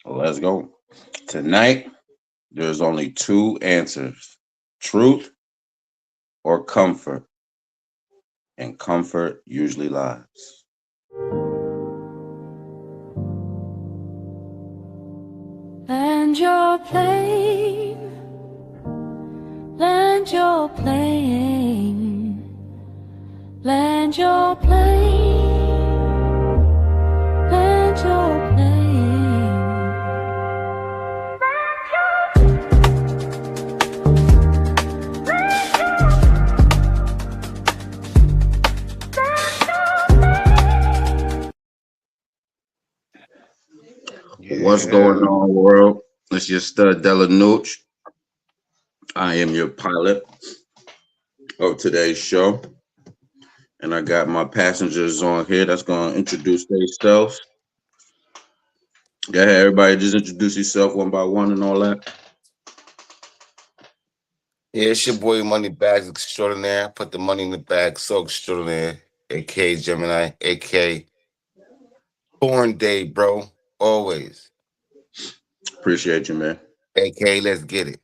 Let's go. Tonight, there's only two answers: truth or comfort. And comfort usually lies. Land your plane, land your plane, land your plane, land your plane. What's going Yeah. on, world? It's your Thedondelaooch. I am your pilot of today's show. And I got my passengers on here that's going to introduce themselves. Go ahead, everybody, just introduce yourself one by one and all that. Yeah, it's your boy Money Bags Extraordinaire. Put the money in the bag so extraordinaire. AK Gemini, AK Born Day, bro. Always. Appreciate you, man. AK, let's get it.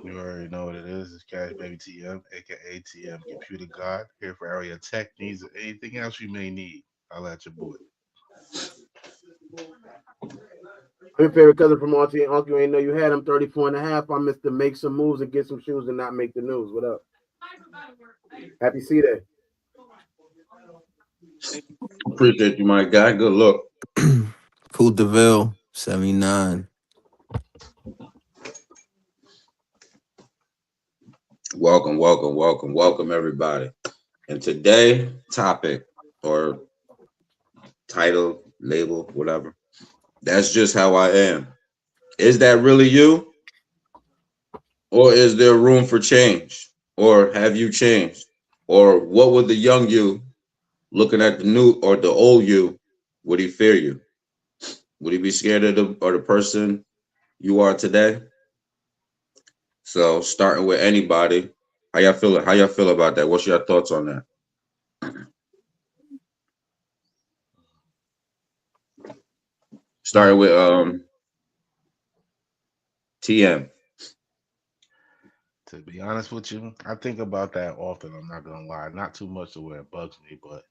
You already know what it is. It's Cash Baby TM, aka TM Computer God, here for area tech needs or anything else you may need. I'll at your boy. I'm your favorite cousin from Auntie and Uncle. You ain't know you had him 34 and a half. I'm Mr. Make some moves and get some shoes and not make the news. What up? Happy C-Day. Appreciate you, my guy. Good look. Poot DeVille, 79. Welcome, welcome, welcome, welcome, everybody. And today, topic or title, label, whatever. That's just how I am. Is that really you? Or is there room for change? Or have you changed? Or what would the young you looking at the new or the old you, would he fear you? Would he be scared of the person you are today? So starting with anybody, how y'all feel? How y'all feel about that? What's your thoughts on that? Starting with TM. To be honest with you, I think about that often. I'm not gonna lie. Not too much to where it bugs me, but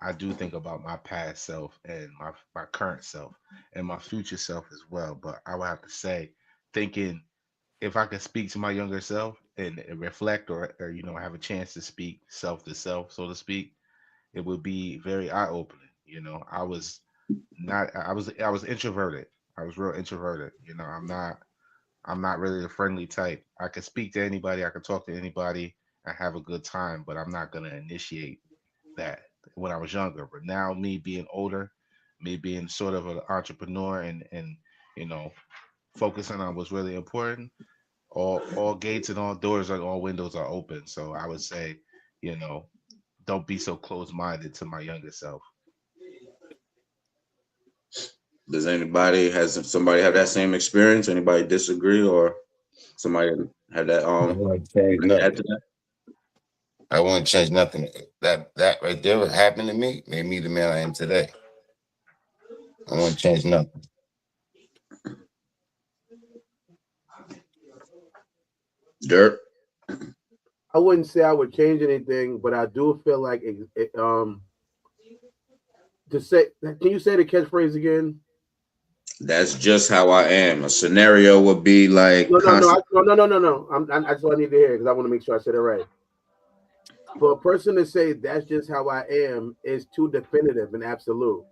I do think about my past self and my current self and my future self as well. But I would have to say, thinking if I could speak to my younger self and reflect or have a chance to speak self to self, so to speak, it would be very eye opening. I was not I was introverted. I was real introverted. I'm not really a friendly type. I could speak to anybody, I could talk to anybody and have a good time, but I'm not gonna initiate that when I was younger. But now me being older, me being sort of an entrepreneur and you know, focusing on what's really important, all gates and all doors and all windows are open. So I would say, you know, don't be so close minded to my younger self. Does anybody has somebody have that same experience? Anybody disagree or somebody have that I wouldn't change add to nothing. that? I wouldn't change nothing. That right there, what happened to me, made me the man I am today. I wouldn't change nothing. Dirt. I wouldn't say I would change anything, but I do feel like to say. Can you say the catchphrase again? That's just how I am. A scenario would be like No, no, no, constant. no. That's what I need to hear because I want to make sure I said it right. For a person to say that's just how I am is too definitive and absolute.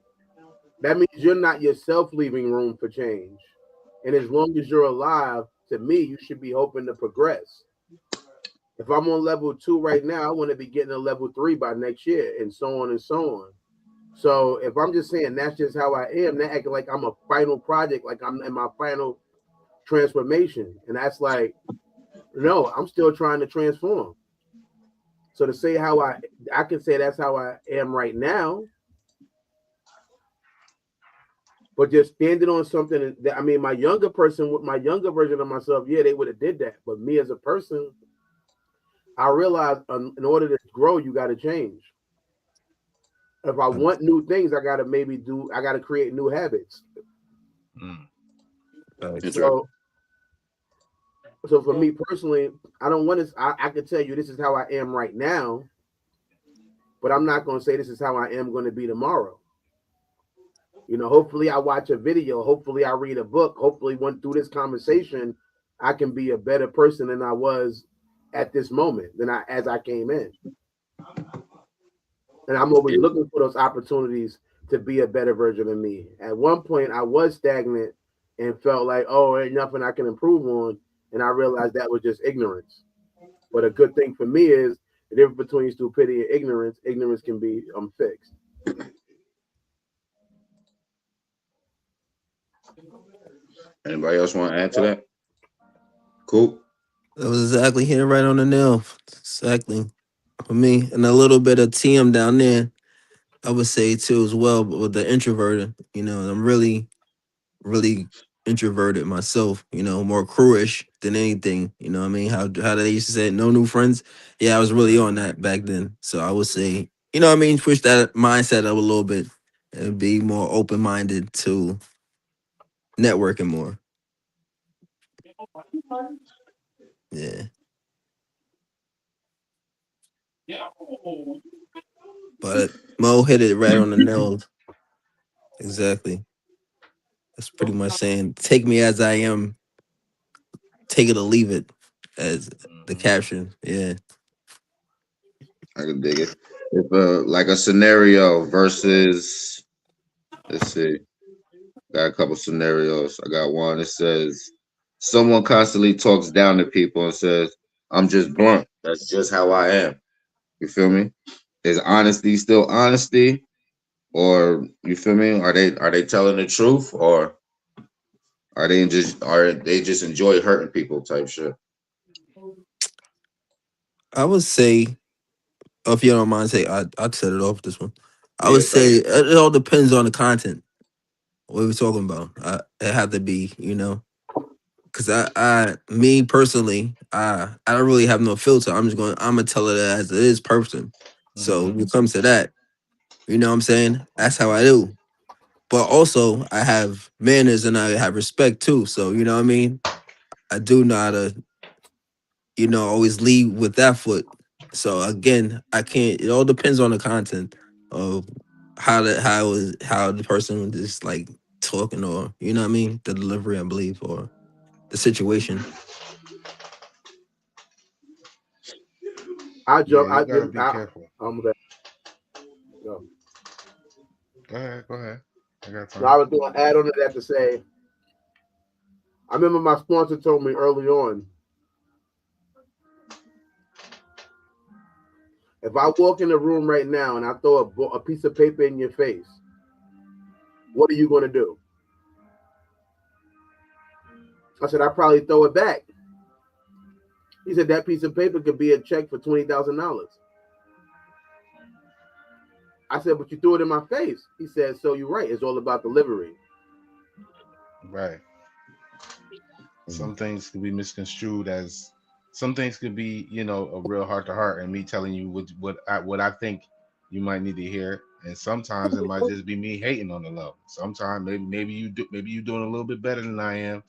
That means you're not yourself leaving room for change. And as long as you're alive, to me, you should be hoping to progress. If I'm on level 2 right now, I want to be getting a level 3 by next year, and so on and so on. So if I'm just saying that's just how I am, that acting like I'm a final project, like I'm in my final transformation. And that's like, no, I'm still trying to transform. So to say how I can say that's how I am right now, but just standing on something that I mean, my younger person with my younger version of myself, yeah, they would have did that. But me as a person, I realized in order to grow, you got to change. If I want new things, I got to maybe do. I got to create new habits. Mm. Interesting. So, so for me personally, I don't want to. I could tell you this is how I am right now, but I'm not going to say this is how I am going to be tomorrow. Hopefully I watch a video. Hopefully I read a book. Hopefully, through this conversation, I can be a better person than I was at this moment than I came in. And I'm always Yeah, looking for those opportunities to be a better version of me. At one point, I was stagnant and felt like, oh, ain't nothing I can improve on, and I realized that was just ignorance. But a good thing for me is the difference between stupidity and ignorance. Ignorance can be fixed. anybody else want to add to that? Cool. That was exactly hit it right on the nail. Exactly for me, and a little bit of TM down there. I would say too as well, but with the introverted, I'm really introverted myself. More crewish than anything. You know what I mean? How they used to say it, no new friends. Yeah, I was really on that back then. So I would say, what I mean, push that mindset up a little bit and be more open minded to networking more. Yeah, but Mo hit it right on the nail. Exactly. That's pretty much saying, take me as I am, take it or leave it, as the Mm-hmm. caption. Yeah. I can dig it. If like a scenario versus, let's see, got a couple scenarios. I got one that says someone constantly talks down to people and says, "I'm just blunt. That's just how I am." You feel me? Is honesty still honesty, or you feel me? Are they telling the truth, or are they just enjoy hurting people type shit? I would say, if you don't mind, say I'd set it off this one. I would Yeah, say it all depends on the content. What we're talking about. It had to be, because me personally, I don't really have no filter. I'm gonna tell it as it is person. So Mm-hmm. when it comes to that, you know what I'm saying? That's how I do. But also, I have manners and I have respect too. So you know what I mean. I do know how to, always lead with that foot. So again, I can't. It all depends on the content of how the person is like talking, or you know what I mean, the delivery, I believe, or the situation. I Yeah, jump. you gotta be careful. I'm that. No, Go ahead. Go ahead. I got no, I time. was going to add on to that to say, I remember my sponsor told me early on, if I walk in the room right now and I throw a piece of paper in your face, what are you going to do? I said, I probably throw it back. He said that piece of paper could be a check for $20,000. I said, but you threw it in my face. He said, so you're right. It's all about delivery. Right. Mhm. Some things could be misconstrued as some things could be, a real heart to heart, and me telling you what I think you might need to hear. And sometimes it might just be me hating on the low. Sometimes maybe you doing a little bit better than I am,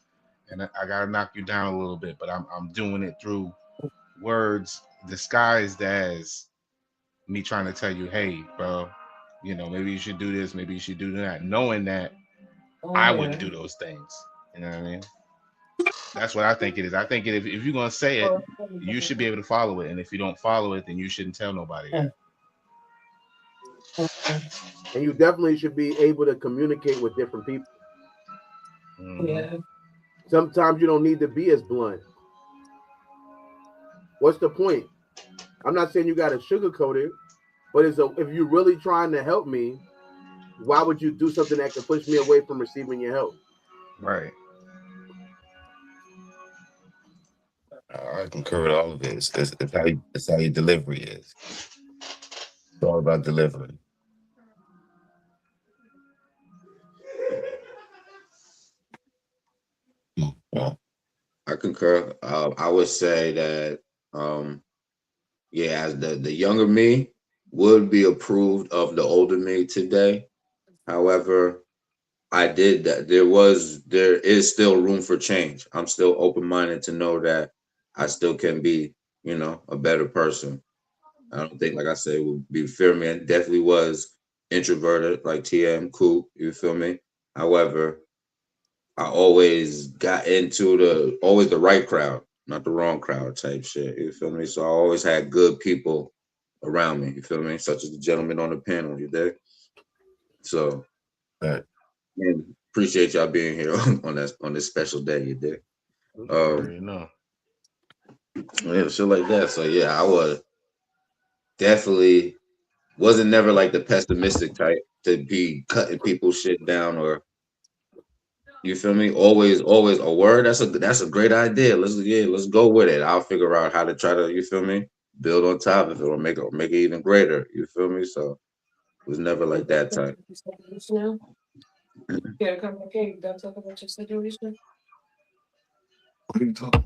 and I gotta knock you down a little bit. But I'm doing it through words disguised as me trying to tell you, hey, bro, maybe you should do this, maybe you should do that, knowing that I wouldn't do those things. You know what I mean? That's what I think it is. I think if you're gonna say it, you should be able to follow it, and if you don't follow it, then you shouldn't tell nobody that. And you definitely should be able to communicate with different people. Hmm. Sometimes you don't need to be as blunt. What's the point? I'm not saying you got to sugarcoat it, but if you're really trying to help me, why would you do something that could push me away from receiving your help? Right. I concur with all of this. That's how your delivery is. It's all about delivery. Yeah. I concur. I would say that um, yeah, as the younger me would be approved of the older me today. However, I did that. There is still room for change. I'm still open minded to know that I still can be, a better person. I don't think, like I said, would be fear me. I definitely was introverted, like TM, cool. You feel me? However, I always got into always the right crowd, not the wrong crowd type shit. You feel me? So I always had good people around me. You feel me? Such as the gentleman on the panel. You there? So, Right. and appreciate y'all being here on this special day. You there? Um, You know. yeah, shit like that. So yeah, I was definitely wasn't never like the pessimistic type to be cutting people's shit down or you feel me? Always a word. That's a great idea. Let's go with it. I'll figure out how to try to, you feel me? Build on top of it or make it even greater. You feel me? So it was never like that type. What are you talking?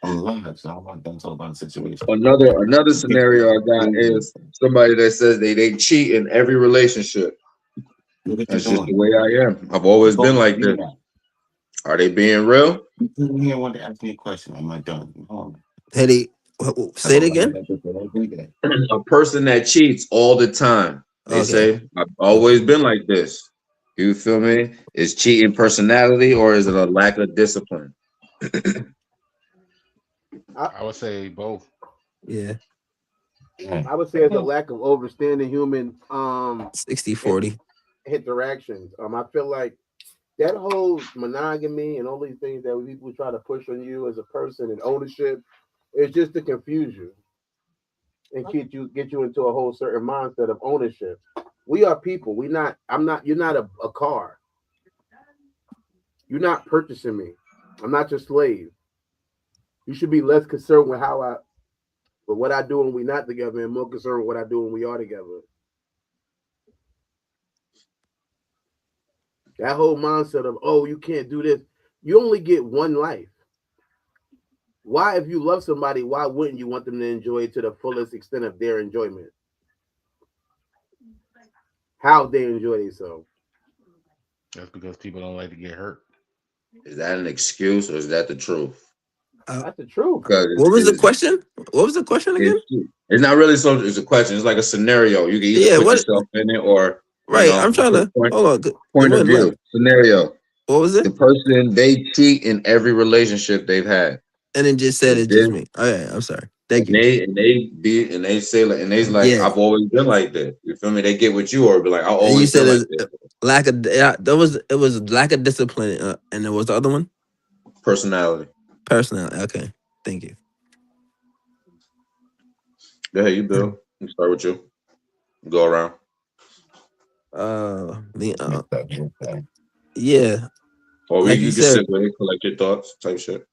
I'm lying. So I'm not done talking about the situation. Another scenario I got is somebody that says they cheat in every relationship. Look at you That's just the doing. way I am. I've You always been told like me this. that. Are they being real? You came here wanted to ask me a question. I'm not done. Hold on. Hetty, I say it don't like again. that. I don't think that. A person that cheats all the time. They Okay. say, I've always been like this. You feel me? Is cheating personality or is it a lack of discipline? I, I would say both. Yeah. Yeah. I would say it's a lack of understanding human 60-40. interactions. I feel like that whole monogamy and all these things that people try to push on you as a person and ownership is just to confuse you and get you into a whole certain mindset of ownership. We are people. We not. I'm not. You're not a car. You're not purchasing me. I'm not your slave. You should be less concerned with what I do when we not together, and more concerned with what I do when we are together. That whole mindset of you can't do this. You only get one life. Why, if you love somebody, why wouldn't you want them to enjoy it to the fullest extent of their enjoyment? How they enjoy themselves. That's because people don't like to get hurt. Is that an excuse or is that the truth? Uh, That's the truth. Because what was the question? What was the question again? it's, it's not really so. It's a question. It's like a scenario. You can either Yeah. put What? yourself in it or Right. I'm trying to point hold on. It point of went left. view scenario. What was it? The person they cheat in every relationship they've had. And then just said Is it's just this me. Okay. I'm sorry. Thank and you. they say like and they's like Yeah. I've always been like this. You feel me? They get with you or be like I've And you always said been like it's this. lack of. Yeah, it was lack of discipline. And there was the other one. Personality. Personality. Okay. Thank you. Go ahead, you Bill. Let's start with you. Go around. Me. Make that drink that. Yeah. Or Like you you can said. sit with it, collect your thoughts, type shit.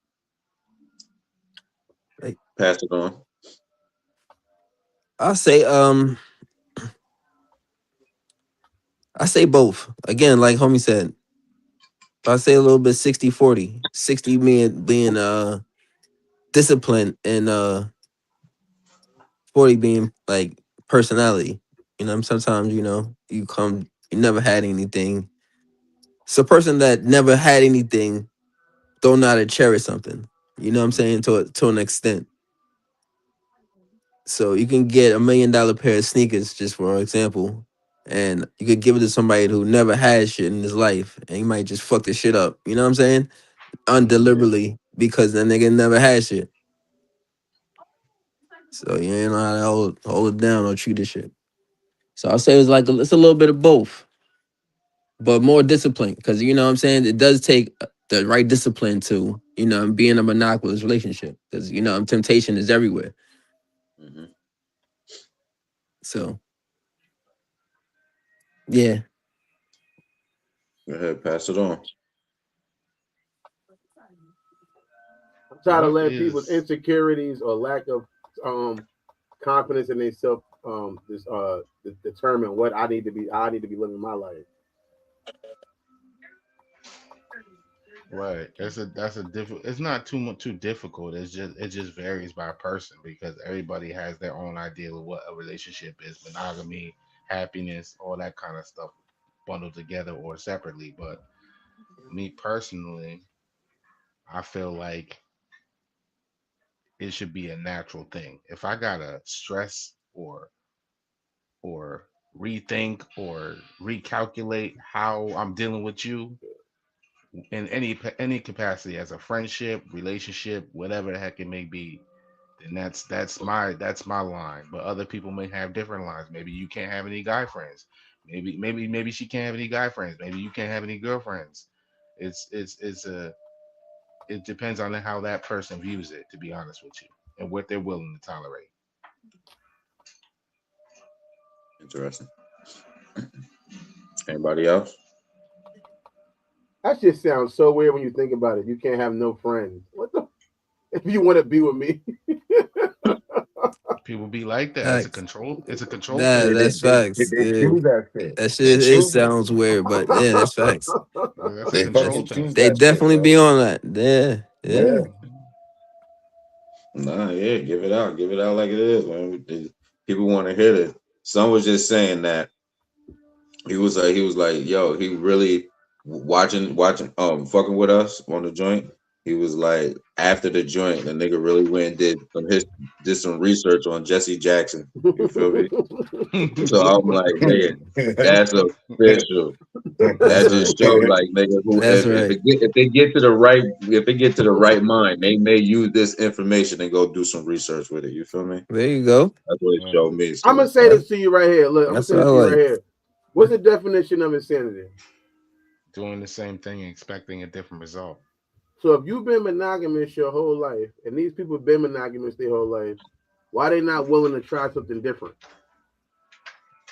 Like Pass it on. I say. I say both. Again, like homie said. I say a little bit 60-40. 60 being discipline and 40 being like personality. Sometimes, you never had anything. It's a person that never had anything don't know how to cherish something. You know what I'm saying? To an extent. So you can get $1 million pair of sneakers, just for example, and you could give it to somebody who never had shit in his life, and he might just fuck the shit up. You know what I'm saying? Yeah. Undeliberately, because the nigga never had shit. So you ain't know how to hold it down or treat the shit. So I'll say it's a little bit of both, but more discipline. Because you know what I'm saying? It does take the right discipline to, be in a monogamous relationship. Because, temptation is everywhere. Hmm. So, yeah. Go ahead, pass it on. I'm tired of What letting people's is insecurities or lack of confidence in themselves determine what I need to be. How I need to be living my life. right? That's a difficult. It's not too difficult. It just varies by person because everybody has their own idea of what a relationship is, monogamy, happiness, all that kind of stuff. bundled together or separately. But me personally, I feel like it should be a natural thing. If I gotta stress or rethink or recalculate how I'm dealing with you in any capacity as a friendship, relationship, whatever the heck it may be, then that's my line. But other people may have different lines. Maybe you can't have any guy friends. Maybe she can't have any guy friends. Maybe you can't have any girlfriends. It's it depends on how that person views it, to be honest with you, and what they're willing to tolerate. Interesting. Anybody else? That just sounds so weird when you think about it. You can't have no friends. What the? If you want to be with me, People be like that. It's a Facts. control. It's a control Nah, thing. that's facts. They Yeah. choose that shit. That They shit it choose it. sounds weird, but yeah, that's facts. Yeah, that's a They control fucking thing. choose They that shit, definitely bro. be on that. Yeah, yeah. Yeah. Nah, yeah, give it out. Give it out like it is, man. People want to hear it. Some was just saying that he was like, yo, he really watching fucking with us on the joint. He was like, after the joint, the nigga really went and did some research on Jesse Jackson. You feel me? So I'm like, nigga, that's official. That's That right. just showed like nigga who That's right. if they get to the right mind, they may use this information and go do some research with it. You feel me? There you go. That's what it Yeah. showed me. I'm So gonna say this to you right here. Look, I'm gonna That's say what I this to you right like. here. What's the definition of insanity? Doing the same thing and expecting a different result. So if you've been monogamous your whole life, and these people have been monogamous their whole life, why are they not willing to try something different?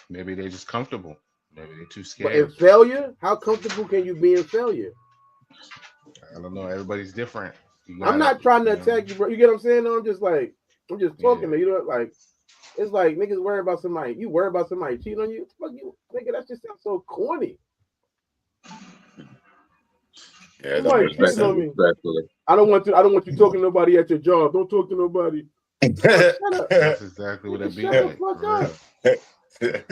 Maybe they're just comfortable. Maybe they're too But in scared. failure, how comfortable can you be in failure? I don't know. Everybody's different. You I'm gotta, not trying to you know, attack you, bro. You get what I'm saying? No, I'm just yeah. talking to you. Know, like it's like niggas worry about somebody. You worry about somebody cheating on you. Fuck you, nigga. That just sounds so corny. Yeah, that Somebody makes no cheating on sense. me. respectfully. I don't want you talking to nobody at your job. Don't talk to nobody. Shut up. That's exactly what Nigga, it be shut the like. fuck For up. real. That's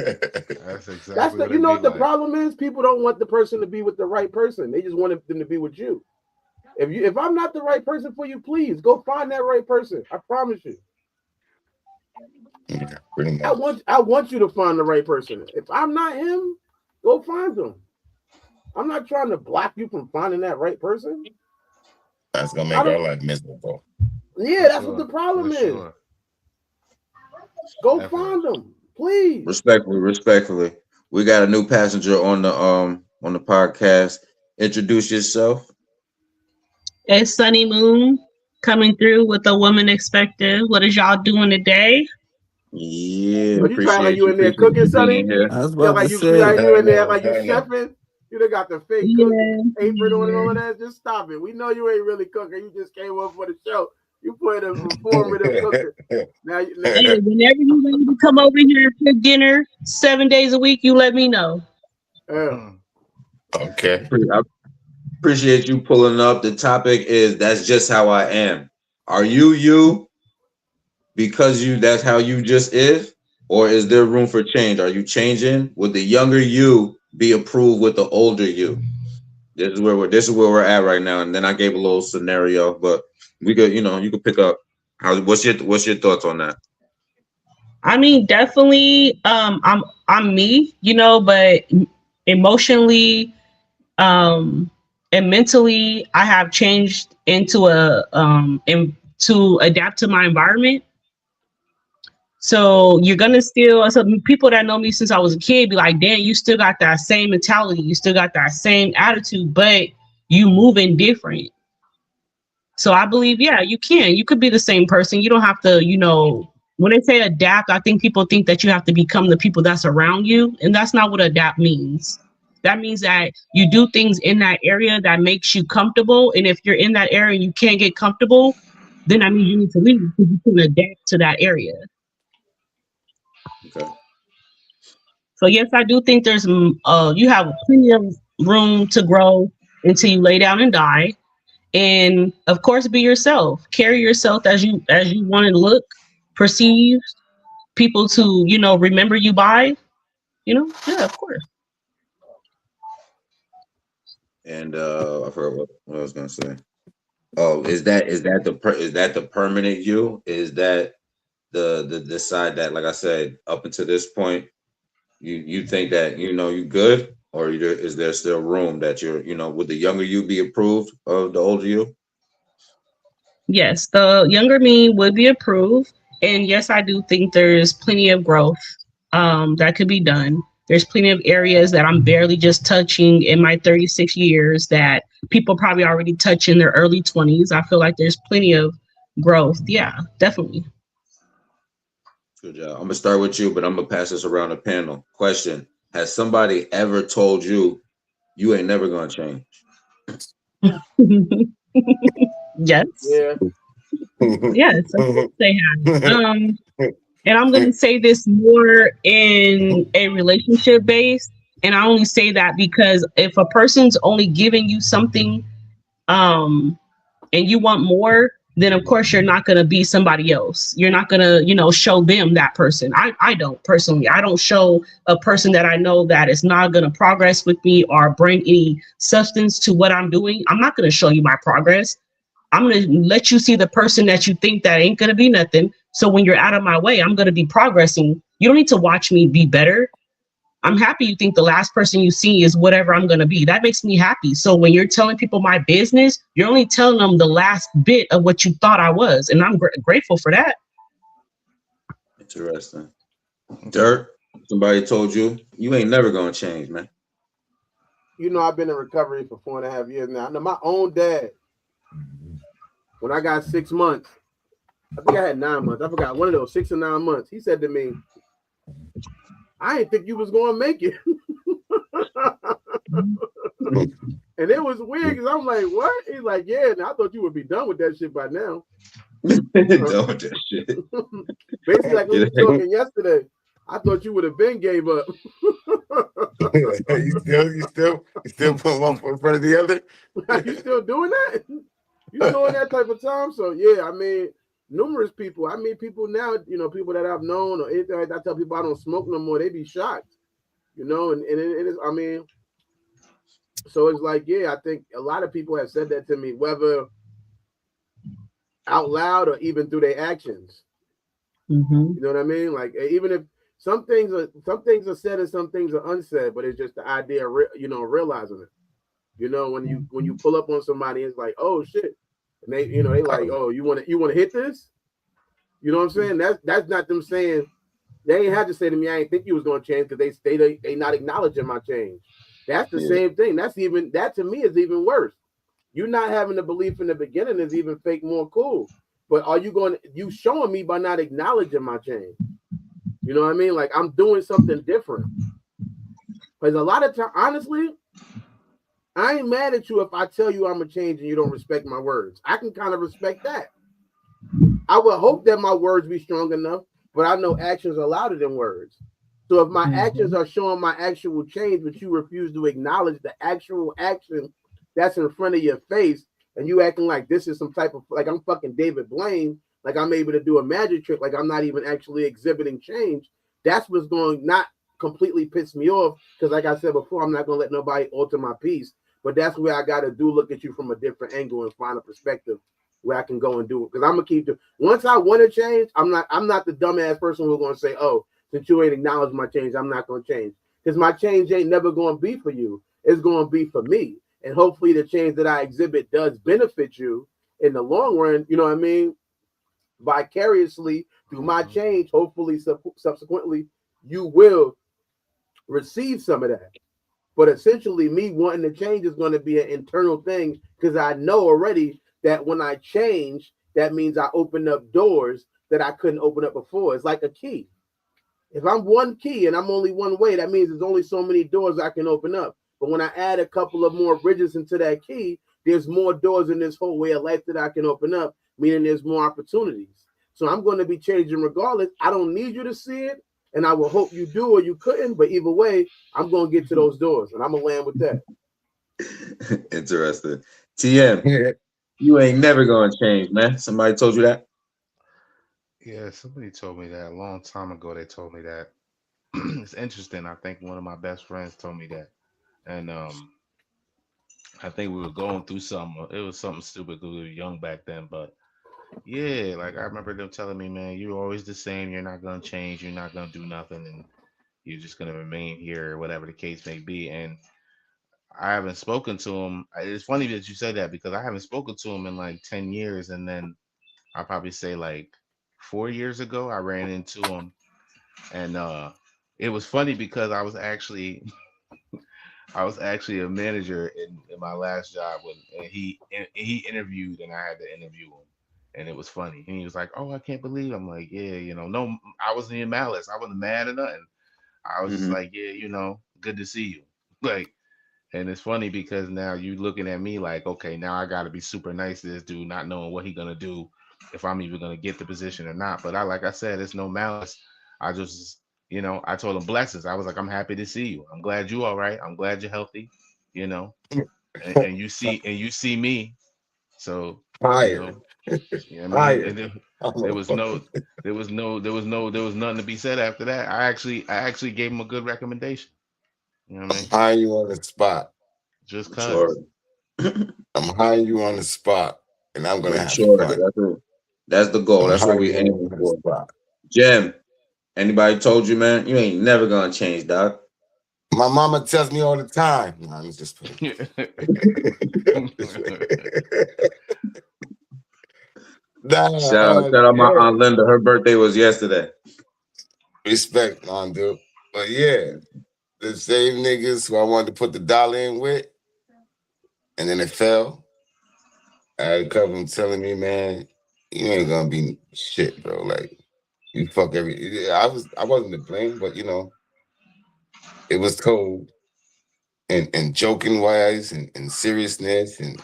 That's exactly the what you it know be what the like. problem is? People don't want the person to be with the right person. They just want them to be with you. If I'm not the right person for you, please go find that right person. I promise you. Yeah, pretty much. I want you to find the right person. If I'm not him, go find him. I'm not trying to block you from finding that right person. That's gonna I make our don't. life miserable. Yeah, For that's what the sure. problem For is. sure. Go Definitely. find them, please. Respectfully. We got a new passenger on the podcast. Introduce yourself. It's Sunny Moon coming through with a woman expected. What is y'all doing today? Yeah, Are you trying like appreciate you you. in there Appreciate cooking, you Sonny? being here. I was Yeah, about like to you like say. you in there No, like you no, no. chefing. You done got the fake cook Yeah. apron on and all of that. Just stop it. We know you ain't really cooking. You just came up for the show. You put a performative cooking. Now, Hey, whenever you ready to come over here and cook dinner 7 days a week, you let me know. Okay. I appreciate you pulling up. The topic is that's just how I am. Are you because that's how you just is? Or is there room for change? Are you changing? Would the younger you be approved with the older you? This is where we're at right now. And then I gave a little scenario, but we could, you could pick up what's your thoughts on that? I mean, definitely, I'm me, but emotionally, and mentally, I have changed to adapt to my environment. So you're gonna still some people that know me since I was a kid be like, damn, you still got that same mentality, you still got that same attitude, but you moving different. So I believe, yeah, you can. You could be the same person. You don't have to, when they say adapt, I think people think that you have to become the people that's around you. And that's not what adapt means. That means that you do things in that area that makes you comfortable. And if you're in that area and you can't get comfortable, then that means you need to leave because you can adapt to that area. Okay. So yes, I do think you have plenty of room to grow until you lay down and die. And of course, be yourself. Carry yourself as you want to look, perceive people to remember you by. Yeah, of course. And I forgot what I was gonna say. Oh, is that the permanent you? Is that the side that, like I said, up until this point, you think that you good, or is there still room that would the younger you be approved of the older you? Yes, the younger me would be approved. And yes, I do think there's plenty of growth that could be done. There's plenty of areas that I'm barely just touching in my 36 years that people probably already touch in their early 20s. I feel like there's plenty of growth. Yeah, definitely. Good job. I'm gonna start with you, but I'm gonna pass this around the panel. Question: Has somebody ever told you you ain't never gonna change? Yes, Yeah. yes, of course they have. And I'm going to say this more in a relationship base. And I only say that because if a person's only giving you something, um, and you want more, then of course you're not going to be somebody else. You're not going to, show them that person. I don't personally. I don't show a person that I know that is not going to progress with me or bring any substance to what I'm doing. I'm not going to show you my progress. I'm going to let you see the person that you think that ain't going to be nothing. So when you're out of my way, I'm going to be progressing. You don't need to watch me be better. I'm happy you think the last person you see is whatever I'm going to be. That makes me happy. So when you're telling people my business, you're only telling them the last bit of what you thought I was. And I'm grateful for that. Interesting. Dirt. Somebody told you ain't never gonna change, man. I've been in recovery for 4.5 years now. I know my own dad, when I got 6 months, I think I had 9 months. I forgot one of those 6 or 9 months. He said to me, I didn't think you was going to make it. And it was weird because I'm like, what? He's like, yeah, I thought you would be done with that shit by now. Don't that shit. Basically, like we were talking yesterday, I thought you would have been gave up. you still put one foot in front of the other. You still doing that? You still in that type of time? So yeah, I mean, numerous people. I mean, people now, people that I've known or anything like that. I tell people I don't smoke no more. They be shocked, and it is. I mean, so it's like, yeah, I think a lot of people have said that to me, whether out loud or even through their actions. Mm-hmm. You know what I mean? Like even if some things are said and some things are unsaid, but it's just the idea of realizing it. When you pull up on somebody, it's like, oh shit, and they like, oh, you want to hit this? You know what I'm saying? That's not them saying. They ain't had to say to me, I ain't think you was gonna change because they not acknowledging my change. That's the same thing. That to me is even worse. You not having the belief in the beginning is even fake more cool. But are you showing me by not acknowledging my change? You know what I mean? Like I'm doing something different. Because a lot of time, honestly, I ain't mad at you if I tell you I'm a change and you don't respect my words. I can kind of respect that. I would hope that my words be strong enough, but I know actions are louder than words. So if my actions are showing my actual change, but you refuse to acknowledge the actual action that's in front of your face, and you acting like this is some type of like I'm fucking David Blaine, like I'm able to do a magic trick, like I'm not even actually exhibiting change. That's what's going not completely piss me off because, like I said before, I'm not gonna let nobody alter my peace. But that's where I gotta look at you from a different angle and find a perspective where I can go and do it. Because I'm gonna keep doing. Once I want to change, I'm not the dumbass person who's gonna say, oh, since you ain't acknowledged my change, I'm not gonna change. Because my change ain't never gonna be for you. It's gonna be for me. And hopefully the change that I exhibit does benefit you in the long run, you know what I mean? Vicariously through my change, hopefully subsequently, you will receive some of that. But essentially, me wanting to change is going to be an internal thing because I know already that when I change, that means I open up doors that I couldn't open up before. It's like a key. If I'm one key and I'm only one way, that means there's only so many doors I can open up. But when I add a couple of more bridges into that key, there's more doors in this whole way of life that I can open up, meaning there's more opportunities. So I'm going to be changing regardless. I don't need you to see it, and I will hope you do or you couldn't. But either way, I'm going to get to those doors, and I'm going to land with that. Interesting. TM, you ain't never gonna change, man. Somebody told you that? Yeah, somebody told me that a long time ago. They told me that. It's interesting. I think one of my best friends told me that, and I think we were going through something. It was something stupid because we were young back then. But yeah, like I remember them telling me, man, you're always the same. You're not gonna change. You're not gonna do nothing, and you're just gonna remain here, or whatever the case may be. And I haven't spoken to him. It's funny that you say that because I haven't spoken to him in like 10 years, and then I probably say like 4 years ago I ran into him, and it was funny because I was actually a manager in my last job when and he interviewed and I had to interview him. And it was funny. And he was like, "Oh, I can't believe." I'm like, "Yeah, no, I wasn't in malice. I wasn't mad or nothing. I was just Hmm. like, yeah, good to see you." Like, and it's funny because now you looking at me like, okay, now I got to be super nice to this dude, not knowing what he gonna do, if I'm even gonna get the position or not. But like I said, it's no malice. I just, I told him blessings. I was like, I'm happy to see you. I'm glad you all right. I'm glad you're healthy. You know, and you see me. So, you Higher, know, I mean, higher. and then I'm there a was no, fucking there was nothing to be said after that. I actually gave him a good recommendation. You know what I mean? hiring you on the spot. Just cause. Maturity. I'm hiring you on the spot, and I'm gonna have Maturity. fun. That's the goal. I'm That's what hiring we you aiming on the for. spot. Jim, anybody told you, man, you ain't never gonna change, dog. My mama tells me all the time. Nah, I'm just playing. Nah, Shout out my yeah. aunt Linda. Her birthday was yesterday. Respect, man, dude. But yeah, the same niggas who I wanted to put the dollar in with, and then it fell. I had a couple of them telling me, man, you ain't gonna be shit, bro. Like you fuck every. I wasn't to blame, but it was told, and joking wise, and seriousness, and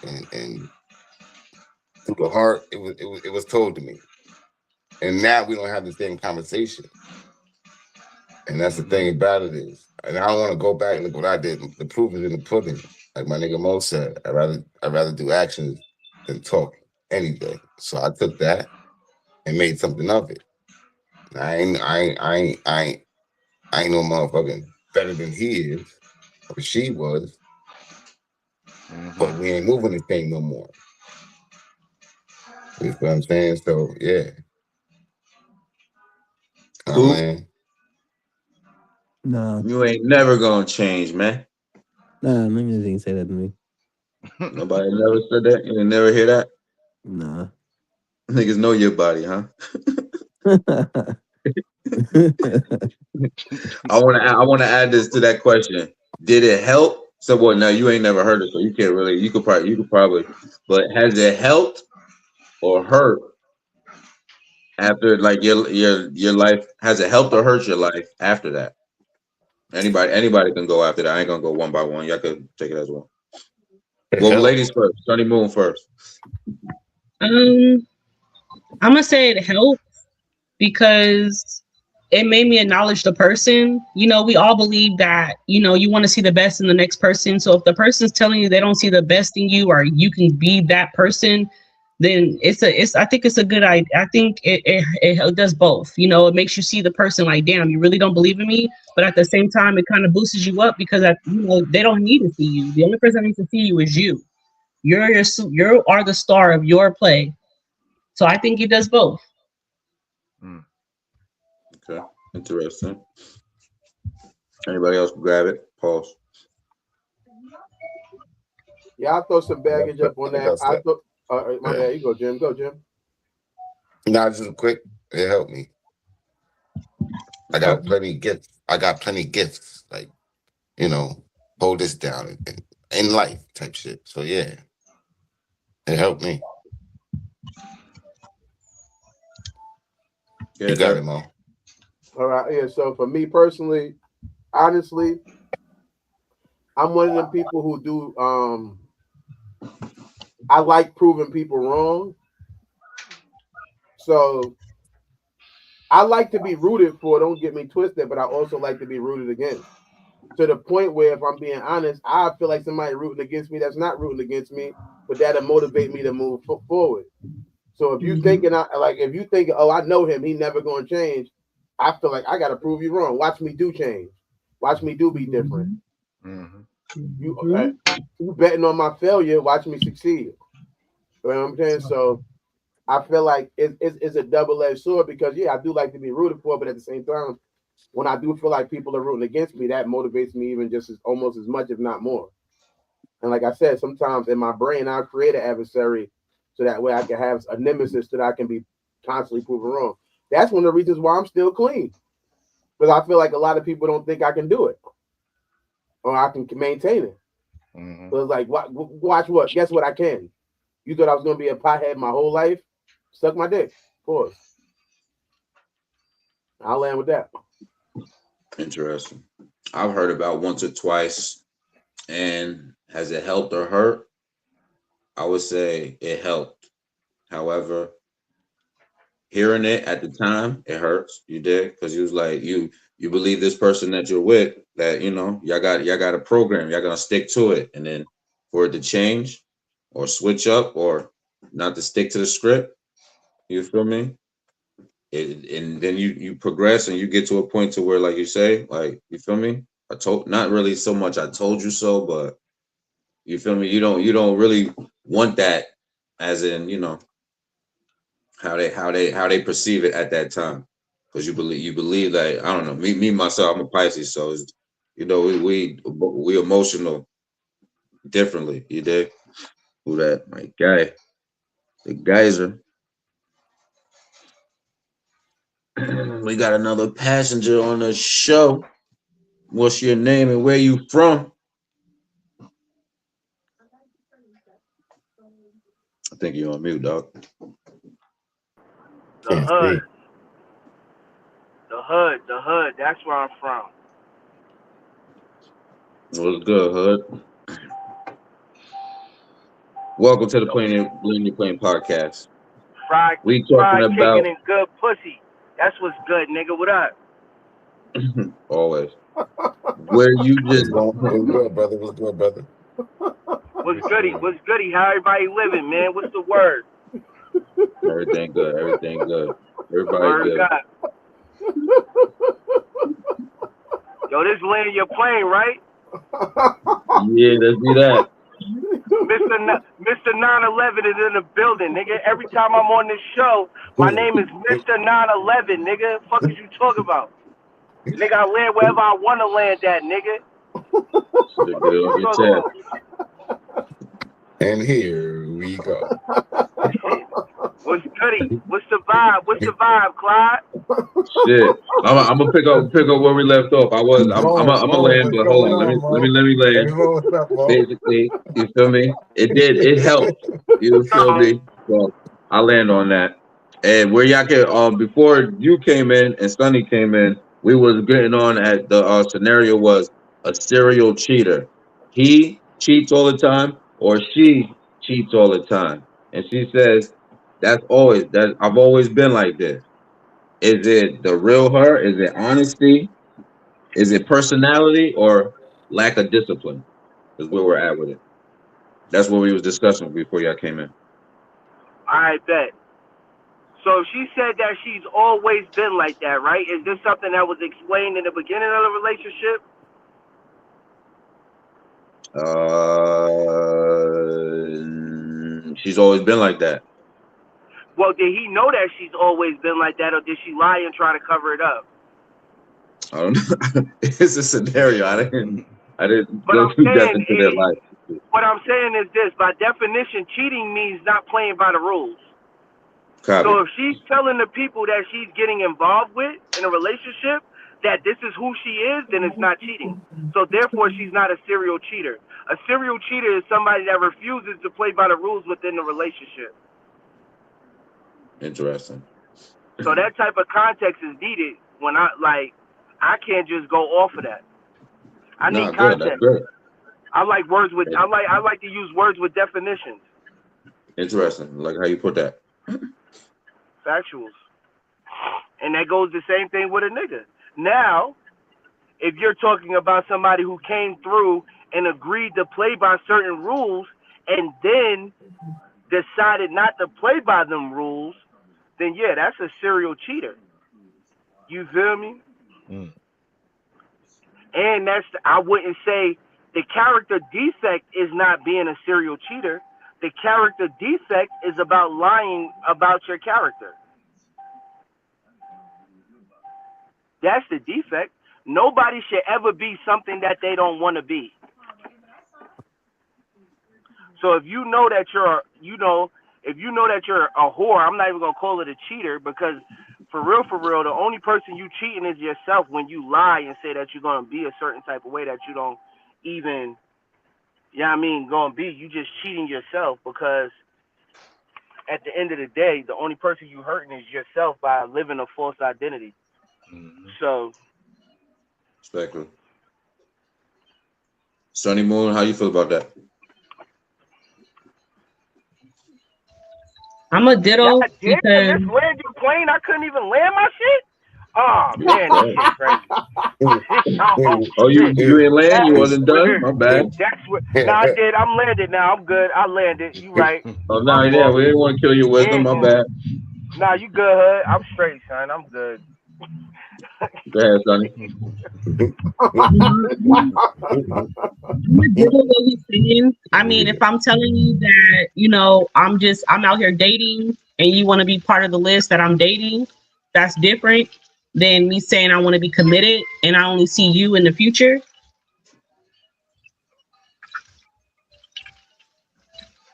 through the heart. It was told to me, and now we don't have the same conversation. And that's the Hmm. thing about it is, and I don't want to go back and look what I did. The proof is in the pudding. Like my nigga Mo said, I'd rather do actions than talk any day. So I took that and made something of it. I ain't no motherfucking better than he is or she was, but Hmm. we ain't moving the thing no more. You know what I'm saying? So yeah, I'm Coop, like, Nah, you ain't never gonna change, man. nah, niggas ain't say that to me. Nobody never said that. You ain't never hear that. Nah. Niggas know your body, huh? I wanna add this to that question. Did it help? So what? Now you ain't never heard it, so you can't really. You could probably, but has it helped or hurt after like your life? Has it helped or hurt your life after that? Anybody can go after that. I ain't gonna go one by one. Y'all could take it as well. it Well, helped. ladies first. Sunny Moon first. Um, I'm gonna say it helped because it made me acknowledge the person. We all believe that, you want to see the best in the next person. So if the person's telling you they don't see the best in you or you can be that person, then I think it's a good idea. I think it does both. It makes you see the person like, damn, you really don't believe in me. But at the same time, it kind of boosts you up because they don't need to see you. The only person that needs to see you is you. You are the star of your play. So I think it does both. Mm. Okay, interesting. Anybody else can grab it? Pause. Yeah, I'll throw some I got baggage stuff. up on I that. got I stuff. thought, my Yeah. bad. You go, Jim. Go, Jim. Not just quick. It helped me. I got Okay. plenty of gifts. I got plenty of gifts. Like, you know, hold this down in life type shit. So yeah, it helped me. Yeah, You got it, Dirk. Mo. All right. Yeah. So for me personally, honestly, I'm one of them people who do. I like proving people wrong. So I like to be rooted for. Don't get me twisted, but I also like to be rooted against. To the point where, if I'm being honest, I feel like somebody rooting against me that's not rooting against me, but that'll motivate me to move forward. So if you Mhm. thinking if you thinking, oh, I know him, he never gonna change. I feel like I gotta prove you wrong. Watch me do change. Watch me do be different. Mhm. Hmm. You betting on my failure, watch me succeed. You know what I'm saying? So I feel like it's a double-edged sword because yeah, I do like to be rooted for, but at the same time, when I do feel like people are rooting against me, that motivates me even just as almost as much, if not more. And like I said, sometimes in my brain, I'll create an adversary so that way I can have a nemesis that I can be constantly proven wrong. That's one of the reasons why I'm still clean. Because I feel like a lot of people don't think I can do it or I can maintain it. Mm-hmm. So it's like, watch what? Guess what? I can. You thought I was going to be a pothead my whole life? Suck my dick. Pause. I'll land with that. Interesting. I've heard about once or twice, and has it helped or hurt? I would say it helped. However, hearing it at the time, it hurts. You did because you was like you believe this person that you're with that y'all got a program, y'all gonna stick to it, and then for it to change or switch up or not to stick to the script, you feel me? And then you progress and you get to a point to where like you say like you feel me? I told not really so much I told you so, but you feel me? You don't really want that as in how they perceive it at that time because you believe that I don't know me myself I'm a Pisces so it's, we emotional differently you dig who that my guy the geyser we got another passenger on the show. What's your name and where you from? I think you're on mute, dog. The Can't hood, see. the hood. That's where I'm from. What's good, hood? Welcome to the The Plane podcast. fried, We talking fried chicken about and good pussy. That's what's good, nigga. What up? always where you What's just going? What's good, brother? What's good, brother? What's What's goody? good? What's goody? How everybody living, man? What's the word? everything good, everything good, everybody Word good. God. Yo, this land your plane, right? Yeah, let's do that. Mr. 911 is in the building, nigga. Every time I'm on this show, my Who? name is Mr. 911, nigga. Fuck is you talking about? Nigga, I land wherever I want to land at, nigga. Should get it What off you your talking chest. about? And here we go. What's goody? What's the vibe? What's the vibe, Clyde? Shit, I'm gonna pick up where we left off. I'm a land, What's but hold going on, let me on, let me Mo? let me Hey, land. Mo, what's up, Mo? Basically, you feel me? It helped. You feel me? So I land on that. And where y'all can before you came in and Sonny came in, we was getting on at the scenario was a serial cheater. He cheats all the time, or she cheats all the time, and she says that I've always been like this. Is it the real her? Is it honesty? Is it personality or lack of discipline? Is where we're at with it. That's what we was discussing before y'all came in. I bet. So she said that she's always been like that, right? Is this something that was explained in the beginning of the relationship? She's always been like that. Well, did he know that she's always been like that, or did she lie and try to cover it up? I don't know. It's a scenario. I didn't But go I'm too depth saying into their life. what I'm saying is this: by definition, cheating means not playing by the rules. Copy. So if she's telling the people that she's getting involved with in a relationship that this is who she is, then it's not cheating. So therefore, she's not a serial cheater. A serial cheater is somebody that refuses to play by the rules within the relationship. Interesting. So that type of context is needed when I can't just go off of that. I need Nah, good. That's context. good. I like to use words with definitions, Interesting. Like how you put that. factuals. And that goes the same thing with a nigga. Now, if you're talking about somebody who came through and agreed to play by certain rules and then decided not to play by them rules, then yeah, that's a serial cheater. You feel me? Mm. And I wouldn't say The character defect is not being a serial cheater. The character defect is about lying about your character. That's the defect. Nobody should ever be something that they don't want to be. So if you know that if you know that you're a whore, I'm not even gonna call it a cheater, because for real, the only person you cheating is yourself when you lie and say that you're gonna be a certain type of way that you don't even, gonna be. You just cheating yourself, because at the end of the day, the only person you hurting is yourself by living a false identity. Mhm. So Respectfully. Sunny Moon, how you feel about that? I'm a God ditto damn, because this landed plane, I couldn't even land my shit. Oh man, this shit crazy. Oh Oh, shit. you ain't land? You That's wasn't done? weird. My bad. That's what. Nah, I did. I'm landed now. I'm good. I landed. You right. Oh, My no, yeah, fault. we didn't want to kill your wisdom. My Mm-mm. bad. Nah, you good, Hood. I'm straight, son. I'm good. Go ahead, Sonny. I'm a ditto what he's saying. I mean, if I'm telling you that, I'm out here dating and you want to be part of the list that I'm dating, that's different than me saying I want to be committed and I only see you in the future. It's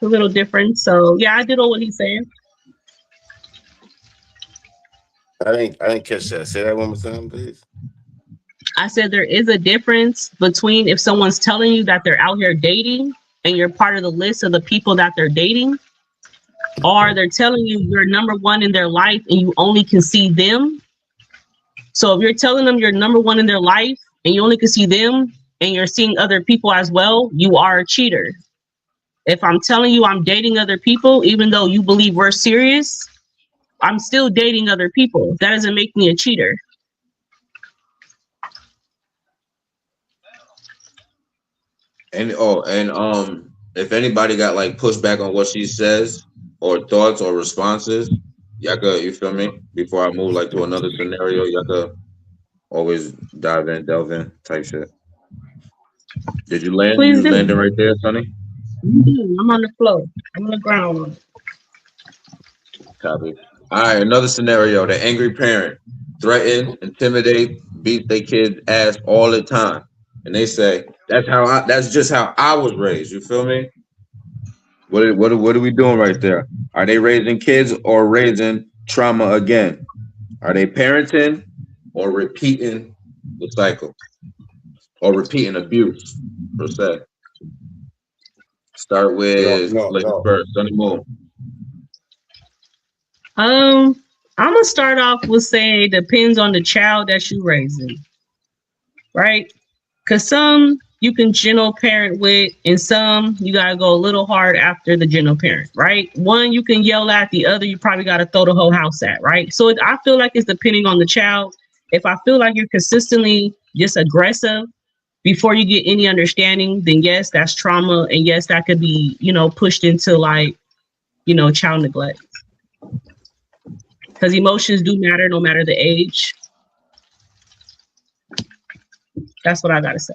a little different. So yeah, I ditto what he's saying. I didn't catch that. Say that one more time, please. I said there is a difference between if someone's telling you that they're out here dating and you're part of the list of the people that they're dating, or they're telling you you're number one in their life and you only can see them. So if you're telling them you're number one in their life and you only can see them and you're seeing other people as well, you are a cheater. If I'm telling you I'm dating other people, even though you believe we're serious, I'm still dating other people. That doesn't make me a cheater. And if anybody got like pushback on what she says or thoughts or responses, y'all could, you feel me? Before I move like to another scenario, y'all could always delve in type shit. Did you land? Please You do. landed right there, Sonny? I'm on the floor. I'm on the ground. Copy. All right, another scenario. The angry parent threaten, intimidate, beat their kid's ass all the time. And they say, that's just how I was raised. You feel me? What are we doing right there? Are they raising kids or raising trauma again? Are they parenting or repeating the cycle? Or repeating abuse, per se? Start No, with no, ladies no. first. Sunny Moon. Um, I'm gonna start off with saying it depends on the child that you're raising, right? Because some you can gentle parent with, and some you gotta go a little hard after the gentle parent, right? One you can yell at, the other you probably gotta throw the whole house at, right? So I feel like it's depending on the child. If I feel like you're consistently just aggressive before you get any understanding, then yes, that's trauma, and yes, that could be pushed into like child neglect, because emotions do matter no matter the age. That's what I gotta say.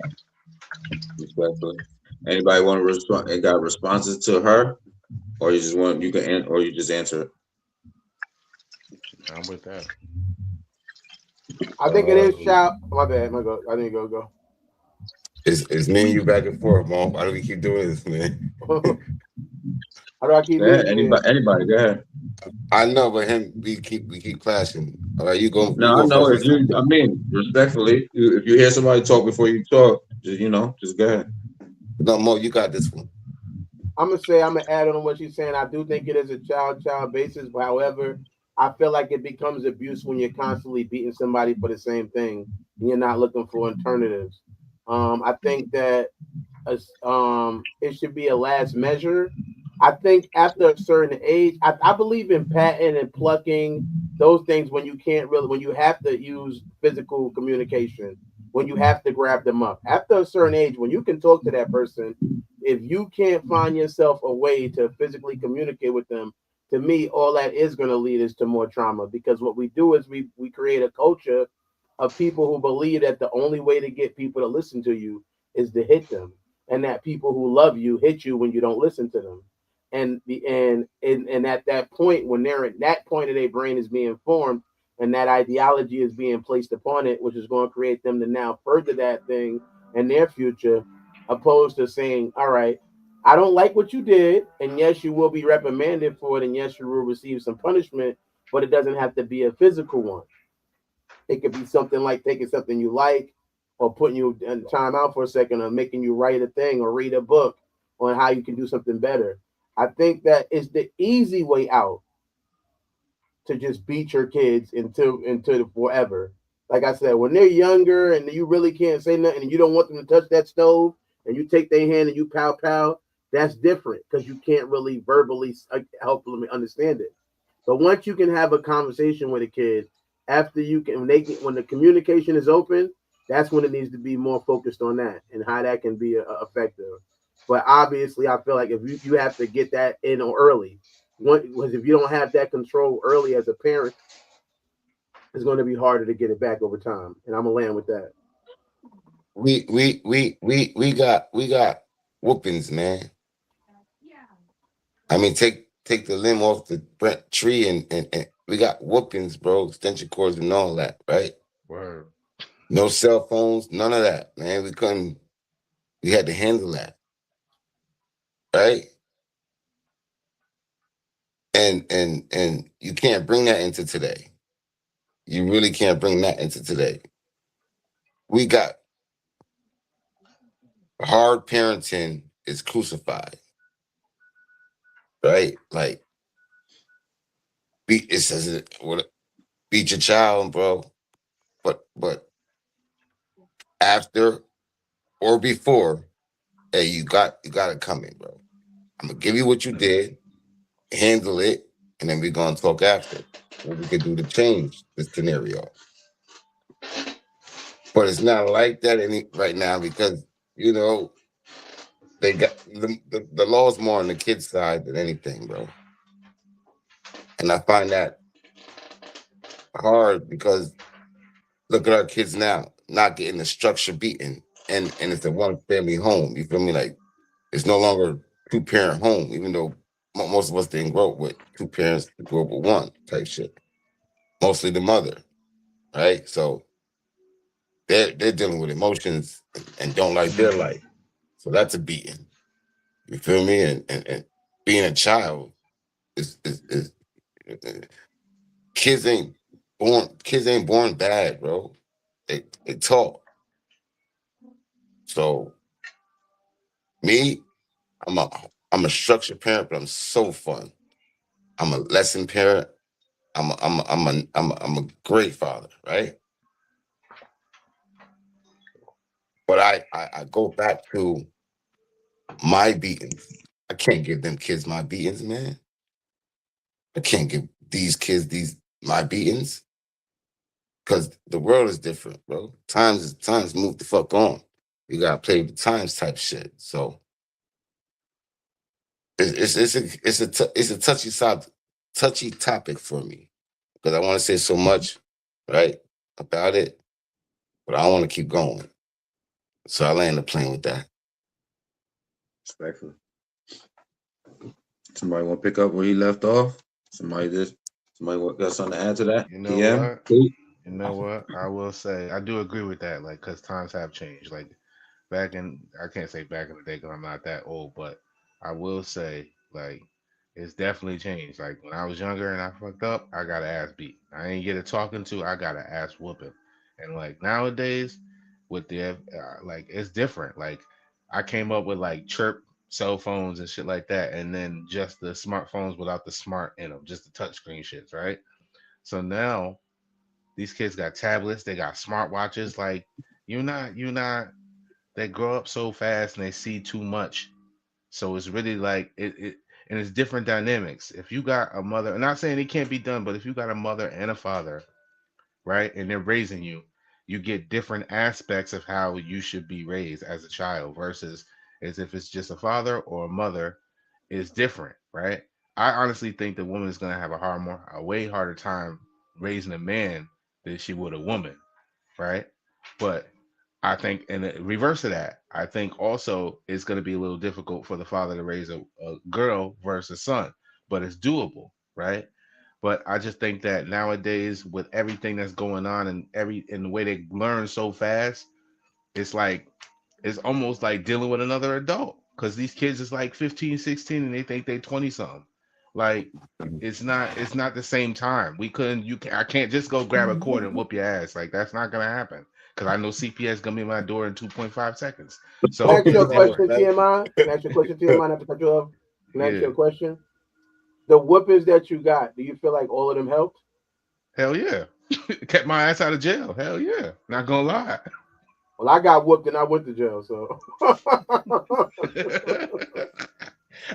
Respectfully. Anybody want to respond? And got responses to her, or you just want you can or you just answer it. I'm with that. I think it is child. My bad. My go. I need to go. It's me and you back and forth, Mom. Why do we keep doing this, man? How do I keep Yeah, losing here? anybody, go ahead. I know, but we keep clashing. All right, you No, I go know first if this you. time. I mean, respectfully, if you hear somebody talk before you talk, just go ahead. No, Mo, you got this one. I'm gonna add on what she's saying. I do think it is a child basis. But however, I feel like it becomes abuse when you're constantly beating somebody for the same thing and you're not looking for alternatives. I think that it should be a last measure. I think after a certain age, I believe in patting and plucking those things when you can't really, when you have to use physical communication, when you have to grab them up. After a certain age, when you can talk to that person, if you can't find yourself a way to physically communicate with them, to me, all that is going to lead us to more trauma, because what we do is we create a culture of people who believe that the only way to get people to listen to you is to hit them. and that people who love you hit you when you don't listen to them. And at that point, when they're at that point of their brain is being formed and that ideology is being placed upon it, which is going to create them to now further that thing in their future, opposed to saying, all right, I don't like what you did, and yes, you will be reprimanded for it, and yes, you will receive some punishment, but it doesn't have to be a physical one. It could be something like taking something you like, or putting you in time out for a second, or making you write a thing or read a book on how you can do something better. I think that is the easy way out to just beat your kids into the forever. Like I said, when they're younger and you really can't say nothing and you don't want them to touch that stove and you take their hand and you pow pow, that's different because you can't really verbally help them understand it. But once you can have a conversation with a kid, after you can, when the communication is open, that's when it needs to be more focused on that and how that can be effective. But obviously, I feel like if you have to get that in early, because if you don't have that control early as a parent, it's going to be harder to get it back over time. And I'm gonna land with that. We got whoopings, man. I mean, take the limb off the tree and we got whoopings, bro, extension cords and all that, right? Word. No cell phones, none of that, man. We had to handle that, right? And you can't bring that into today. You really can't bring that into today. We got hard parenting is crucified, right? Like it says beat your child, bro. But after or before, hey, you got it coming, bro. I'm gonna give you what you did, handle it, and then we're gonna talk after what we could do to change the scenario. But it's not like that any right now because you know they got the law's more on the kid's side than anything, bro. And I find that hard because look at our kids now, not getting the structure beaten, and it's a one family home. You feel me? Like it's no longer two parent home, even though most of us didn't grow up with two parents, they grew up with one type shit. Mostly the mother, right? So they're dealing with emotions and don't like their life. So that's a beating. You feel me? And being a child is kids ain't born bad, bro. They talk. So me, I'm a I'm a structured parent, but I'm so fun. I'm a lesson parent. I'm a great father, right? But I go back to my beatings. I can't give them kids my beatings, man. I can't give these kids these my beatings because the world is different, bro. Times move the fuck on. You gotta play the times type shit. So it's a touchy topic for me because I want to say so much, right, about it, but I want to keep going. So I land the plane with that. Respectfully. Somebody want to pick up where he left off? Somebody got something to add to that? You know PM? what? Cool. You know what? I will say I do agree with that. Like, cause times have changed. Like I can't say back in the day because I'm not that old, but I will say like it's definitely changed. Like when I was younger and I fucked up, I got a ass beat. I ain't get a talking to. I got a ass whooping. And like nowadays, with the like it's different. Like I came up with like chirp cell phones and shit like that, and then just the smartphones without the smart in them, just the touchscreen shits, right? So now these kids got tablets, they got smartwatches. Like you're not they grow up so fast and they see too much. So it's really like it and it's different dynamics. If you got a mother, I'm not saying it can't be done, but if you got a mother and a father, right, and they're raising you, you get different aspects of how you should be raised as a child versus as if it's just a father or a mother is different, right? I honestly think the woman is gonna have a way harder time raising a man than she would a woman, right? But I think, and the reverse of that, I think also it's going to be a little difficult for the father to raise a girl versus a son, but it's doable, right? But I just think that nowadays, with everything that's going on and the way they learn so fast, it's like it's almost like dealing with another adult because these kids is like 15, 16, and they think they 20 something. Like it's not the same time. We couldn't you can I can't just go grab a cord and whoop your ass. Like that's not gonna happen. Because I know CPS gonna be at my door in 2.5 seconds. Can I So ask you it's a question, different. TMI? Can I ask you a question, TMI? Not to cut you off. Can I ask you Yeah. a question? The whoopings that you got, do you feel like all of them helped? Hell yeah. Kept my ass out of jail. Hell yeah. Not gonna lie. Well, I got whooped and I went to jail, so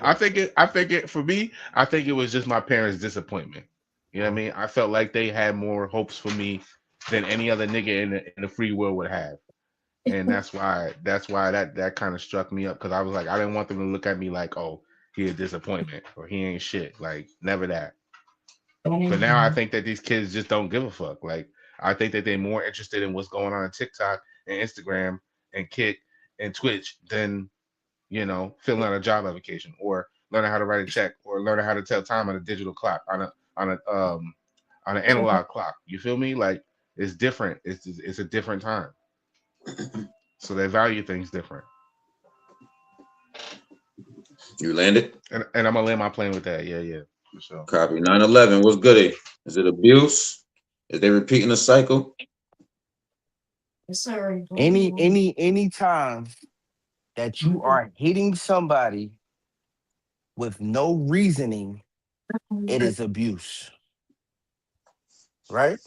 I think it for me, I think it was just my parents' disappointment. You know what I mean? I felt like they had more hopes for me than any other nigga in the free world would have. And that's why that kind of struck me up because I was like, I didn't want them to look at me like, oh, he a disappointment or he ain't shit. Like never that. But now I think that these kids just don't give a fuck. Like I think that they're more interested in what's going on TikTok and Instagram and Kick and Twitch than filling out a job application or learning how to write a check or learning how to tell time on a digital clock on an analog clock. You feel me? Like it's different. It's a different time. So they value things different. You landed? And I'm gonna land my plane with that. Yeah, yeah, for sure. Copy. 9/11. What's good? Is it abuse? Is they repeating the cycle? Any time that you are hitting somebody with no reasoning, it is abuse, right?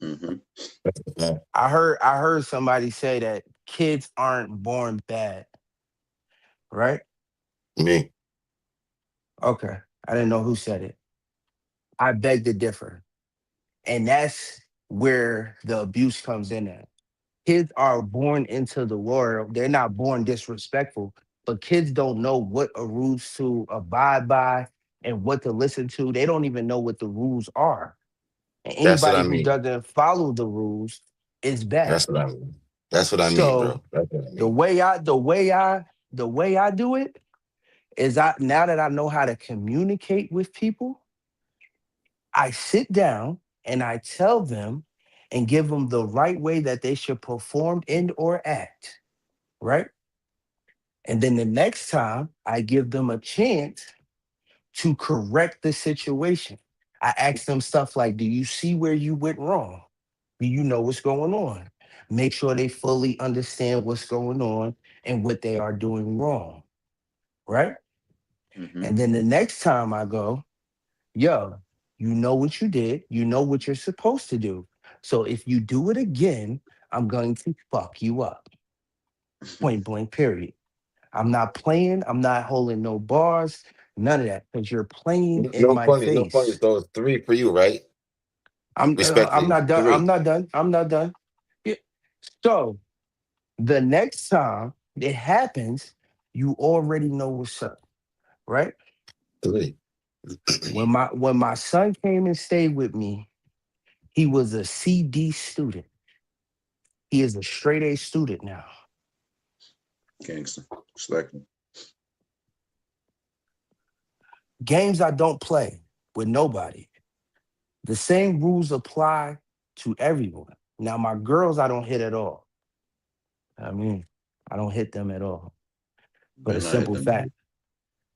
Mm-hmm. I heard somebody say that kids aren't born bad, right? Me. Okay, I didn't know who said it. I beg to differ, and that's where the abuse comes in at. Kids are born into the world. They're not born disrespectful, but kids don't know what a rules to abide by and what to listen to. They don't even know what the rules are. And That's what anybody I who mean. doesn't follow the rules is bad. That's what I mean. That's what I mean, bro. So That's what I the mean. way I the way I the way I do it is I now that I know how to communicate with people, I sit down and I tell them and give them the right way that they should perform and or act, right? And then the next time I give them a chance to correct the situation. I ask them stuff like, do you see where you went wrong? Do you know what's going on? Make sure they fully understand what's going on and what they are doing wrong, right? Mm-hmm. And then the next time I go, yo, you know what you did, you know what you're supposed to do. So if you do it again, I'm going to fuck you up. Point blank, period. I'm not playing, I'm not holding no bars, none of that, because you're playing in No my funny, no funny. face. So it's three for you, right? I'm Respectfully, not done. I'm three. not done. I'm not done. Yeah. So the next time it happens, you already know what's up, right? Three. When my son came and stayed with me, he was a CD student. He is a straight A student now. Gangster. Respect. Games I don't play with nobody. The same rules apply to everyone. Now, my girls, I don't hit at all. I mean, I don't hit them at all for the Better not hit simple them. fact,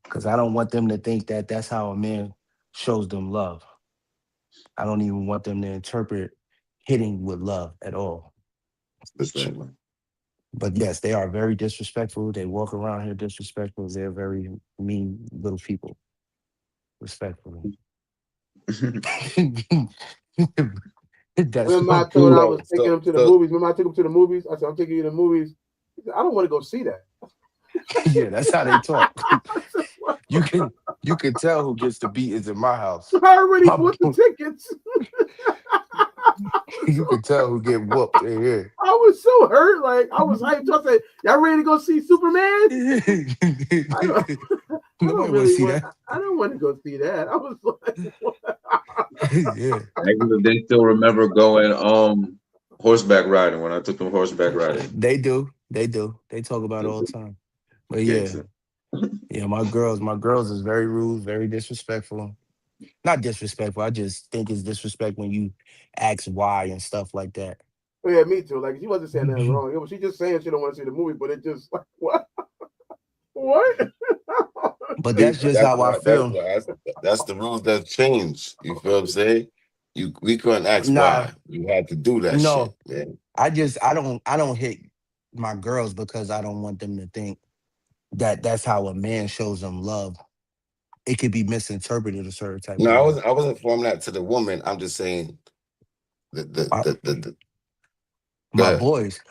because I don't want them to think that that's how a man shows them love. I don't even want them to interpret hitting with love at all. Respect. But yes, they are very disrespectful. They walk around here disrespectful. They're very mean little people, respectfully. That's remember I what. told her I So, was taking so, him to the so, movies. Remember I took him to the movies? I said, I'm taking you to the movies. He said, I don't want to go see that. Yeah, that's how they talk. I said, what? You can you can tell who gets the beat is in my house. I already My bought the tickets. you can tell who get whooped in here. I was so hurt. Like I was hyped. I said, "Y'all ready to go see Superman?" I don't, I don't Nobody want to really see want. that. I don't want to go see that. I was like, what? Yeah. They still remember going horseback riding. When I took them horseback riding, They do. They do. They talk about it all the time. But yeah, gangster. yeah, my girls is very rude, very disrespectful. Not disrespectful. I just think it's disrespect when you ask why and stuff like that. Oh, yeah, me too. Like she wasn't saying nothing wrong. She just saying she don't want to see the movie, but it just like what? What? But See, that's just that's how I why. That's feel. why. That's the rules that changed. You feel what I'm saying? We couldn't ask Nah, why. You had to do that shit, no. man. I don't hit my girls because I don't want them to think that that's how a man shows them love. It could be misinterpreted a certain type No, of I way. wasn't. I wasn't forming that to the woman. I'm just saying My, the go my ahead. boys,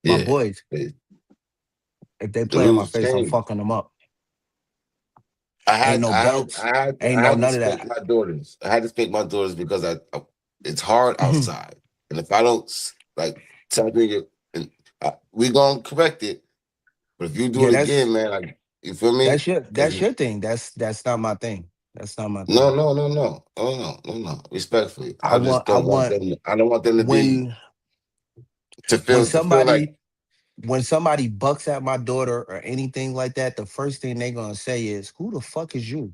my Yeah, boys, the if they the play in my rules face, I'm changed. fucking them up. I Ain't had no I had belts. I had Ain't I no had to none of spank that. my daughters. I had to spank my daughters because it's hard outside, and if I don't like tell you, and we gonna correct it. But if you do Yeah, it again, man, like you feel me? that's your thing. That's not my thing. That's not my No, thing. no, no, no, oh no, no, no. Respectfully, I I just want I don't want want them. I don't want them to be when to when feel like somebody when somebody bucks at my daughter or anything like that, the first thing they gonna say is, "Who the fuck is you?"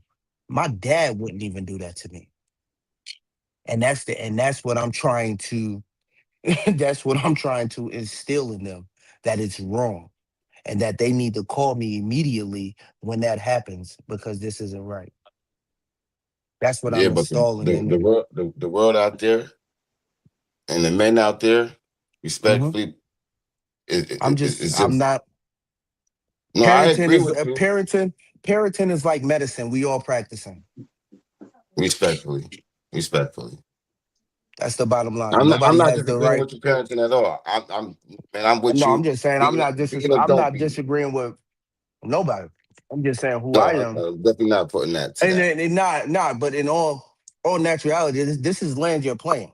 My dad wouldn't even do that to me, and that's what I'm trying to that's what I'm trying to instill in them, that it's wrong and that they need to call me immediately when that happens because this isn't right. That's what yeah. I'm But installing in them. the world out there and the men out there, Mhm. respectfully, it's I'm just not. no. I Parenting agree is with you. parenting is like medicine. We all practicing. Respectfully, respectfully. That's the bottom line. I'm Nobody not has the disagreeing right. with your parenting at all. Man, I'm with No, I'm you. just saying Being or I'm don't not be. disagreeing with nobody. I'm just saying who I No, am. I'm definitely not putting that to And, that. and not, but in all naturality, this is land you're playing.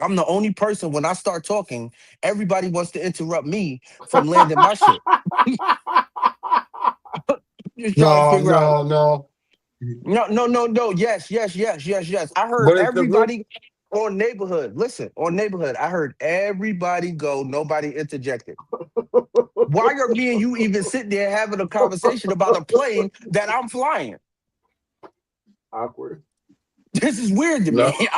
I'm the only person when I start talking, everybody wants to interrupt me from landing my shit. Just trying to No, figure out. no, no. No, no, no, no. Yes, yes, yes, yes, yes. I heard But it's the root. everybody on neighborhood. Listen, on neighborhood, I heard everybody go. Nobody interjected. Why are me and you even sitting there having a conversation about a plane that I'm flying? Awkward. This is weird to me. No.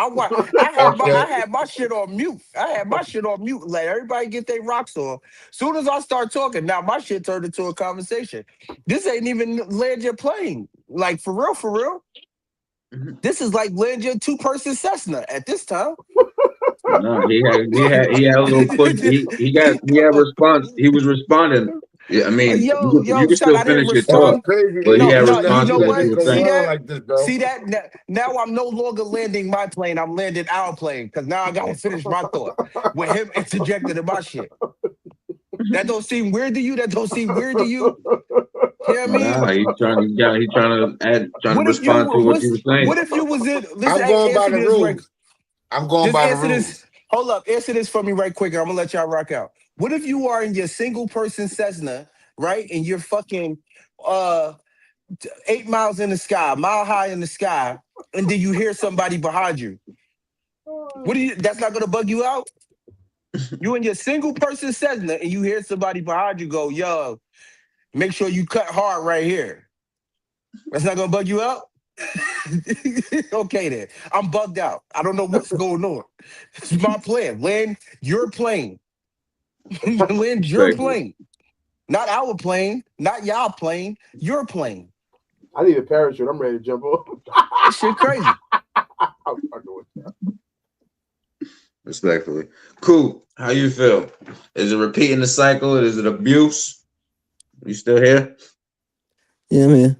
I Okay. had my shit on mute. I had my shit on mute. Let everybody get their rocks on. Soon as I start talking, now my shit turned into a conversation. This ain't even land your plane. Like for real, for real. This is like land your two-person Cessna at this time. No, he had a little push. He had response. He was responding. Yeah, I mean, you can Son, still I didn't finish your That's thought, respond. crazy. but he They No, had no, let you me know response to let what you this what? were go See saying. on that? like this, bro. See that? Now I'm no longer landing my plane. I'm landing our plane because now I gotta finish my thought with him interjecting in my shit. That don't seem weird to you? That don't seem weird to you? You know what I mean? Nah, trying to What if you respond to what you were saying. what if you was in listen, I'm going by answer the me this right. rules. I'm going Just by the answer this. rules. Hold up, answer this for me right quick. I'm gonna let y'all rock out. What if you are in your single person Cessna, right? And you're fucking uh 8 miles in the sky, mile high in the sky, and then you hear somebody behind you. What do you that's not gonna bug you out? You in your single person Cessna and you hear somebody behind you go, yo, make sure you cut hard right here. That's not gonna bug you out? Okay then. I'm bugged out. I don't know what's going on. It's my plan. Land your plane. Land your Respectfully. plane. Not our plane, not y'all plane, your plane. I need a parachute. I'm ready to jump off. This shit crazy. I'm fucking with you. Respectfully. Cool. How you feel? Is it repeating the cycle? Is it abuse? You still here? Yeah, man.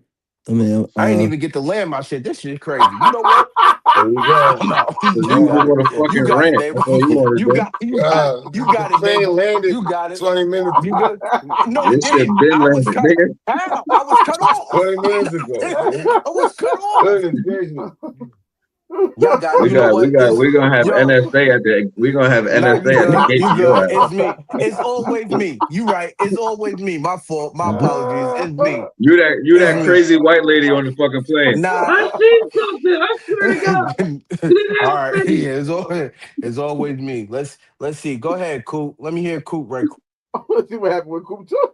I mean, I ain't even get to land my shit. This shit crazy. You know what? There you go. I'm out. Because You you Uh, just got it. want to You fucking got it, rant. baby. That's all you want to You do. got you the got it, baby. plane landed You got it. 20 minutes You ago. good? No, it This shit didn't. been I was landed, cut. nigga. How? I was cut off. 20 minutes ago, man. I was cut off. Goodness gracious. Y'all got, We you know got, we what? got, It's we're gonna have yo, NSA at the, we're gonna have nah, you NSA at the good. gate You to your good. house. It's me. It's always me. You right. It's always me. My fault. My apologies. It's me. You It's that me. crazy white lady on the fucking plane. Nah. I see something. I swear to God. All right. Yeah, it's always me. Let's see. Go ahead, Coop. Let me hear Coop right quick. Let's see what happened with Coop too.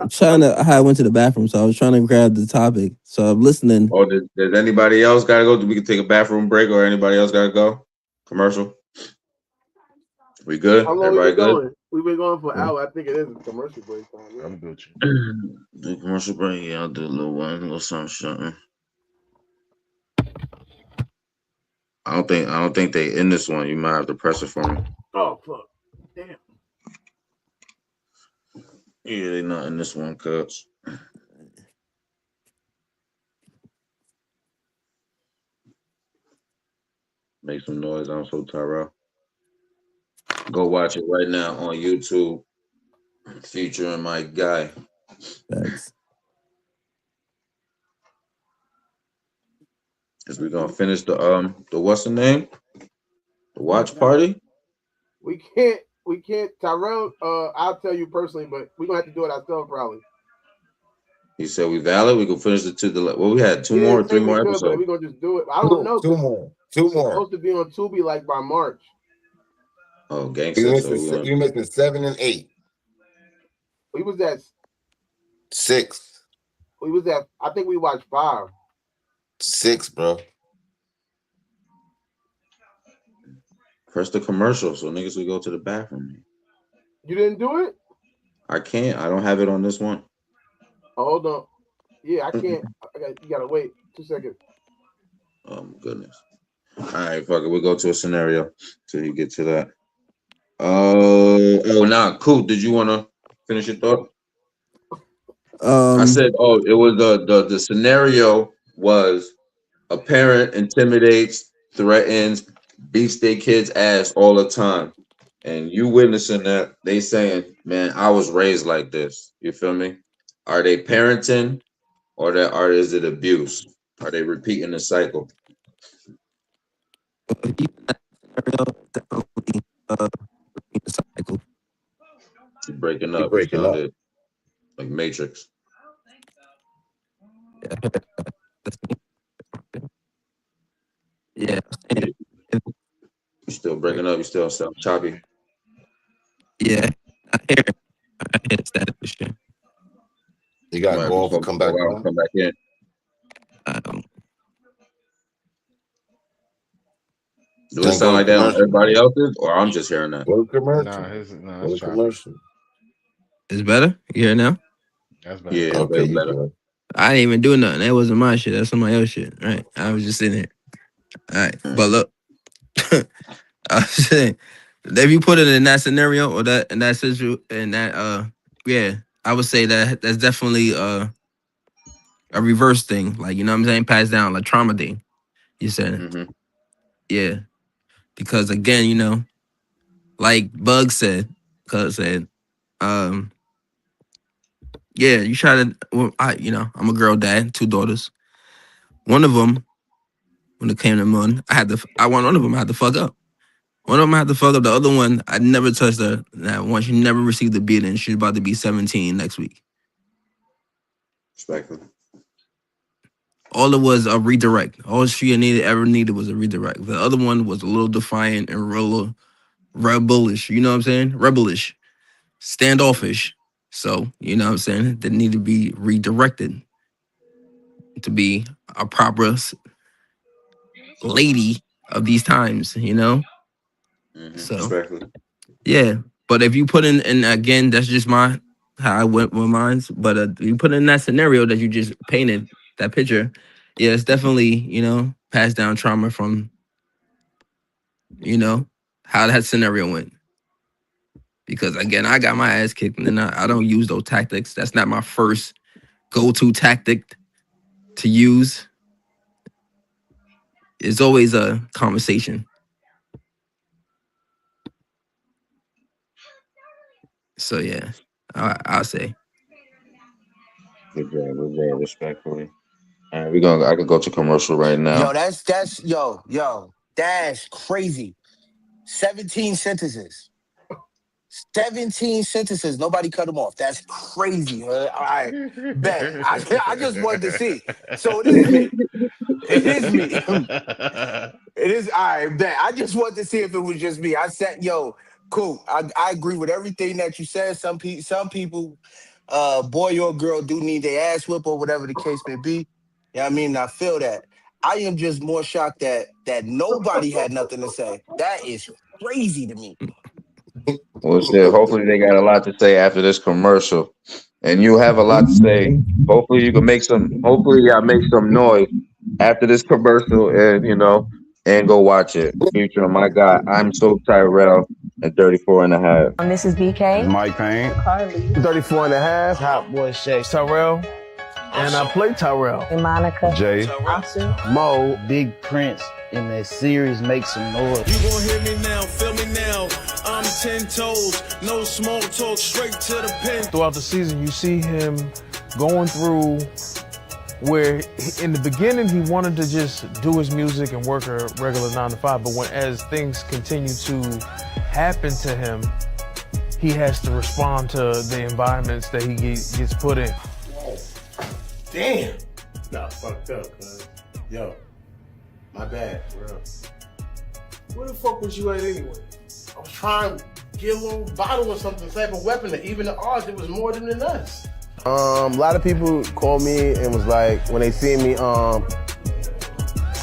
I'm trying to. I went to the bathroom, so I was trying to grab the topic. So I'm listening. Oh, does anybody else gotta go? We can take a bathroom break, or anybody else gotta go? Commercial. We good? How long we Everybody been good? going? We've been going for an hour. I think it is a commercial break time. Yeah. I'm good. You. The commercial break. Yeah, I'll do a little one, a little something. I don't think they in this one. You might have to press it for me. Oh fuck! Damn. Yeah, they not in this one, cuz. Make some noise. I'm so Tyrell. Go watch it right now on YouTube, featuring my guy. Thanks. Cause we're gonna finish the what's the name? The watch party. We can't. We can't. Tyrell. I'll tell you personally, but we're gonna have to do it ourselves probably. He said we valid. We can finish it to the well. We had two Yeah, more, he three said we more could, but episodes. we're gonna just do it. I don't know Two because more. Two it's more. supposed to be on Tubi like by March. Oh, You gangster. So missing we want you missing 7 and 8. We was at. 6. We was at. I think we watched 5. 6, bro. press the commercial so niggas will go to the bathroom. You didn't do it? I can't. I don't have it on this one. Oh, hold on. Yeah, I can't. You gotta wait 2 seconds. Oh my goodness. All right, fuck it. We'll go to a scenario till you get to that. Nah, cool. Did you wanna finish your thought? I Um. said, it was the scenario was a parent intimidates, threatens, beats their kid's ass all the time. And you witnessing that, they saying, man, I was raised like this. You feel me? Are they parenting or is it abuse? Are they repeating the cycle? Definitely. Cycle. You're breaking You up. You breaking up. sounded like Matrix. Yeah. You you still breaking up. You still sound choppy. Yeah. I hear it. I hear the static for sure. You You gotta might have go to off and go come back out and on. come back in. Um, Do it Then sound go to like that on commercial. everybody else's, or I'm just hearing that? Go to commercial. Nah, Go it's to choppy. commercial. it's better. You hear now? That's better. Yeah, Okay, way you better. good. I didn't even do nothing. That wasn't my shit. That's somebody else's shit. Right. I was just sitting here. All right. But Mm. look, I was saying, if you put it in that scenario or that in that situation, in that yeah, I would say that that's definitely a reverse thing. Like, you know what I'm saying? Passed down, like trauma thing. You said, Mm-hmm. yeah. Because again, you know, like Bug said, cuz said, um, yeah, you try to well, I'm a girl dad, 2 daughters. One of them, when it came to money, I want one of them I had to fuck up. One of them I had to fuck up. The other one, I never touched her. Now, once she never received a beating, she's about to be 17 next week. Respectfully. All it was a redirect. All she ever needed was a redirect. The other one was a little defiant and real rebellish. You know what I'm saying? Rebellish, standoffish. So you know what I'm saying? They need to be redirected to be a proper lady of these times. You know. Mm-hmm. So Respectfully. yeah. But if you put in, and again, that's just how I went with mine. But you put in that scenario that you just painted, that picture, yeah, it's definitely, passed down trauma from, you know, how that scenario went. Because again, I got my ass kicked, and then I don't use those tactics. That's not my first go-to tactic to use. It's always a conversation. So yeah, I'll say. Good job. Respectfully. All right, I can go to commercial right Yo, now. that's crazy. 17 sentences. 17 sentences. Nobody cut them off. That's crazy. All right, bet. I just wanted to see. So it is me. It is me. It is. All right, bet. I just wanted to see if it was just me. I said, yo, cool. I agree with everything that you said. Some people, boy or girl, do need their ass whip or whatever the case may be. Yeah, I mean, I feel that. I am just more shocked that nobody had nothing to say. That is crazy to me. Well, shit. Hopefully, they got a lot to say after this commercial, and you have a lot to say. Hopefully, you can make some. Hopefully, y'all make some noise after this commercial, and and go watch it. Featuring my guy, I'm so Tyrell at 34 and a half. This is BK. Mike Payne. Carly. 34 and a half. Hot boy Shay. Tyrell. And I play Tyrell. And Monica. Jay. Asu. Mo. Big Prince in that series Make Some Noise. You gon' hear me now, feel me now. I'm 10 toes, no small talk, straight to the pen. Throughout the season, you see him going through where in the beginning he wanted to just do his music and work a regular 9 to 5, but as things continue to happen to him, he has to respond to the environments that he gets put in. Whoa. Damn. Nah, fucked up, cuz. Yo, my bad, bro. Where the fuck was you at anyway? I was trying to get a little bottle or something, type of weapon that even the odds, it was more than us. A lot of people called me and was like, when they see me, I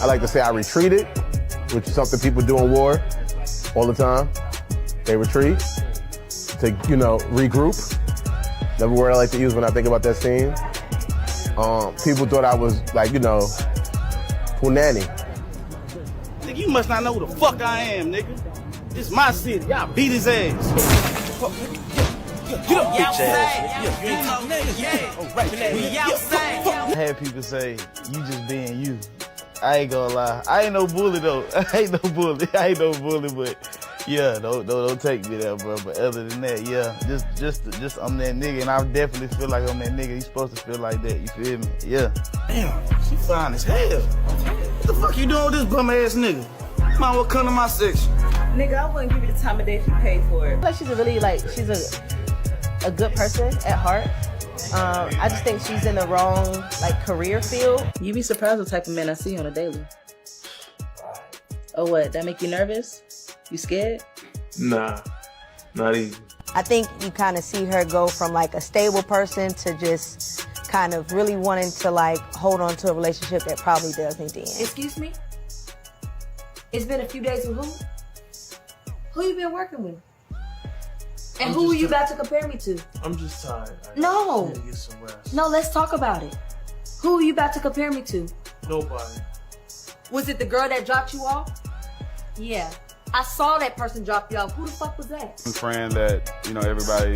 like to say I retreated, which is something people do in war all the time. They retreat to, regroup. Another word I like to use when I think about that scene. People thought I was like, punani. Nigga, you must not know who the fuck I am, nigga. This my city. Y'all beat his ass. Get up, bitch ass. You ain't talking niggas. We outside. I had people say, you just being you. I ain't gonna lie. I ain't no bully though. I ain't no bully, but yeah, don't take me there, bro. But other than that, yeah, just I'm that nigga, and I definitely feel like I'm that nigga. You supposed to feel like that, you feel me? Yeah. Damn, she fine as hell. What the fuck you doing with this bum ass nigga? Might well come to my section. Nigga, I wouldn't give you the time of day if you paid for it. Like she's a good person at heart. I just think she's in the wrong career field. You be surprised what type of men I see on a daily. Oh, what? That make you nervous? You scared? Nah, not even. I think you kind of see her go from a stable person to just kind of really wanting to hold on to a relationship that probably does need to end. Excuse me? It's been a few days with who? Who you been working with? And who are you about to compare me to? I'm just tired. No. I need to get some rest. No, let's talk about it. Who are you about to compare me to? Nobody. Was it the girl that dropped you off? Yeah. I saw that person drop you off. Who the fuck was that? A friend that, everybody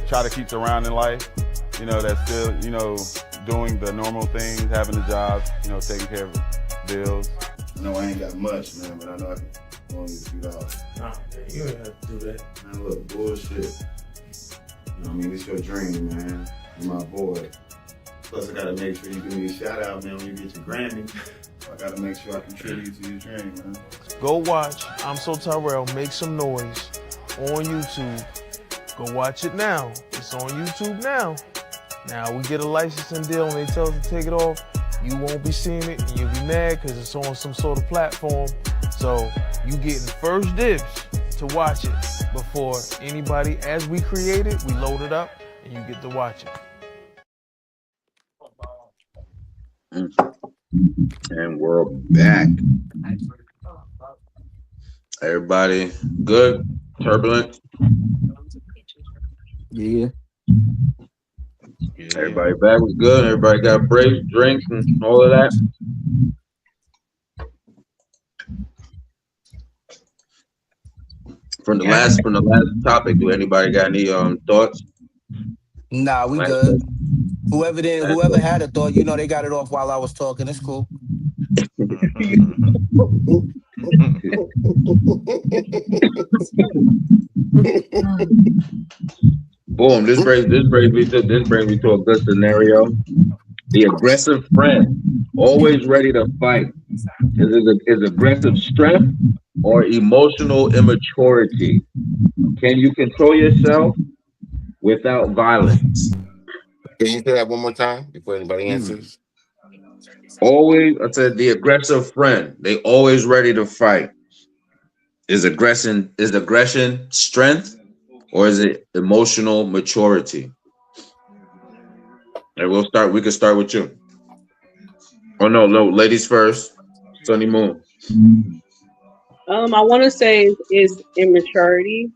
try to keep around in life, that's still, doing the normal things, having a job, taking care of bills. I know I ain't got much, man, but I know I can loan you a few dollars. Nah, man, you ain't have to do that. Man, look, bullshit. You know what I mean? It's your dream, man. You're my boy. Plus, I gotta make sure you give me a shout out, man, when you get your Grammy. So I gotta make sure I contribute to your dream, man. Go watch I'm So Tyrell, Make Some Noise on YouTube. Go watch it now. It's on YouTube now. Now we get a licensing deal and they tell us to take it off. You won't be seeing it and you'll be mad because it's on some sort of platform. So you getting first dibs to watch it before anybody. As we create it, we load it up and you get to watch it. And we're back. Everybody good? Turbulent? Yeah. Everybody back was good. Everybody got breaks, drinks, and all of that. From the last topic, do anybody got any thoughts? Nah, we good. Whoever had a thought, they got it off while I was talking. It's cool. Boom! This brings me to a good scenario. The aggressive friend, always ready to fight. Is aggressive strength or emotional immaturity? Can you control yourself without violence? Can you say that one more time before anybody answers? Always, I said the aggressive friend. They always ready to fight. Is aggression strength or is it emotional maturity? And we can start with you. Oh no, ladies first. Sunny Moon. I want to say is immaturity.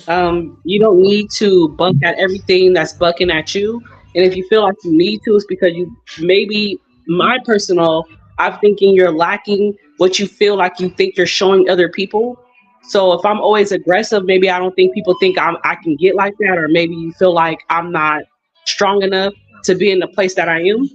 You don't need to bunk at everything that's bucking at you. And if you feel like you need to, it's because you maybe my personal, I'm thinking you're lacking what you feel like you think you're showing other people. So if I'm always aggressive, maybe I don't think people think I can get like that, or maybe you feel like I'm not strong enough to be in the place that I am.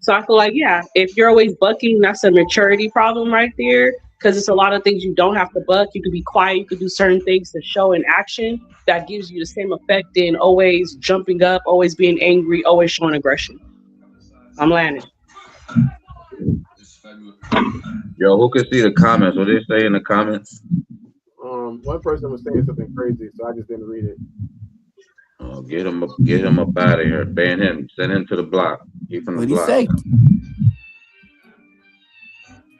So I feel like, yeah, if you're always bucking, that's a maturity problem right there. Because it's a lot of things you don't have to buck. You could be quiet. You could do certain things to show in action that gives you the same effect in always jumping up, always being angry, always showing aggression. I'm landing. Yo, who can see the comments? What they say in the comments? One person was saying something crazy, so I just didn't read it. Oh, get him up out of here. Ban him. Send him to the block. He from the What'd he block. say?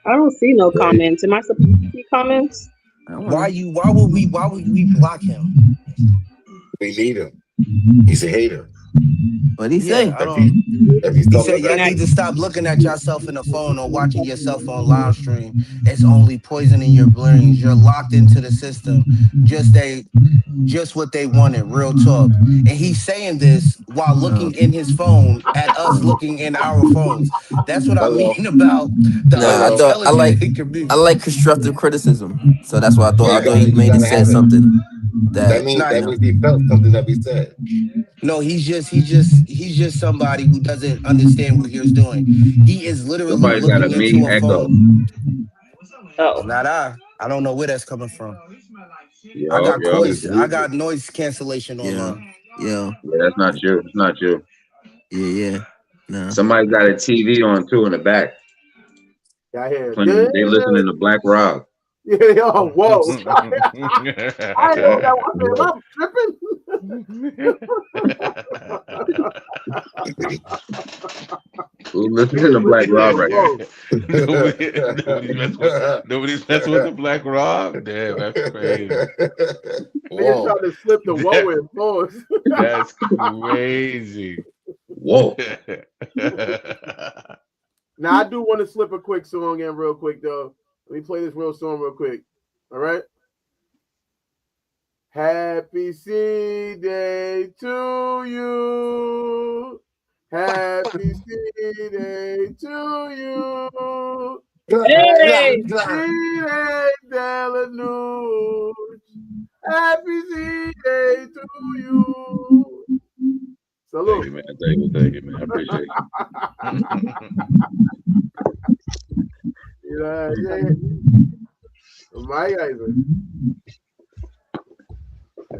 I don't see no comments. Am I supposed to see comments? Why would we block him? We need him. He's a hater. What'd he say? He said y'all need to stop looking at yourself in the phone or watching yourself on live stream. It's only poisoning your brains. You're locked into the system. Just what they wanted, real talk. And he's saying this while looking in his phone at us looking in our phones. That's what I mean about the I like constructive criticism. So that's why I thought he maybe said something. That means he felt something that we said. No, he's just somebody who doesn't understand what he's doing. He is literally looking into a phone. Oh, not I. I don't know where that's coming from. Yo, I got noise cancellation on. Yeah, that's not you. It's not you. Yeah. No. Somebody got a TV on too in the back. Yeah, I hear. They listening to Black Rock. Yeah, yo, whoa. I know that one. I'm tripping. Who listening to Black Rock right Nobody's messing with the Black Rock. Damn, that's crazy. They trying to slip the whoa in pause. That's crazy. Whoa. Now I do want to slip a quick song in real quick though. Let me play this real song real quick. All right. Happy C-Day to you. Happy C-Day to you. Hey! Thedondelaooch. Happy C-Day to you. Salute. Thank you, man. I appreciate You know what I'm saying? My guys.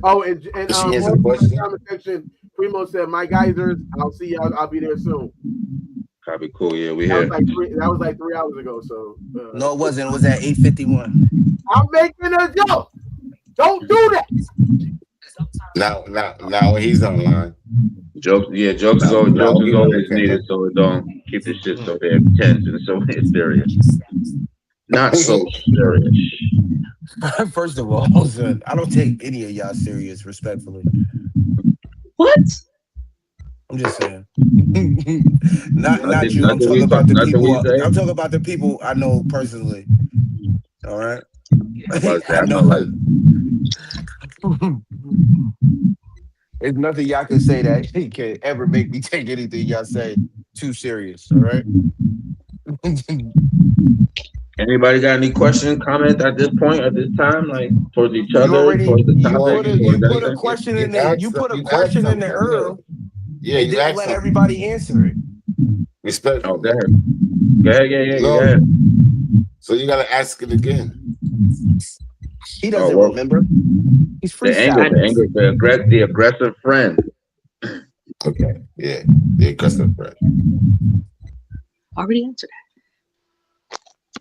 Oh, and in the comment section, Primo said, "My geysers, I'll see y'all. I'll be there soon." Copy, cool. Yeah, we here. That was like 3 hours ago. So no, it wasn't. It was at 8:51. I'm making a joke. Don't do that. Now when he's online. Jokes is always needed, so it don't keep the shit so damn tense and so serious. Not so serious. First of all, son, I don't take any of y'all serious, respectfully. What? I'm just saying. not you. I'm talking about the people. I'm talking about the people I know personally. All right. I know. There's nothing y'all can say that he can ever make me take anything y'all say too serious. All right. Anybody got any question, comment at this point, at this time, like towards each other, towards the topic? You put a question in there. You put a question in there earlier. Yeah, you didn't let everybody answer it. Respect. Oh, go ahead. Yeah. So you gotta ask it again. He doesn't remember. He's freestyling. The aggressive friend. Okay, yeah, the aggressive friend. Already answered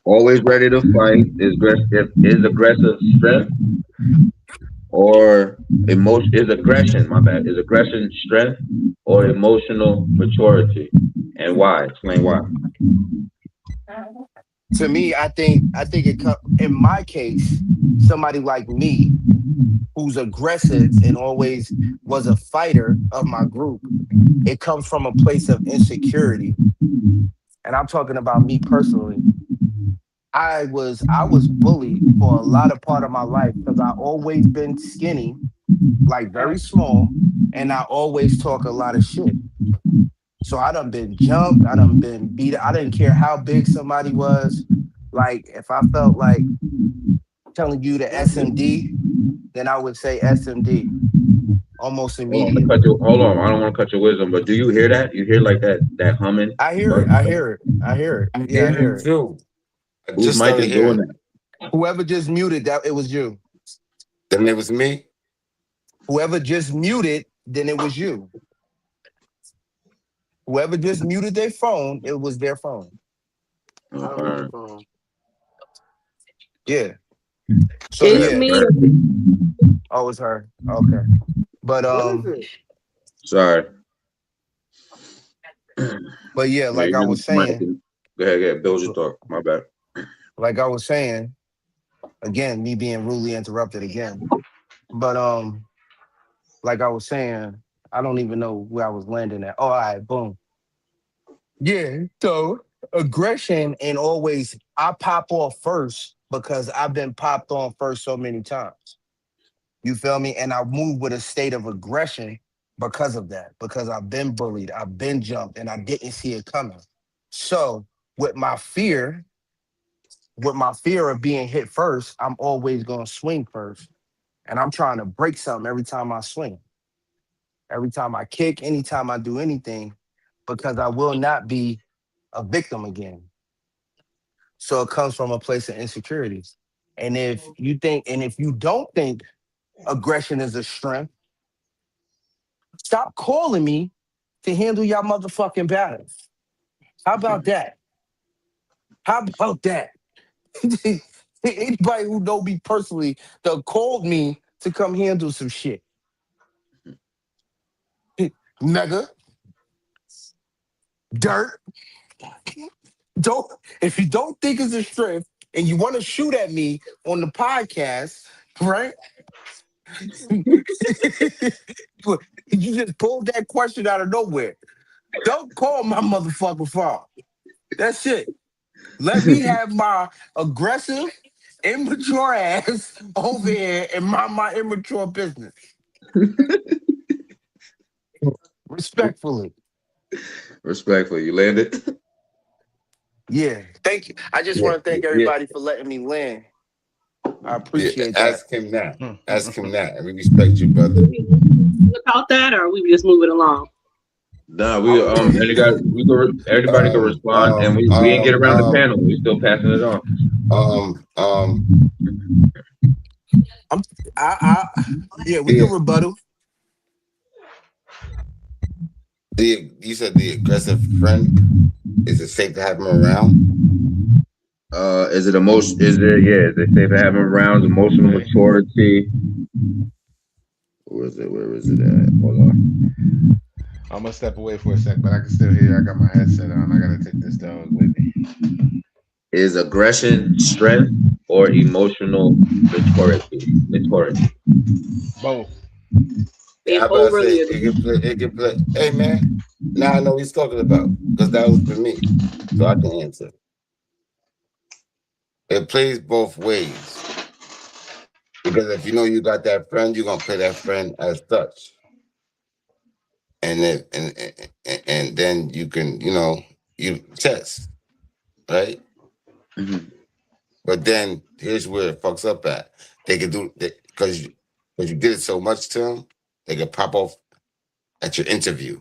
Always ready to fight. Is aggressive strength or emotion? Is aggression? My bad. Is aggression strength or emotional maturity? And why? Explain why. To me, I think in my case, somebody like me who's aggressive and always was a fighter of my group, it comes from a place of insecurity. And I'm talking about me personally. I was bullied for a lot of part of my life because I always been skinny, like very small, and I always talk a lot of shit. So I done been jumped, I done been beat. I didn't care how big somebody was. Like if I felt like telling you the SMD, then I would say SMD almost Hold on, I'm gonna cut immediately. you. Hold on, I don't want to cut your wisdom, but do you hear that? You hear like that humming? I hear it. Burp? I hear it. I hear it. I Yeah, I hear hear him it. too. I Whose just mic started is doing hearing. that? Whoever just muted, that it was you. Then it was me. Whoever just muted, then it was you. Whoever just muted their phone, it was their phone. I don't have a phone. Yeah. So It's yeah. me. Oh, it's her. Okay. But What is it? Sorry. but yeah, Yeah, like I your was mic. saying, Go ahead. Build your thought. My bad. like I was saying, again, me being rudely interrupted again. But like I was saying, I don't even know where I was landing at. Oh, all right, boom. Yeah. So aggression ain't always I pop off first because I've been popped on first so many times. You feel me? And I move with a state of aggression because of that, because I've been bullied, I've been jumped, and I didn't see it coming. So with my fear, with my fear of being hit first, I'm always gonna swing first. And I'm trying to break something every time I swing, every time I kick, anytime I do anything, because I will not be a victim again. So it comes from a place of insecurity. And if you don't think aggression is a strength, stop calling me to handle your motherfucking battles. How about that? How about that? Anybody who know me personally that called me to come handle some shit. Nigga, dirt. Don't if you don't think it's a strength and you want to shoot at me on the podcast, right? You just pulled that question out of nowhere. Don't call my motherfucking phone. That's it. Let me have my aggressive, immature ass over here and mind my immature business. Respectfully. Respectfully, you landed. Yeah. Thank you. I just Yeah, want to thank yeah, everybody for letting me land. I yeah. appreciate that. Ask him that. Ask him that. And we respect you, brother. About that, or we just move it along? Nah, we everybody can Um, respond, and um, we didn't get um, around the um, panel. We still passing it on. um, um, I'm yeah, we can the, rebuttal. you said the aggressive friend, is it safe to have him around? Is it emotion? Is it yeah? Is it safe to have him around? Emotional Okay. maturity. Where is it? Where is it at? Hold on. I'm gonna step away for a sec, but I can still hear. I got my headset on. I gotta take this dog with me. Is aggression strength or emotional maturity? Maturity. Both. Yeah, It I better say overly. it can play. It can play. Hey man, now I know what he's talking about because that was for me, so I can answer. It plays both ways because if you know you got that friend, you're gonna play that friend as such, and then and then you can you test right. Mhm. But then here's where it fucks up at. They could do because you did it so much to them, they could pop off at your interview.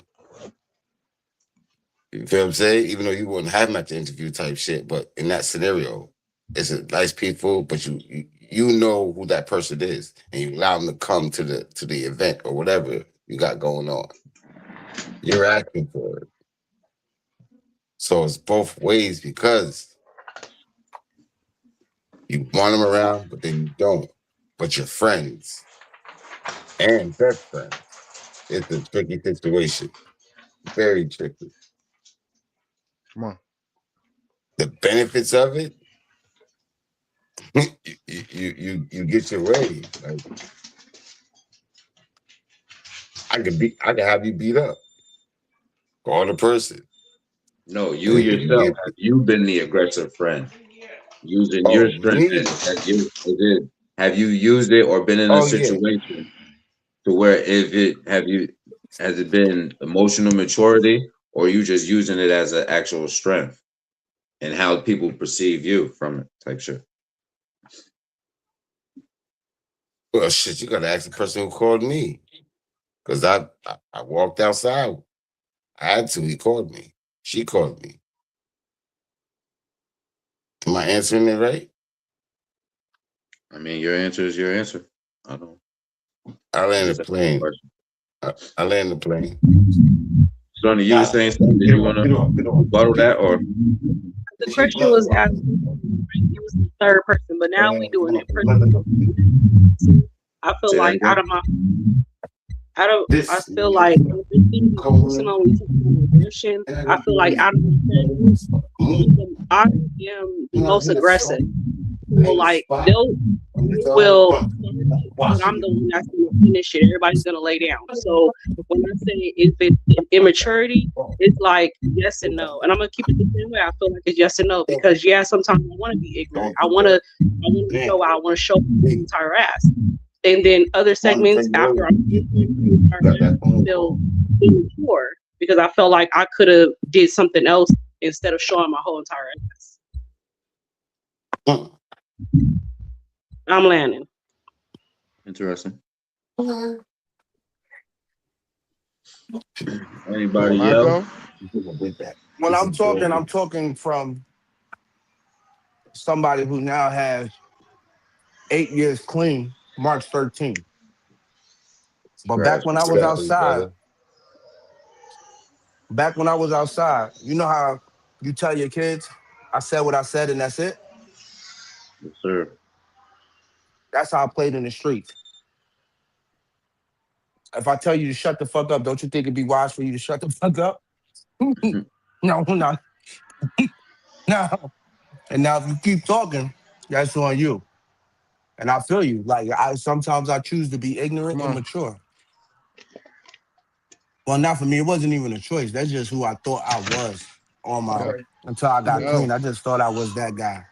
You feel what I'm saying? Even though you wouldn't have them at the interview type shit, but in that scenario, it's a nice people, but you know who that person is, and you allow them to come to the event or whatever you got going on. You're asking for it. So it's both ways because you want them around, but then you don't. But you're friends and best friends. It's a tricky situation. Very tricky. Come on. The benefits of it, you get your way. Like I can have you beat up. Call the person. No, you yourself, have you been the aggressive friend? Using your Oh, strength me? have you used it or been in a Oh, yeah. situation to where has it been emotional maturity or you just using it as an actual strength and how people perceive you from it type shit? Well, shit, you got to ask the person who called me. Because I walked outside. I had to. He called me. She called me. Am I answering it right? I mean, your answer is your answer. I don't. I I land just the asked the plane. question. I land the plane. Sonny, you were saying something. Did you want to rebuttal that or? The question was asked. It was the third person, but now we doing it. I feel Say that like again. I feel like aggression. I feel like out of I am the most aggressive. So like they will, but I'm the one that's gonna finish it. Everybody's gonna lay down. So when I say if it's immaturity, it's like yes and no. And I'm gonna keep it the same way. I feel like it's yes and no because yeah, sometimes I want to be ignorant. I want to show out. I want to show my entire ass. And then other segments after I'm still immature because I felt like I could have did something else instead of showing my whole entire ass. I'm landing. Interesting. Can Anybody I else? go? When I'm talking from somebody who now has 8 years clean, March 13th. But back when I was outside, you know how you tell your kids, I said what I said and that's it? Yes, sir. That's how I played in the streets. If I tell you to shut the fuck up, don't you think it'd be wise for you to shut the fuck up? No, no. No. And now if you keep talking, that's on you. And I feel you. Like sometimes I choose to be ignorant and mature. Well, not for me. It wasn't even a choice. That's just who I thought I was until I got clean. I just thought I was that guy.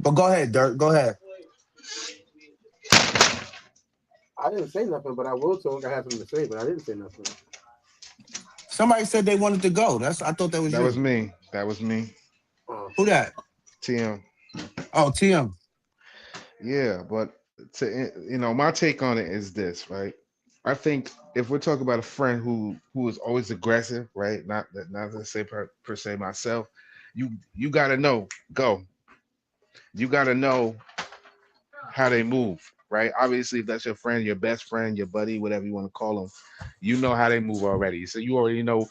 But go ahead, Dirk. Go ahead. I didn't say nothing, but I will talk. I have something to say, but I didn't say nothing. Somebody said they wanted to go. I thought that was you. That was me. That was me. Who that? TM. Oh, TM. Yeah, but my take on it is this, right? I think if we're talking about a friend who is always aggressive, right? Not to say per se myself, you gotta know, you gotta know how they move, right? Obviously, if that's your friend, your best friend, your buddy, whatever you want to call them, you know how they move already. So you already know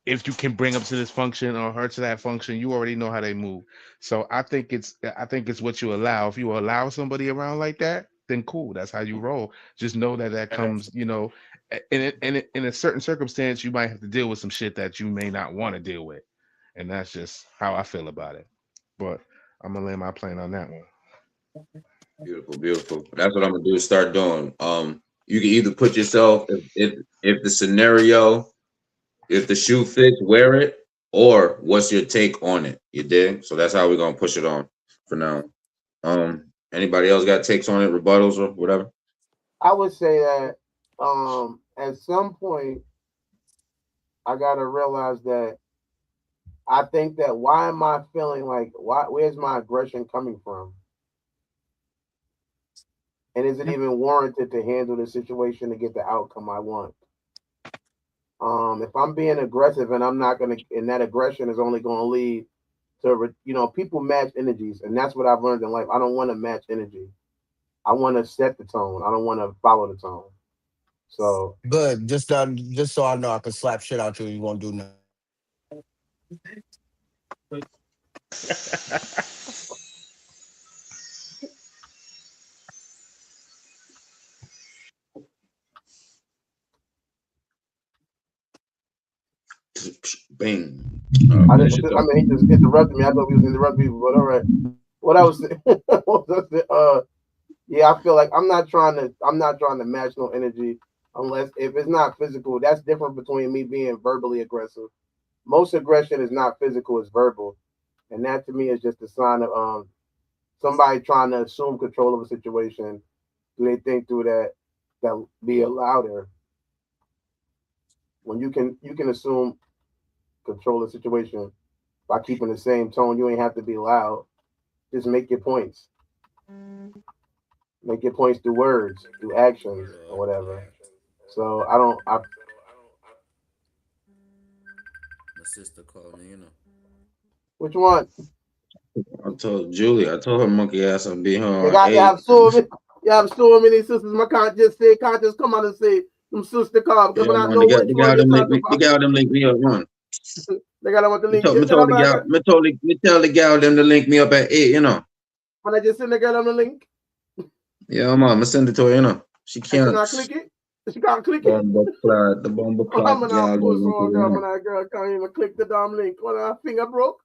if you can bring them to this function or her to that function, you already know how they move. So I think it's what you allow. If you allow somebody around like that, then cool. That's how you roll. Just know that comes, in a certain circumstance, you might have to deal with some shit that you may not want to deal with, and that's just how I feel about it. But I'm gonna land my plane on that one. Beautiful, beautiful. That's what I'm gonna do is start doing. You can either put yourself if the scenario, if the shoe fits, wear it, or what's your take on it? You dig? So that's how we're gonna push it on for now. Anybody else got takes on it, rebuttals or whatever? I would say that at some point I gotta realize that I think that why am I feeling like where's my aggression coming from? And is it even warranted to handle the situation to get the outcome I want? If I'm being aggressive and I'm not gonna, and that aggression is only gonna lead to, people match energies, and that's what I've learned in life. I don't want to match energy. I want to set the tone. I don't want to follow the tone. So Good. Just so I know I can slap shit out you and you won't do nothing. Bing. I Finish your thought. mean, he just interrupted me. I thought we was interrupting people, but all right. What I was saying, yeah, I feel like I'm not trying to match no energy unless if it's not physical. That's different between me being verbally aggressive. Most aggression is not physical; it's verbal, and that to me is just a sign of somebody trying to assume control of a situation. Do they think through that be louder when you can assume control of the situation by keeping the same tone? You ain't have to be loud. Just make your points. Make your points through words, through actions, or whatever. So I don't. My sister called me, Which one? I told Julie, I told her monkey ass I'd be You home at got. You 8. have so many. You have so many sisters. I can't just come out and say them sister call because Yeah, when I man, know which the one gal you're them link talking me, the about. gal them link me up one. They gotta want the link. Me You tell told them me tell the gal them to link me up at 8, when I just send the girl on the link Yeah, man, I'm send it to her, She and she can't. not click it. She can't click it. The bomber I'm clock gonna gal them post link on me girl up. when that girl can't even click the damn link. When her finger broke.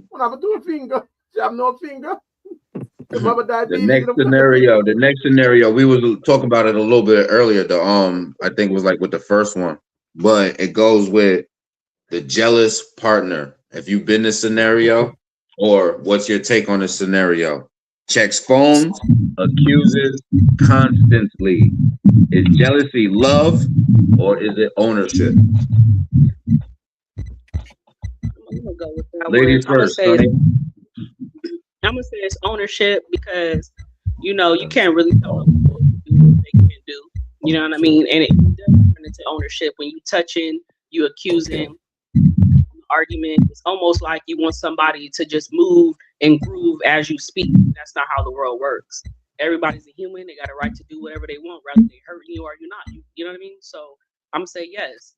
When I have do a finger. She have no finger. The mother diabetes. The next scenario, we was talking about it a little bit earlier. I think it was like with the first one, but it goes with the jealous partner. Have you been in this scenario, or what's your take on this scenario? Checks phones, accuses constantly. Is jealousy love, or is it ownership? I'm gonna go with that one. Ladies first, honey. I'm gonna say it's ownership because you can't really tell them what to do what they can do. You know what I mean? And it does turn into ownership when you touching, you accusing, argument. It's almost like you want somebody to just move and groove as you speak. That's not how the world works. Everybody's a human. They got a right to do whatever they want, whether they hurting you or you're not. You know what I mean? So I'm gonna say yes.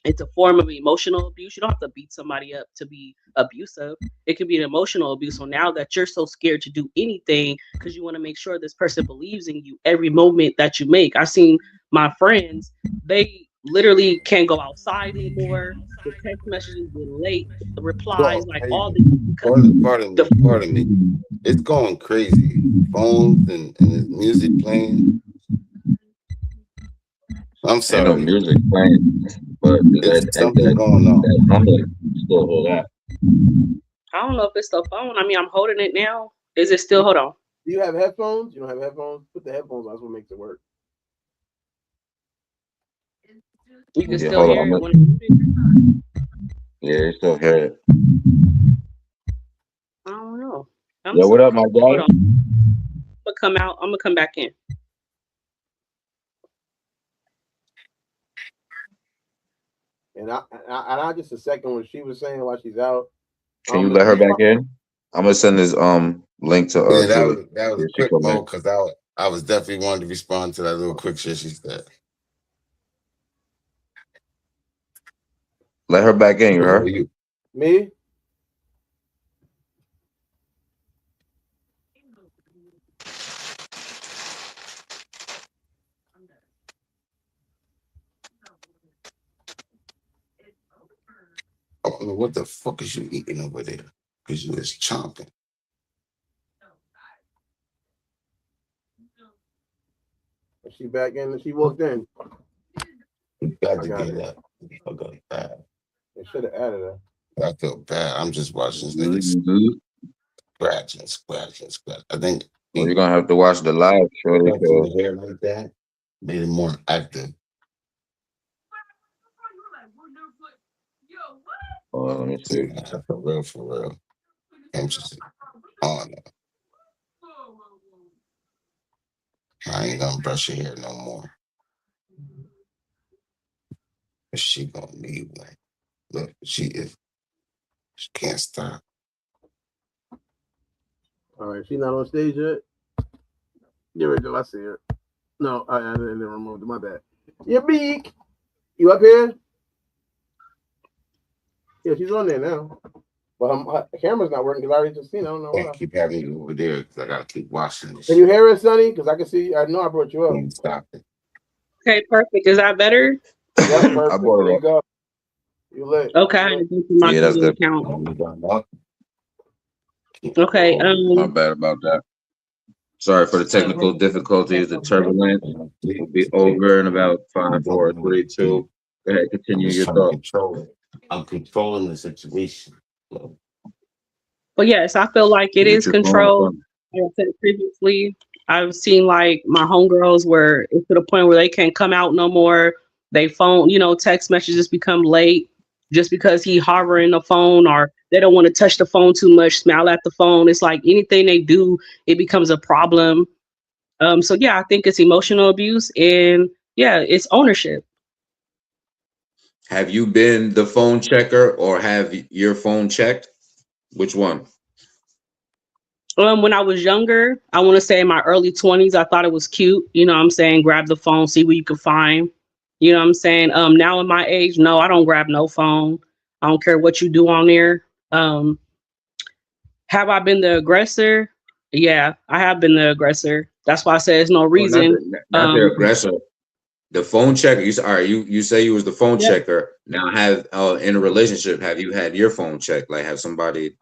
It's a form of emotional abuse. You don't have to beat somebody up to be abusive. It can be an emotional abuse. So now that you're so scared to do anything because you want to make sure this person believes in you every moment that you make. I've seen my friends, they literally can't go outside anymore. The text messages get late, the replies, Go like all crazy. the because the Pardon me. It's going crazy. Phones and his music playing. I'm Ain't no sorry. music playing, but It's something going on. that number still hold that. I don't know if it's the phone. I mean, I'm holding it now. Is it still? Hold on. Do you have headphones? You don't have headphones? Put the headphones on. That's what makes it work. You can Yeah, still hold hear on. it when Yeah, you still hear it. I don't know. I'm Yo, what sorry. up, my Hold guy? on. I'm gonna come out. I'm gonna come back in. And I just a second when she was saying while she's out. Can you let her She's back in? I'm gonna send this link to Yeah, Julie. that was Yeah, she quick come in. mode because I was definitely wanting to respond to that little quick shit she said. Let her back in, you heard? Me? I don't know what the fuck is you eating over there? Because you was chomping. Is she back in? She walked in. You got I to got get it. up. I got bad. They should have added her. I feel bad. I'm just watching this nigga Mm-hmm. scratch. I think Well, you're gonna have to watch the live, shorty. touching the hair like that made it more active. Let me see. For real. I'm just on it. I ain't gonna brush your hair no more. She gonna need one. Look, she can't stop. All right, she's not on stage yet. There we go. I see her. No, I didn't remove it. My bad. Your beak. You up here? Yeah, she's on there now. Well, her camera's not working because I already just seen it. I don't know I why. keep having you over there because I gotta keep watching this Can you shit. hear us, Sonny? Because I can see. I know I brought you up. Can you stop it? Okay, perfect. Is that better? Yep, I perfect. brought There it you up. go. You lit. Okay, I You had to lit. go through my Yeah, that's Google good. account. Keep Okay, going. My bad about that. Sorry for the technical difficulties. The turbulence will be over in about 5, 4, 3, 2. Go ahead, I'm continue just your trying to thought. control it. I'm controlling the situation. but yes, I feel like it Mute is your phone or control. something. Like I said previously, I've seen like my homegirls where it's to the point where they can't come out no more. They phone, text messages become late just because he hovering the phone or they don't want to touch the phone too much, smile at the phone. It's like anything they do, it becomes a problem. So yeah, I think it's emotional abuse and yeah, it's ownership. Have you been the phone checker or have your phone checked? Which one? When I was younger, I want to say in my early 20s, I thought it was cute. You know what I'm saying? Grab the phone, see what you can find. You know what I'm saying? Now in my age, no, I don't grab no phone. I don't care what you do on there. Have I been the aggressor? Yeah, I have been the aggressor. That's why I say there's no Oh, not reason. the aggressor. The phone checker. All right. You say you was the phone Yeah. checker. Now have in a relationship, have you had your phone checked? Like have somebody?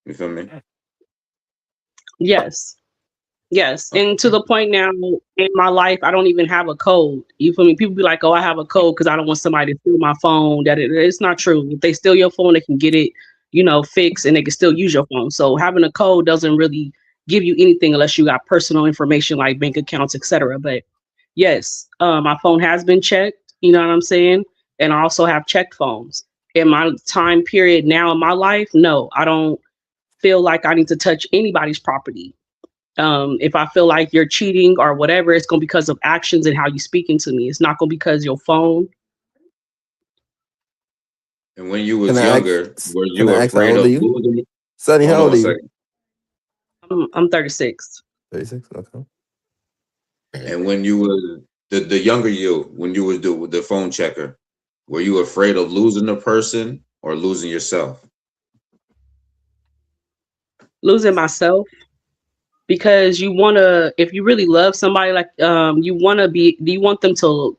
You feel me? Yes. Yes, and to the point now in my life, I don't even have a code. You feel me? People be like, "Oh, I have a code because I don't want somebody to steal my phone." It's not true. If they steal your phone, they can get it, fixed, and they can still use your phone. So having a code doesn't really give you anything unless you got personal information like bank accounts, etc. But yes, my phone has been checked. You know what I'm saying? And I also have checked phones. In my time period now in my life, no, I don't feel like I need to touch anybody's property. If I feel like you're cheating or whatever, it's gonna be because of actions and how you speaking to me. It's not gonna be because your phone. And when you Can was I ask? younger, were Can you I ask how afraid old are of you, losing it? Sonny? Hold How on old one are you? second. I'm 36. 36. Okay. And when you was the younger you, when you was the phone checker, were you afraid of losing the person or losing yourself? Losing myself because you wanna, if you really love somebody, like you wanna be, do you want them to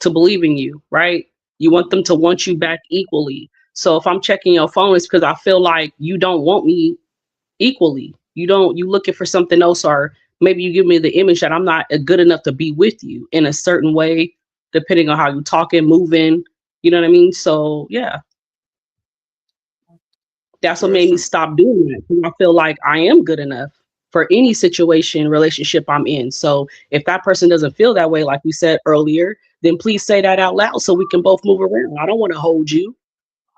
believe in you, right? You want them to want you back equally. So if I'm checking your phone, it's because I feel like you don't want me equally. You looking for something else, or maybe you give me the image that I'm not good enough to be with you in a certain way, depending on how you talking, moving. You know what I mean? So yeah, that's what made me Interesting. stop doing that. 'Cause I feel like I am good enough for any situation, relationship I'm in. So if that person doesn't feel that way, like we said earlier, then please say that out loud so we can both move around. I don't want to hold you.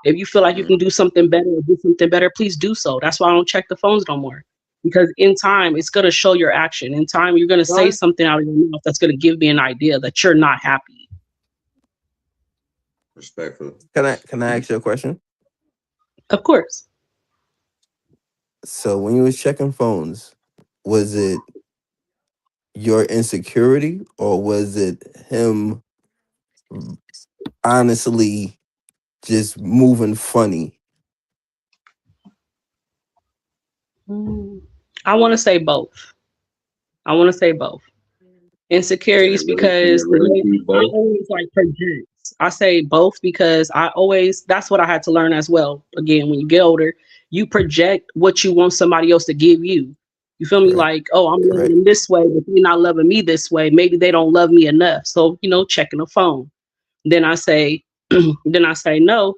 If you feel like you Mm, can do something better or do something better, please do so. That's why I don't check the phones no more. Because in time, it's gonna show your action. In time, you're gonna say Son, something out of your mouth that's gonna give me an idea that you're not happy. respectfully. Can I ask you a question? Of course. So when you was checking phones, was it your insecurity or was it him honestly just moving funny? Mm. I want to say both. I want to say both. Insecurities Can because it the really way be I both? always like project. I say both because that's what I had to learn as well. Again, when you get older, you project what you want somebody else to give you. You feel me? Right. Like, oh, I'm loving Right. them this way, but they're not loving me this way. Maybe they don't love me enough. So, checking the phone. Then I say, then I say no.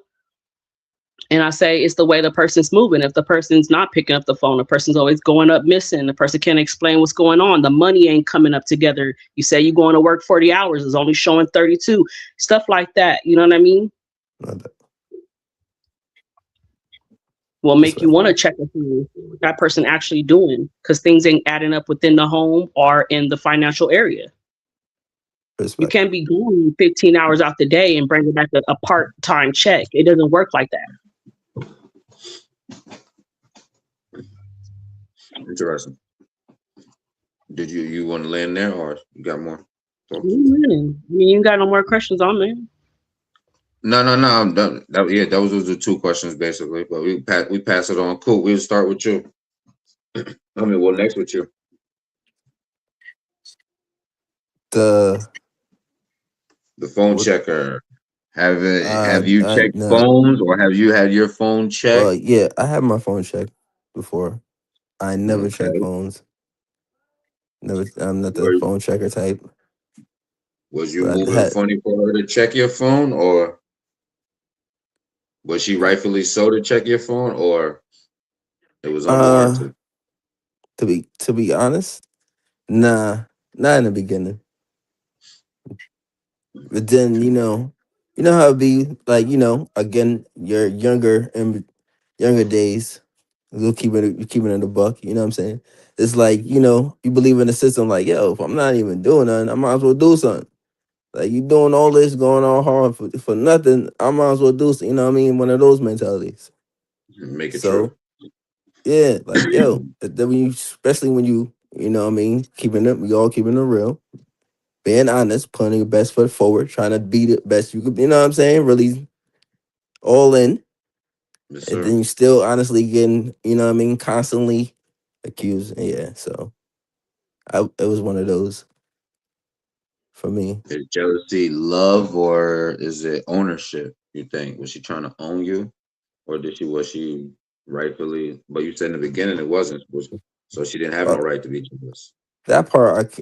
And I say it's the way the person's moving. If the person's not picking up the phone, the person's always going up missing. The person can't explain what's going on. The money ain't coming up together. You say you're going to work 40 hours, it's only showing 32. Stuff like that. You know what I mean? Not that Will make you want to respectful. check the phone, what that person actually doing, because things ain't adding up within the home or in the financial area. You Respect. can't be going 15 hours out the day and bringing back a part-time check. It doesn't work like that. Interesting. Did you want to land there, or you got more? I mean, you ain't got no more questions on me. No, I'm done. Those was the two questions basically. But we pass it on. Cool. We'll start with you. I mean, well, next with you. The phone what? checker. Have you checked No. phones, or have you had your phone Well, checked? yeah, I had my phone checked before. I never check Okay. phones. Never. I'm not the Were, phone checker type. was you But I moving had. funny for her to check your phone, or was she rightfully so to check your phone, or it was Uh, unwarranted? to be honest, nah, not in the beginning. But then you know how it be like again your younger days. You'll keep it in the buck. You know what I'm saying? It's like you believe in the system. Like yo, if I'm not even doing nothing, I might as well do something. Like you doing all this going on hard for nothing. I might as well do something. You know what I mean? One of those mentalities. Make it true. So yeah, like yo, then when especially when you know what I mean, we all keeping it real, being honest, putting your best foot forward, trying to be the best you could. You know what I'm saying? Really all in, Yes, and sir. then you still honestly getting, you know what I mean, constantly accused. Yeah, so it was one of those for me. Is jealousy love, or is it ownership? You think was she trying to own you, or was she rightfully? But you said in the beginning it wasn't. So she didn't have Uh, no right to be jealous. that part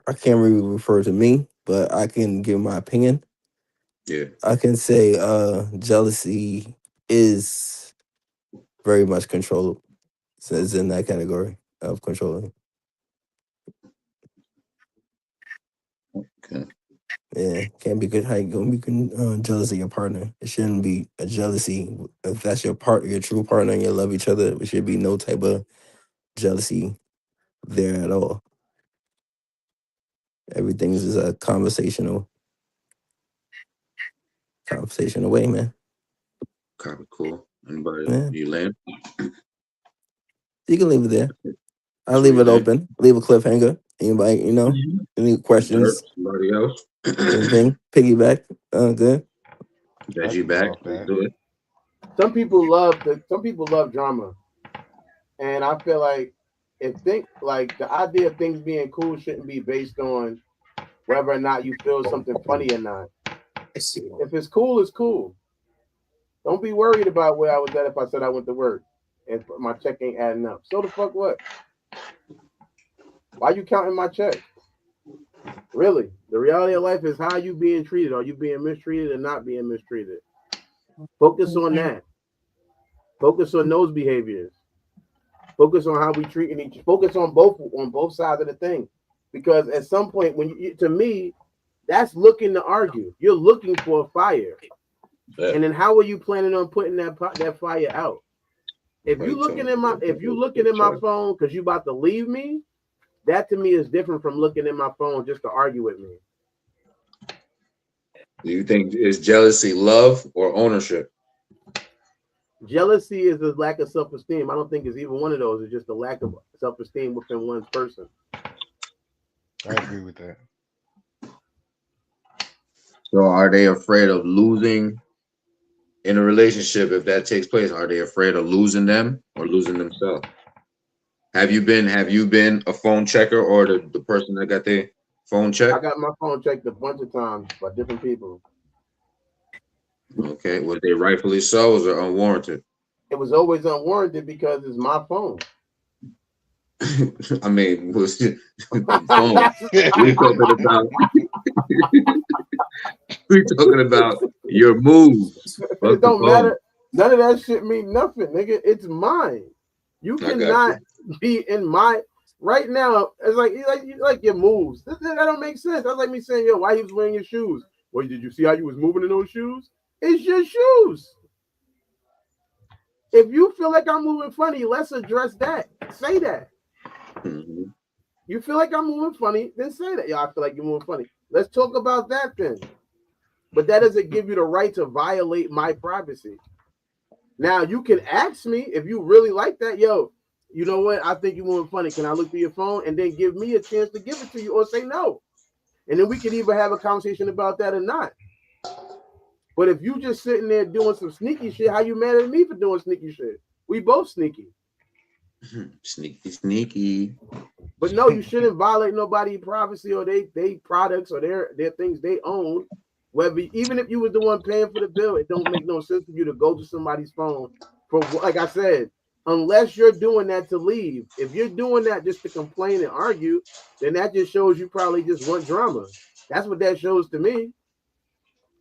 I can't really refer to me, but I can give my opinion. Yeah. I can say jealousy is very much controllable. So it's in that category of controlling. Okay. Yeah, can't be good. How you gonna be jealous of your partner? It shouldn't be a jealousy if that's your true partner, and you love each other. There should be no type of jealousy there at all. Everything is a conversational way, man. Copy. Cool. Anybody? Yeah, You land? you can leave it there. I That's where leave you it land. open. Leave a cliffhanger. Anybody, any Dirt. questions? Somebody else. Anything? Piggyback. Good. I Veggie can go back. off Let's that. do it. Some people love drama, and I feel like the idea of things being cool shouldn't be based on whether or not you feel something funny or not. If it's cool, it's cool. Don't be worried about where I was at if I said I went to work and my check ain't adding up. So the fuck what? Why you counting my check? Really? The reality of life is how you being treated. Are you being mistreated or not being mistreated? Focus on that. Focus on those behaviors. Focus on how we treat each. Focus on both sides of the thing, because at some point, to me, that's looking to argue. You're looking for a fire, Yeah. and then how are you planning on putting that fire out? If you looking at my phone because you about to leave me, that to me is different from looking at my phone just to argue with me. Do you think is jealousy love or ownership? Jealousy is a lack of self-esteem. I don't think it's even one of those. It's just a lack of self-esteem within one's person. I agree with that. So are they afraid of losing in a relationship if that takes place? Are they afraid of losing them or losing themselves? Have you been a phone checker, or the person that got their phone I checked? got my phone checked a bunch of times by different people. Okay. Was they rightfully so, or was it unwarranted? It was always unwarranted because it's my phone. I mean, was the phone? We talking about we talking about your moves It of the don't phone. matter. None of that shit mean nothing, nigga. It's mine. You I got cannot you. be in my right now. It's like your moves. That don't make sense. That's like me saying, yo, why he was wearing your shoes? Well, did you see how you was moving in those shoes? It's your shoes. If you feel like I'm moving funny, let's address that. Say that. Mm-hmm. You feel like I'm moving funny, then say that. Yo, I feel like you're moving funny. Let's talk about that then. But that doesn't give you the right to violate my privacy. Now you can ask me if you really like that, yo. you know what? I think you're moving funny. Can I look through your phone? And then give me a chance to give it to you or say no. And then we can either have a conversation about that or not. But if you just sitting there doing some sneaky shit, how you mad at me for doing sneaky shit? We both sneaky. Sneaky. But no, you shouldn't violate nobody's privacy or they products or their things they own. Whether even if you was the one paying for the bill, it don't make no sense for you to go to somebody's phone for, like I said, unless you're doing that to leave. If you're doing that just to complain and argue, then that just shows you probably just want drama. That's what that shows to me.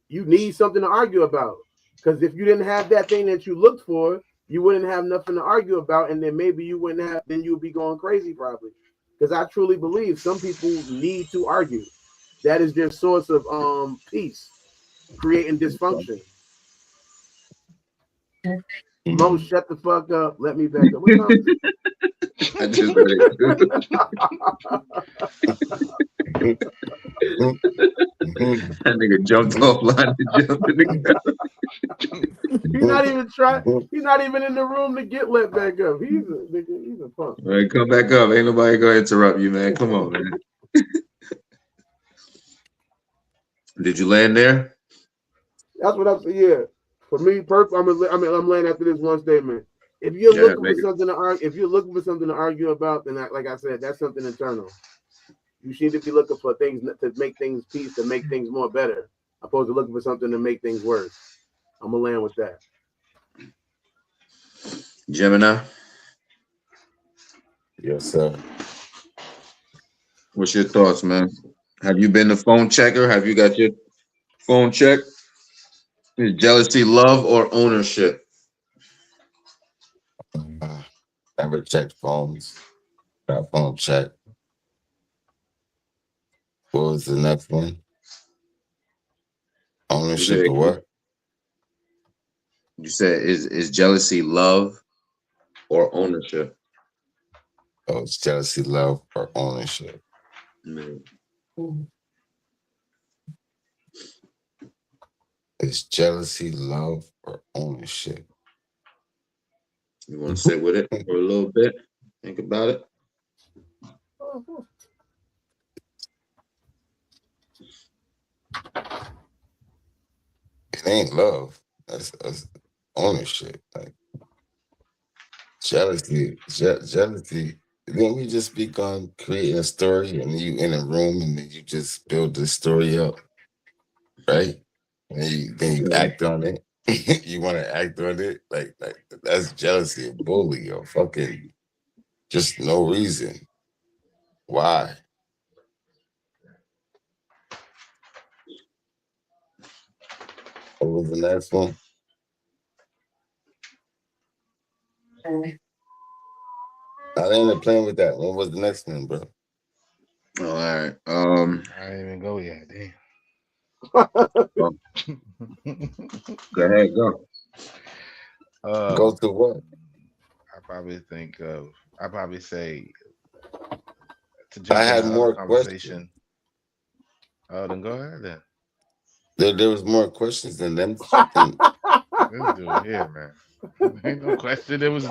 You need something to argue about. Because if you didn't have that thing that you looked for, you wouldn't have nothing to argue about, and then maybe you wouldn't have, then you'd be going crazy probably. Because I truly believe some people need to argue. That is their source of peace, creating dysfunction. Mo, shut the fuck up. Let me back up. What time is it? I just read it. That nigga jumped off line to jump in the He's not even trying. He's not even in the room to get let back up. He's a punk. All right, come back up. Ain't nobody gonna interrupt you, man. Come on, man. Did you land there? That's what I'm saying. Yeah, for me, I'm laying after this one statement. If you're looking for something to argue, if you're looking for something to argue about, then like I said, that's something internal. You should be looking for things to make things peace, to make things more better, opposed to looking for something to make things worse. I'm gonna land with that. Gemini. Yes, sir. What's your thoughts, man? Have you been the phone checker? Have you got your phone checked? Is jealousy love or ownership? Never checked phones. Got phone check. What was the next one? Ownership or what? You said is jealousy love or ownership? Oh, it's jealousy, love, or ownership. It's jealousy, love, or ownership. You want to sit with it for a little bit? Think about it. It ain't love. That's ownership. Like jealousy. Then we just become creating a story, and you in a room, and then you just build the story up, right? And then you act on it. You want to act on it, like that's jealousy, and bully, or fucking just no reason. Why? What was the next one? I ended up playing with that. What was the next one, bro? Oh, all right. I didn't even go yet. Damn. Go ahead, go. Go to what? I probably say to I had more conversation. Oh, then go ahead then. There was more questions than them. This dude here, man. Ain't no question. It was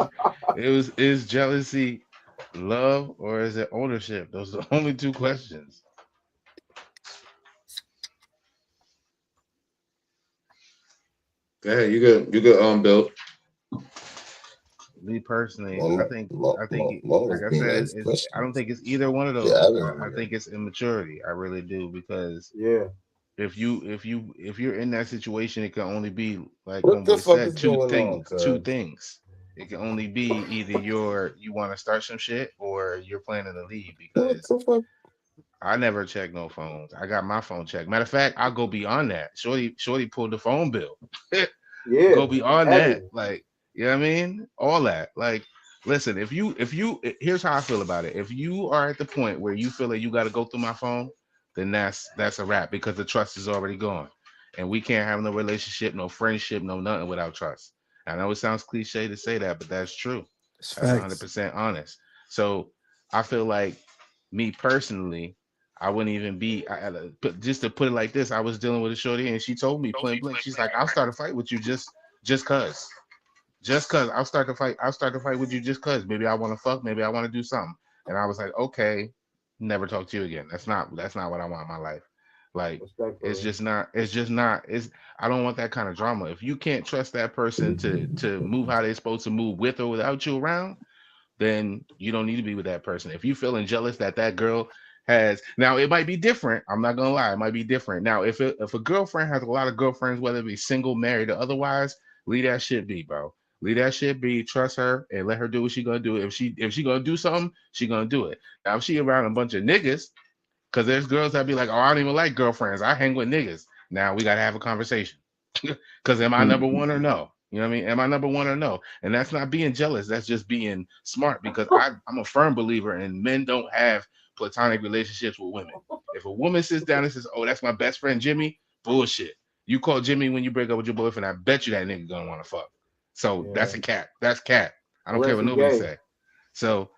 is jealousy love or is it ownership? Those are the only two questions. Go ahead, you good, Bill. Me personally, I think like I said, I don't think it's either one of those. I think it's immaturity. I really do, because if you're in that situation, it can only be like Homeboy said, two things. It can only be either you want to start some shit or you're planning to leave, because I never check no phones. I got my phone checked. Matter of fact, I'll go beyond that. Shorty pulled the phone bill. Go beyond that. Like, you know what I mean? All that. Like, listen, if you here's how I feel about it. If you are at the point where you feel like you got to go through my phone, then that's a wrap, because the trust is already gone. And we can't have no relationship, no friendship, no nothing without trust. I know it sounds cliche to say that, but that's true. That's 100% honest. So I feel like, me personally, I wouldn't even be, but just to put it like this, I was dealing with a shorty and she told me point blank, she's like, I'll start a fight with you just cause just cause I'll start to fight with you just cause maybe I want to fuck, maybe I want to do something. And I was like, okay, never talk to you again. That's not what I want in my life. Like it's I don't want that kind of drama. If you can't trust that person to move how they're supposed to move with or without you around, then you don't need to be with that person. If you feeling jealous that girl has, now it might be different. I'm not gonna lie, it might be different. Now, if a girlfriend has a lot of girlfriends, whether it be single, married, or otherwise, leave that shit be, bro. Leave that shit be. Trust her and let her do what she gonna do. If she gonna do something, she gonna do it. Now, if she around a bunch of niggas, because there's girls that be like, oh, I don't even like girlfriends. I hang with niggas. Now we gotta have a conversation. Because am I number one or no? You know what I mean? Am I number one or no? And that's not being jealous. That's just being smart. Because I'm a firm believer in men don't have platonic relationships with women. If a woman sits down and says, "Oh, that's my best friend Jimmy," bullshit. You call Jimmy when you break up with your boyfriend. I bet you that nigga gonna want to fuck. So that's a cat. That's cat. I don't care what nobody say. So,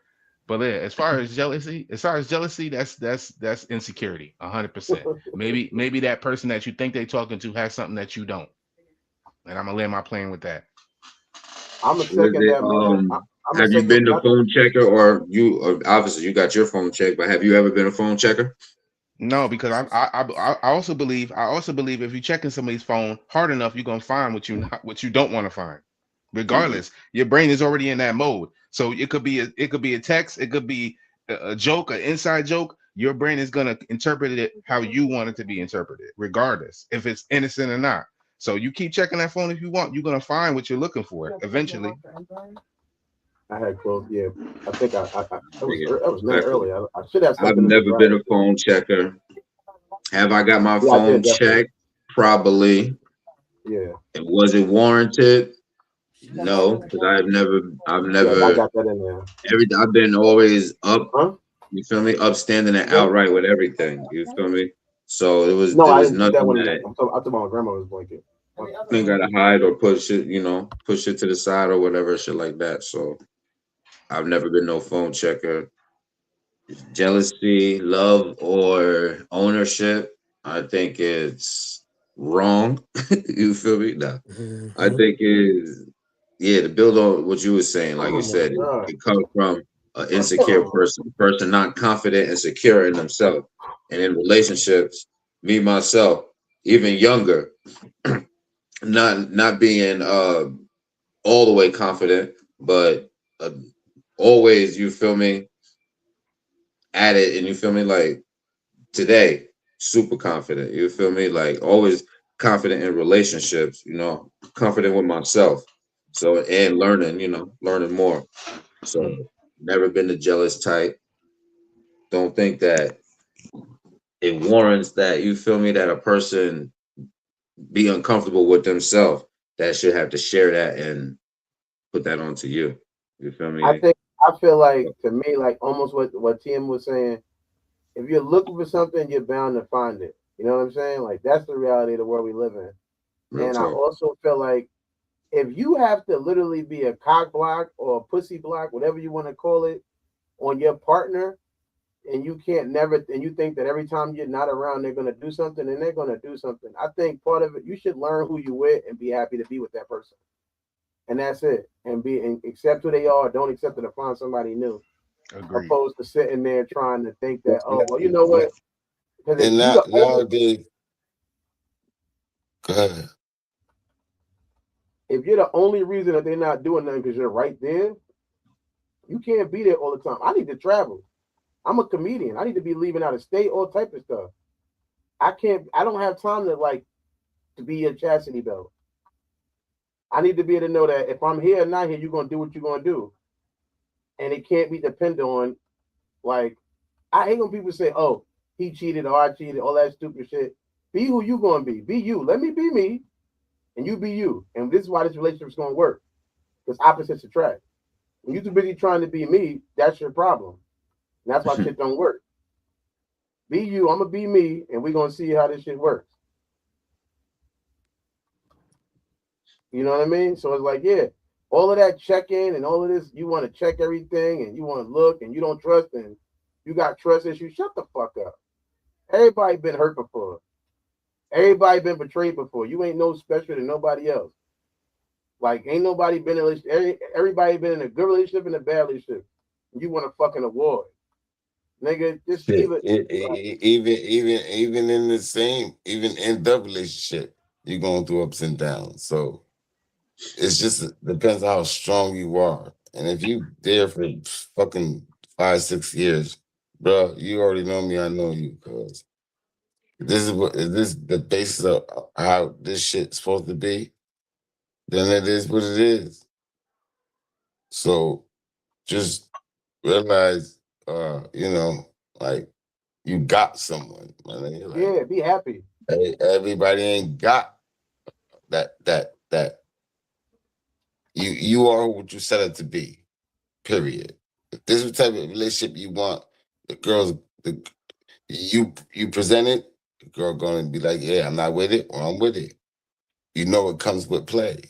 but yeah, as far as jealousy, that's insecurity, 100%. Maybe that person that you think they talking to has something that you don't, and I'm gonna land my plane with that. I'm a second that man. Have you been a phone checker, or you obviously you got your phone checked, but have you ever been a phone checker? No, because I also believe if you're checking somebody's phone hard enough, you're gonna find what you don't want to find. Regardless, your brain is already in that mode. So it could be a text, it could be a joke, an inside joke. Your brain is gonna interpret it how you want it to be interpreted, regardless if it's innocent or not. So you keep checking that phone if you want. You're gonna find what you're looking for eventually. I had closed. Yeah, I think I was mad earlier. I should have. I've never been a phone checker. Have I got my phone checked? Probably. Yeah. And was it warranted? No, because I've never. Yeah, I got that in there. I've been always up. You feel me? Upstanding and outright with everything. You feel me? So there was didn't put that nothing one in that there. I'm talking about my grandmother's blanket. you ain't gotta hide or push it. Push it to the side or whatever, shit like that. So I've never been no phone checker. Jealousy, love, or ownership, I think it's wrong. You feel me? No. I think to build on what you were saying, like you said, it comes from an insecure person not confident and secure in themselves. And in relationships, me myself, even younger, not being all the way confident, but always, you feel me, at it, and you feel me, like today, super confident. You feel me, like always confident in relationships. Confident with myself. So and learning more. So never been the jealous type. Don't think that it warrants that, you feel me, that a person be uncomfortable with themselves, that should have to share that and put that onto you. You feel me? I feel like, to me, like almost what Tim was saying. If you're looking for something, you're bound to find it. You know what I'm saying? Like that's the reality of the world we live in. Real and talk. I also feel like if you have to literally be a cock block or a pussy block, whatever you want to call it, on your partner, and you can't never, and you think that every time you're not around, they're going to do something, and they're going to do something. I think part of it, you should learn who you with and be happy to be with that person. And that's it. And accept who they are. Don't accept it to find somebody new. Agreed. Opposed to sitting there trying to think that, oh, well, you know what? And nowadays, go ahead. If you're the only reason that they're not doing nothing because you're right there, you can't be there all the time. I need to travel. I'm a comedian. I need to be leaving out of state, all type of stuff. I don't have time to be a chastity belt. I need to be able to know that if I'm here or not here, you're gonna do what you're gonna do. And it can't be dependent on, like, I hate when people say, oh, he cheated or I cheated, all that stupid shit. Be who you gonna be. Be you. Let me be me, and you be you. And this is why this relationship's gonna work. Because opposites attract. When you're too busy trying to be me, that's your problem. And that's why shit don't work. Be you, I'm gonna be me, and we're gonna see how this shit works. You know what I mean? So it's like, yeah, all of that check-in and all of this, you want to check everything and you want to look and you don't trust and you got trust issues. Shut the fuck up. Everybody been hurt before. Everybody been betrayed before. You ain't no special than nobody else. Like, ain't nobody been in a relationship. Everybody been in a good relationship and a bad relationship. You want a fucking award, nigga? Just Shit. even Even in the same, even in the relationship, you're going through ups and downs. So it's just depends on how strong you are. And if you there for fucking 5-6 years, bro, you already know me. I know you, cause if this is the basis of how this shit's supposed to be, then it is what it is. So just realize, like you got someone. Man. yeah, be happy. Everybody ain't got that. You are what you set it to be. Period. If this is the type of relationship you want, you present it, the girl gonna be like, yeah, I'm not with it, or I'm with it. You know it comes with play.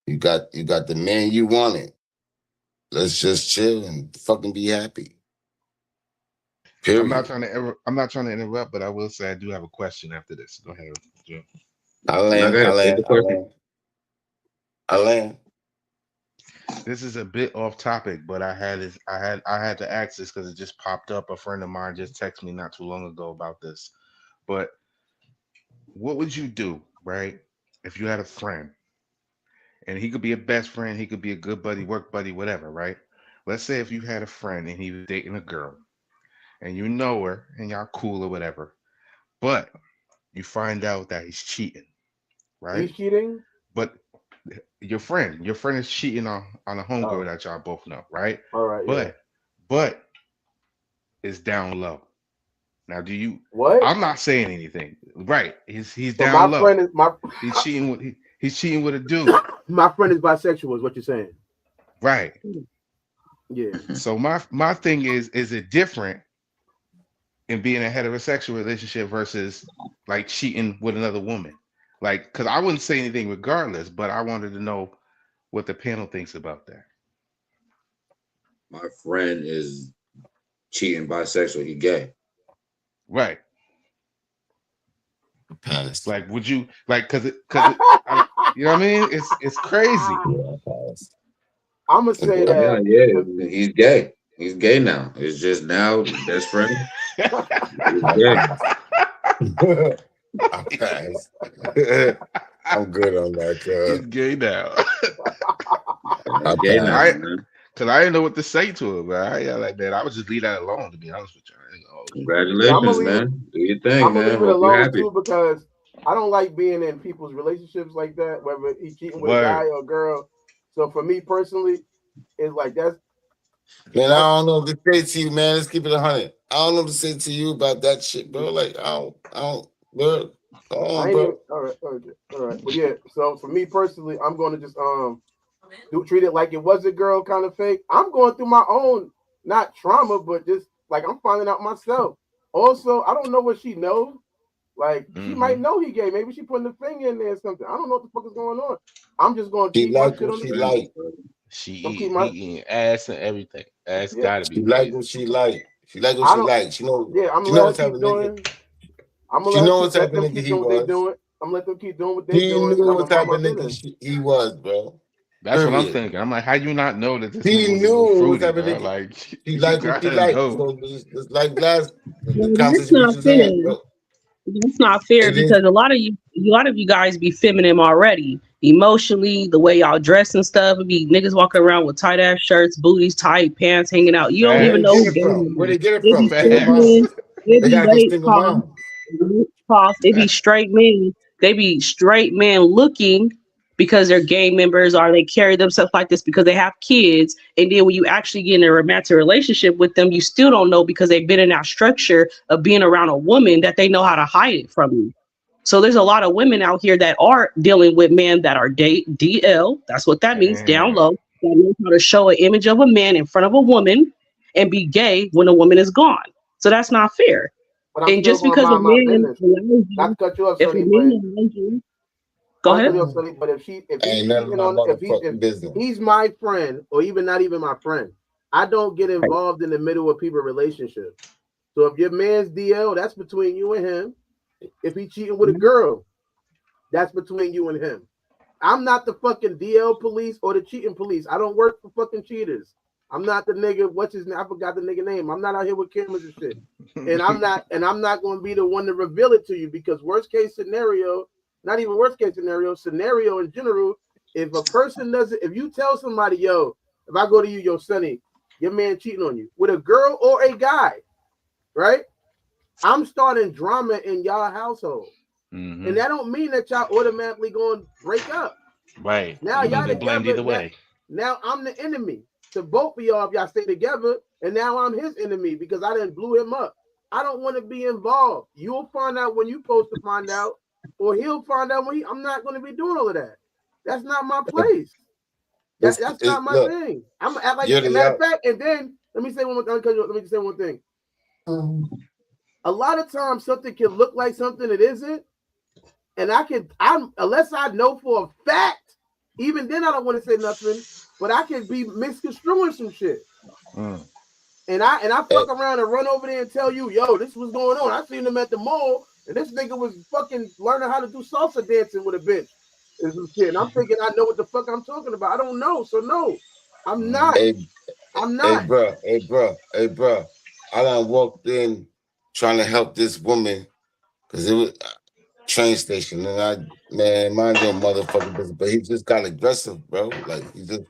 You got the man you wanted. Let's just chill and fucking be happy. I'm not Period. trying to interrupt, but I will say I do have a question after this. Go ahead, Joe. I Now go land. ahead, take the question. This is a bit off topic, but I had to ask this because it just popped up. A friend of mine just texted me not too long ago about this. But what would you do, right, if you had a friend and he could be a best friend, he could be a good buddy, work buddy, whatever, right? Let's say if you had a friend and he was dating a girl and you know her and y'all cool or whatever, but you find out that he's cheating, right? He's cheating. But your friend is cheating on a homegirl that y'all both know, right? All right, yeah. But it's down low. Now, do you? What? I'm not saying anything. Right? He's So down my low. friend is my. He's cheating with a dude. My friend is bisexual. Is what you're saying? Right. Yeah. So my thing is it different in being in a heterosexual relationship versus like cheating with another woman? Like, because I wouldn't say anything regardless, but I wanted to know what the panel thinks about that. My friend is cheating bisexual. He gay. Right. Past. Like, would you like because you know what I mean? It's crazy. I'm gonna say that. Yeah, he's gay. He's gay now. It's just now best friend. He's gay. I'm good on that. He's gay now. He's gay now, man. Because I didn't know what to say to him, man. I like that. I would just leave that alone, to be honest with you. Congratulations, man. Do your thing, I'm gonna man. leave it Hope you're alone happy. too because I don't like being in people's relationships like that, whether he's cheating with a guy or a girl. So for me personally, it's like that's. Man, I don't know what to say to you, man. Let's keep it 100. I don't know what to say to you about that shit, bro. Like, I don't, bro. Come on, bro. Even, all right. But yeah, so for me personally, I'm going to just treat it like it was a girl kind of fake. I'm going through my own, not trauma, but just like I'm finding out myself. Also, I don't know what she knows. Like she might know he gay. Maybe she putting the finger in there or something. I don't know what the fuck is going on. I'm just going to keep my shit on the ground. She eating ass and everything. Ass gotta be. She like what she like. She like what she like. She know. Yeah, I'm she gonna know let them keep doing. I'm gonna let them keep doing what they doing. I'm gonna let them keep doing what they doing. He knew what type of nigga he was, bro. That's what I'm thinking. I'm like, how you not know that this he nigga was knew fruity, what type of bro? nigga. Like he liked what he liked. So it's like last the That's conversation we not just fair. had, bro. That's not fair It is. because a lot of you guys be feminine already. Emotionally, the way y'all dress and stuff, it be niggas walking around with tight ass shirts, booties tight, pants hanging out. You don't Where even they know get who it gay from? no Where more. they get it It from? be straight Single men. moms. It They be gotta go late single pause. moms. It be straight men. They be straight men looking because they're gay members or they carry themselves like this because they have kids. And then when you actually get in a romantic relationship with them, you still don't know because they've been in that structure of being around a woman that they know how to hide it from you. So there's a lot of women out here that are dealing with men that are DL. That's what that means, down low. That knows how to show an image of a man in front of a woman and be gay when a woman is gone. So that's not fair. But I'm And still just going to because a mind my man business. allows Not you, to cut you off, if a Sonny, man but allows you, go ahead. But if he's Ain't none of cheating my on, if motherfucking business. he's my friend, or even not even my friend, I don't get involved in the middle of people's relationships. So if your man's DL, that's between you and him. If he's cheating with a girl, that's between you and him. I'm not the fucking DL police or the cheating police. I don't work for fucking cheaters. I'm not the nigga. What's his name? I forgot the nigga name. I'm not out here with cameras and shit. And I'm not going to be the one to reveal it to you, because worst case scenario, not even worst case scenario in general, if a person doesn't, if you tell somebody, yo, if I go to you, yo, Sonny, your man cheating on you with a girl or a guy, right? I'm starting drama in y'all household. Mm-hmm. And that don't mean that y'all automatically going to break up. Right. Now You're y'all gonna get blamed either together. way. Now I'm the enemy to both of y'all if y'all stay together, and now I'm his enemy because I didn't blew him up. I don't want to be involved. You'll find out when you're supposed to find out, or he'll find out when I'm not going to be doing all of that. That's not my place. That's not my thing. I'm gonna act like, as a matter of fact, and then let me say one more thing. Let me just say one thing. A lot of times something can look like something it isn't. And I'm unless I know for a fact, even then I don't want to say nothing, but I can be misconstruing some shit. And I fuck around and run over there and tell you, yo, this was going on. I seen him at the mall, and this nigga was fucking learning how to do salsa dancing with a bitch. And I'm thinking I know what the fuck I'm talking about. I don't know, so no, I'm not. I'm not. Hey, bro. I done walked in trying to help this woman because it was train station, and mind your motherfucking business. But he just got aggressive, bro. Like he just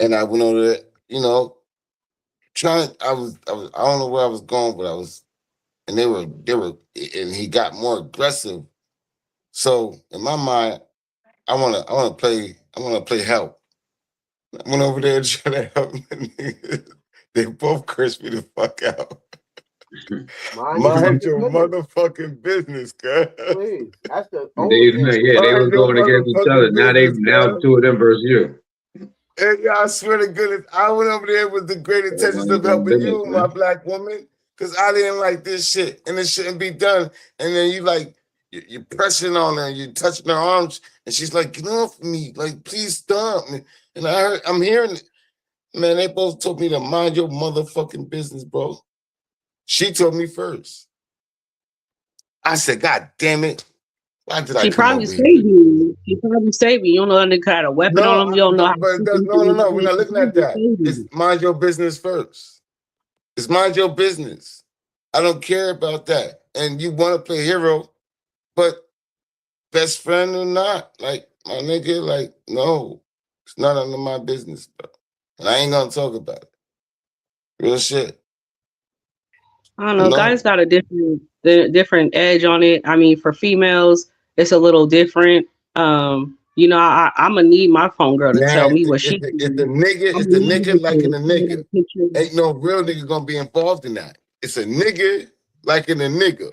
and I went over there, trying. I don't know where I was going, but I was, and they were, and he got more aggressive. So in my mind, I want to play help. I went over there and tried to help them. They both cursed me the fuck out. Mind your motherfucking business, cuz. Please, that's the they was going against each other. Now two of them versus you. And I swear to goodness, I went over there with the great intentions of helping you, my black woman, because I didn't like this shit, and it shouldn't be done. And then you're pressing on her, you're touching her arms, and she's like, "Get off me! Like, please stop!" And I'm hearing it. Man, they both told me to mind your motherfucking business, bro. She told me first. I said, "God damn it! Why did I come over here?" She probably saved you. You don't know that nigga had a weapon on him. You don't know how. No. We're not looking at that. It's mind your business first. It's mind your business. I don't care about that. And you want to play hero, but best friend or not, like my nigga, like no, it's not under my business, bro. And I ain't gonna talk about it. Real shit. I don't know. No. Guys got a different edge on it. I mean, for females, it's a little different. I'm gonna need my phone girl to tell me what she. It's the nigga liking a nigga. Ain't no real nigga gonna be involved in that. It's a nigga liking a nigga.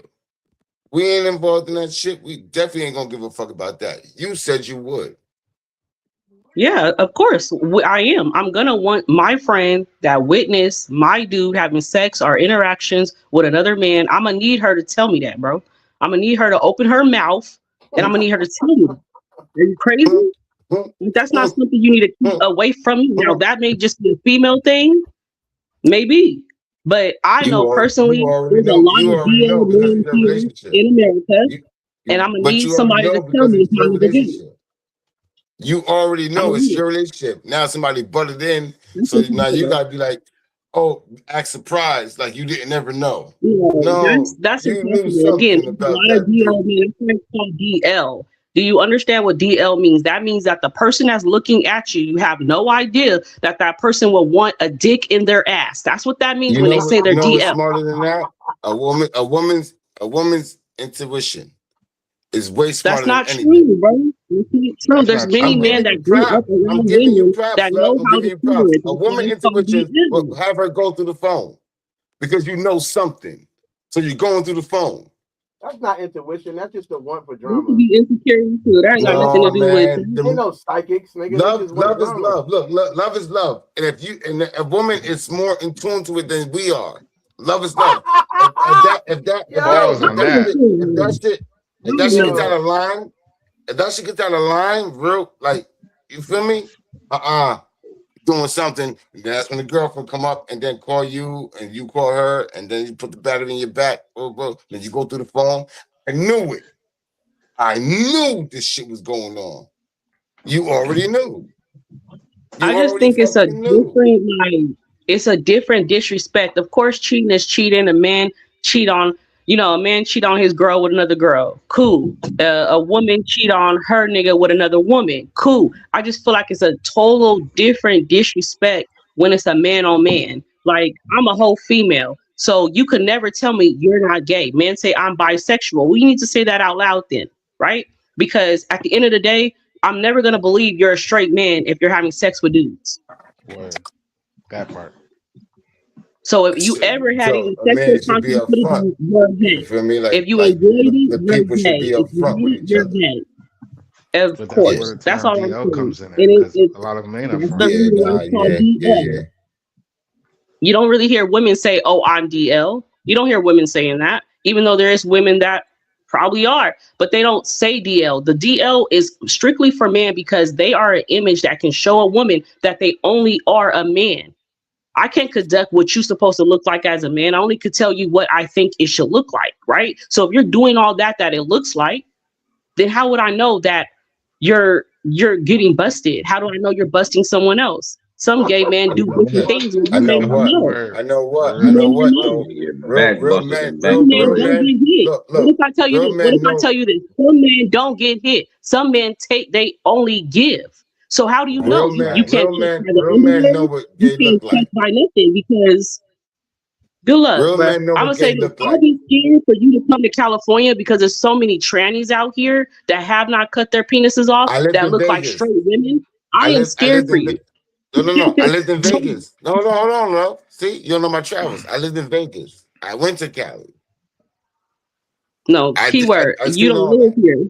We ain't involved in that shit. We definitely ain't gonna give a fuck about that. You said you would. Yeah, of course. I am. I'm gonna want my friend that witnessed my dude having sex or interactions with another man. I'm gonna need her to tell me that, bro. I'm gonna need her to open her mouth, and I'm gonna need her to tell me. Are you crazy? That's not something you need to keep away from me. Now that may just be a female thing, maybe, but I know personally there's a lot of DL men here in America, and I'm gonna need somebody to tell me if my nigga did. You already know it's your relationship. Now somebody butted in, so now you gotta be like, "Oh, act surprised, like you didn't ever know." No, that's you knew impossible. Again, something a about lot of that. DL men. That's called DL. Do you understand what DL means? That means that the person that's looking at you, you have no idea that person will want a dick in their ass. That's what that means when they say they're DL. What's smarter than that? A woman's intuition is way smarter than anything. That's not true, bro. That's not true. There's many men that grew up around women that know how to figure it. A woman intuition will have her go through the phone because you know something. So you're going through the phone. That's not intuition. That's just a want for You drama. can be insecure too. That ain't got nothing to do with. Ain't no psychics, nigga. Love is love. Look, love is love. And if a woman is more in tune to it than we are, love is love. If that shit gets out of line, if that shit gets out of line, real, like, you feel me? Doing something, that's when the girlfriend come up and then call you and you call her and then you put the battery in your back, then you go through the phone. I knew it. I knew this shit was going on. You already knew. I just think it's a different, like, it's a different disrespect. Of course, cheating is cheating. A man cheat on, a man cheat on his girl with another girl. Cool. A woman cheat on her nigga with another woman. Cool. I just feel like it's a total different disrespect when it's a man on man. Like, I'm a whole female. So you could never tell me you're not gay. Men say I'm bisexual. We need to say that out loud then, right? Because at the end of the day, I'm never gonna believe you're a straight man if you're having sex with dudes. Word. That part. So if you ever had So any a sexual man should be contact with a upfront. dude, you're You gay. feel me? If you Like enjoyed it, the you're people should be gay. If you upfront with didn't, each you're other. gay. Of But that's course. where the That's term all I'm DL saying. comes in at, And because it a lot of them ain't that's upfront. the Yeah, reason why nah, it's called yeah. DL. You don't really hear women say, "Oh, I'm DL." You don't hear women saying that, even though there is women that probably are, but they don't say DL. The DL is strictly for men because they are an image that can show a woman that they only are a man. I can't conduct what you're supposed to look like as a man. I only could tell you what I think it should look like, right? So if you're doing all that it looks like, then how would I know that you're getting busted? How do I know you're busting someone else? Some gay men do different things and I you may know not what. know. I know what. You I Word. may know not what know. though. Getting the Real back real busted men, and back Some men real paid. don't men. get hit. What Look. if I tell you Real this? What men if I know. tell you this? Some men don't get hit. Some men they only give. So how do you know? Real That's men. You can't facts. touch by the Real men know underwear. what You gay can't look touch like. by nothing because good luck, Real bruh. men know I'm what gonna say gay this. look I'll like. be scared for you to come to California because there's so many trannies out here that have not cut their penises off I lived that in look like Vegas. straight women. I am I scared lived for in you. No. I lived in So, Vegas. No, hold on, no. See, you don't know my travels. I lived in Vegas. I went to Cali. no, keyword. I You seen don't all live that. here.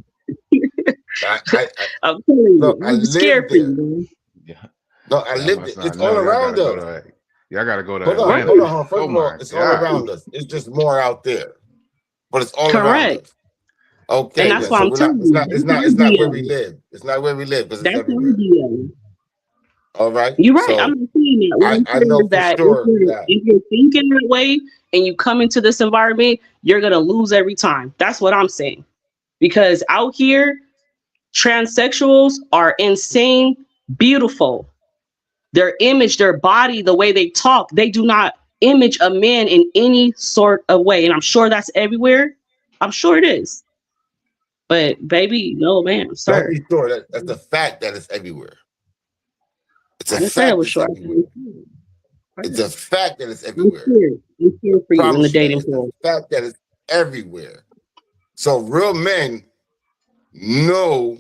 I I'm telling look, you, I I'm scared lived for there. you, man. Yeah. No, I Y'all lived must it. It's not all know. around us. Y'all gotta go to Hold Right? on, Atlanta. hold on. First Oh of all, my it's all God. around us. It's just more out there, but it's all around Correct. us. And Okay, that's then. why So I'm we're not. telling you. That's our It's not where we DL. live. It's not where we live because it's That's our everywhere. DL. All right. You're right. I'm So not saying that. What I'm I saying know is for that sure that if you're thinking that way and you come into this environment, you're gonna lose every time. That's what I'm saying. Because out here, transsexuals are insane, beautiful. Their image, their body, the way they talk, they do not image a man in any sort of way. And I'm sure that's everywhere. I'm sure it is. But baby, no, ma'am, don't sir. be sure that's the fact that it's everywhere. It's I a didn't say I fact was it's sure. everywhere. It's a fact that it's I'm everywhere. scared. I'm I scared for you in the promise you that. dating It's the pool. fact that it's everywhere. So real men know,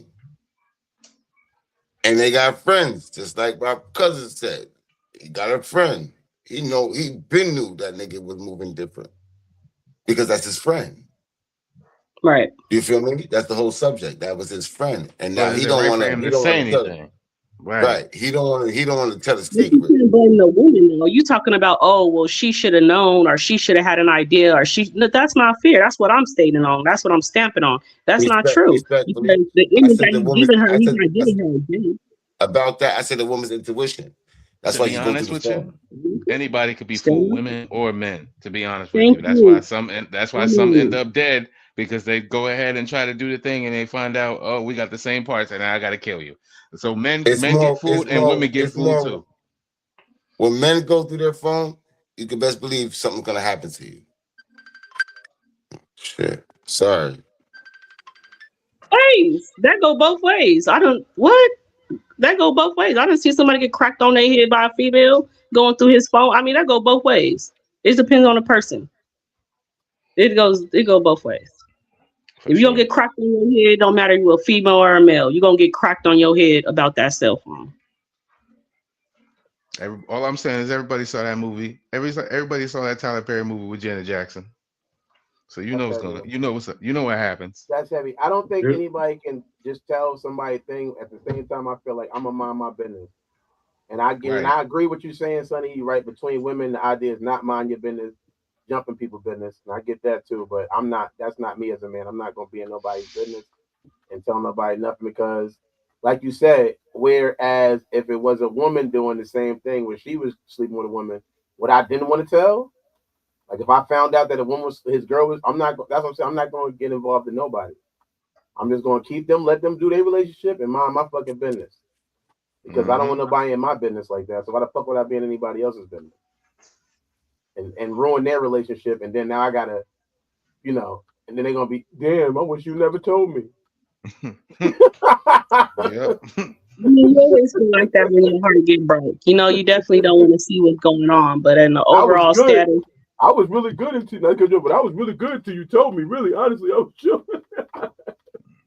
and they got friends, just like my cousin said. He got a friend. He been knew that nigga was moving different because that's his friend. Right. Do you feel me? That's the whole subject. That was his friend, and now But is it right for him he to don't want say to tell. anything? Right. Right. He don't want to tell the But you secret. can't blame the woman though. You talking about, oh, well, she should have known, or she should have had an idea, or she. No, that's not fair. That's what I'm stating on. That's what I'm stamping on. That's not true Respectfully, because the I image said that the he's woman's. giving her, he's not I giving her again. about that. I said the woman's intuition. That's To why be you go through honest the with you, phone. anybody could be fooled, Still, women or men. To be honest with thank you, you. that's I why some end mean, up dead because they go ahead and try to do the thing and they find out, oh, we got the same parts and I got to kill you. So men get fooled and women get It's fooled more. too. When men go through their phone, you can best believe something's gonna happen to you. Shit. Sorry. ways that go both ways. I don't what that go both ways. I didn't see somebody get cracked on their head by a female going through his phone. I mean, that go both ways. It depends on the person. It go both ways. For If you don't sure. get cracked on your head, it don't matter if you're a female or a male. You're gonna get cracked on your head about that cell phone. All I'm saying is everybody saw that movie. Everybody saw that Tyler Perry movie with Janet Jackson. So you That's know what's heavy. gonna, you know what happens. That's heavy. I don't think anybody can just tell somebody a thing at the same time. I feel like I'm gonna mind my business. And Right. I agree with you saying, Sonny. You right between women, the idea is not mind your business, jumping people business, and I get that too. But I'm not. That's not me as a man. I'm not gonna be in nobody's business and tell nobody nothing because, like you said, whereas if it was a woman doing the same thing where she was sleeping with a woman, what I didn't want to tell, like if I found out that a woman was his girl was, I'm not. That's what I'm saying. I'm not going to get involved in nobody. I'm just gonna keep them, let them do their relationship, and mind my fucking business. Because I don't want nobody in my business like that. So why the fuck would I be in anybody else's business? And ruin their relationship, and then now I gotta, and then they're gonna be, damn, I wish you never told me. Yep. You always feel like that when your heart get broke. You definitely don't want to see what's going on. But in the overall status, I was really good until, but I was really good until you told me. Really, honestly, I was sure.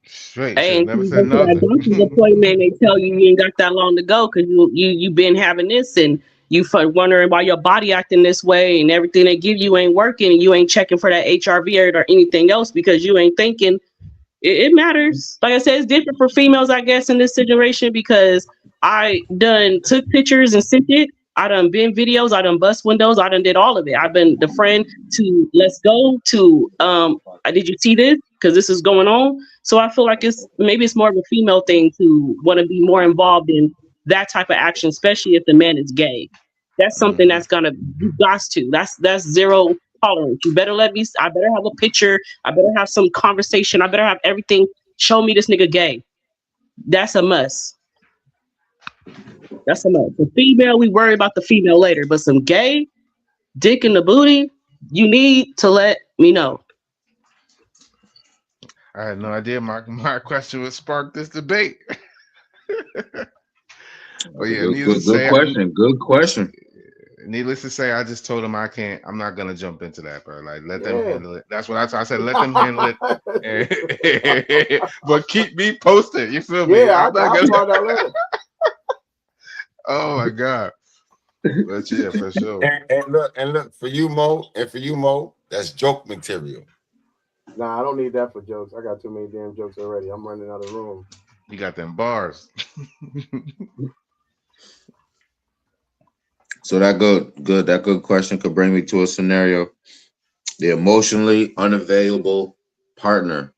Straight. hey, Should and never you said go to that nothing. doctor's appointment, they tell you ain't got that long to go because you been having this, and you wondering why your body acting this way, and everything they give you ain't working, and you ain't checking for that HRV or anything else because you ain't thinking. It matters. Like I said, it's different for females, I guess, in this situation because I done took pictures and sent it. I done been videos. I done bust windows. I done did all of it. I've been the friend to let's go to did you see this? Because this is going on. So I feel like it's more of a female thing to want to be more involved in that type of action, especially if the man is gay. That's something that's gonna you got to. That's zero tolerance. You better let me. I better have a picture. I better have some conversation. I better have everything. Show me this nigga gay. That's a must. That's a must. The female, we worry about the female later, but some gay dick in the booty, you need to let me know. I had no idea my question would spark this debate. But yeah, good question. Good question. Needless to say, I just told him I'm not gonna jump into that, bro. Like, let them handle it. That's what I said. Let them handle it. But keep me posted. You feel me? Yeah, I'll find out later. Oh my god. But yeah, for sure. And look for you, Mo, that's joke material. Nah, I don't need that for jokes. I got too many damn jokes already. I'm running out of room. You got them bars. So that good question could bring me to a scenario. The emotionally unavailable partner,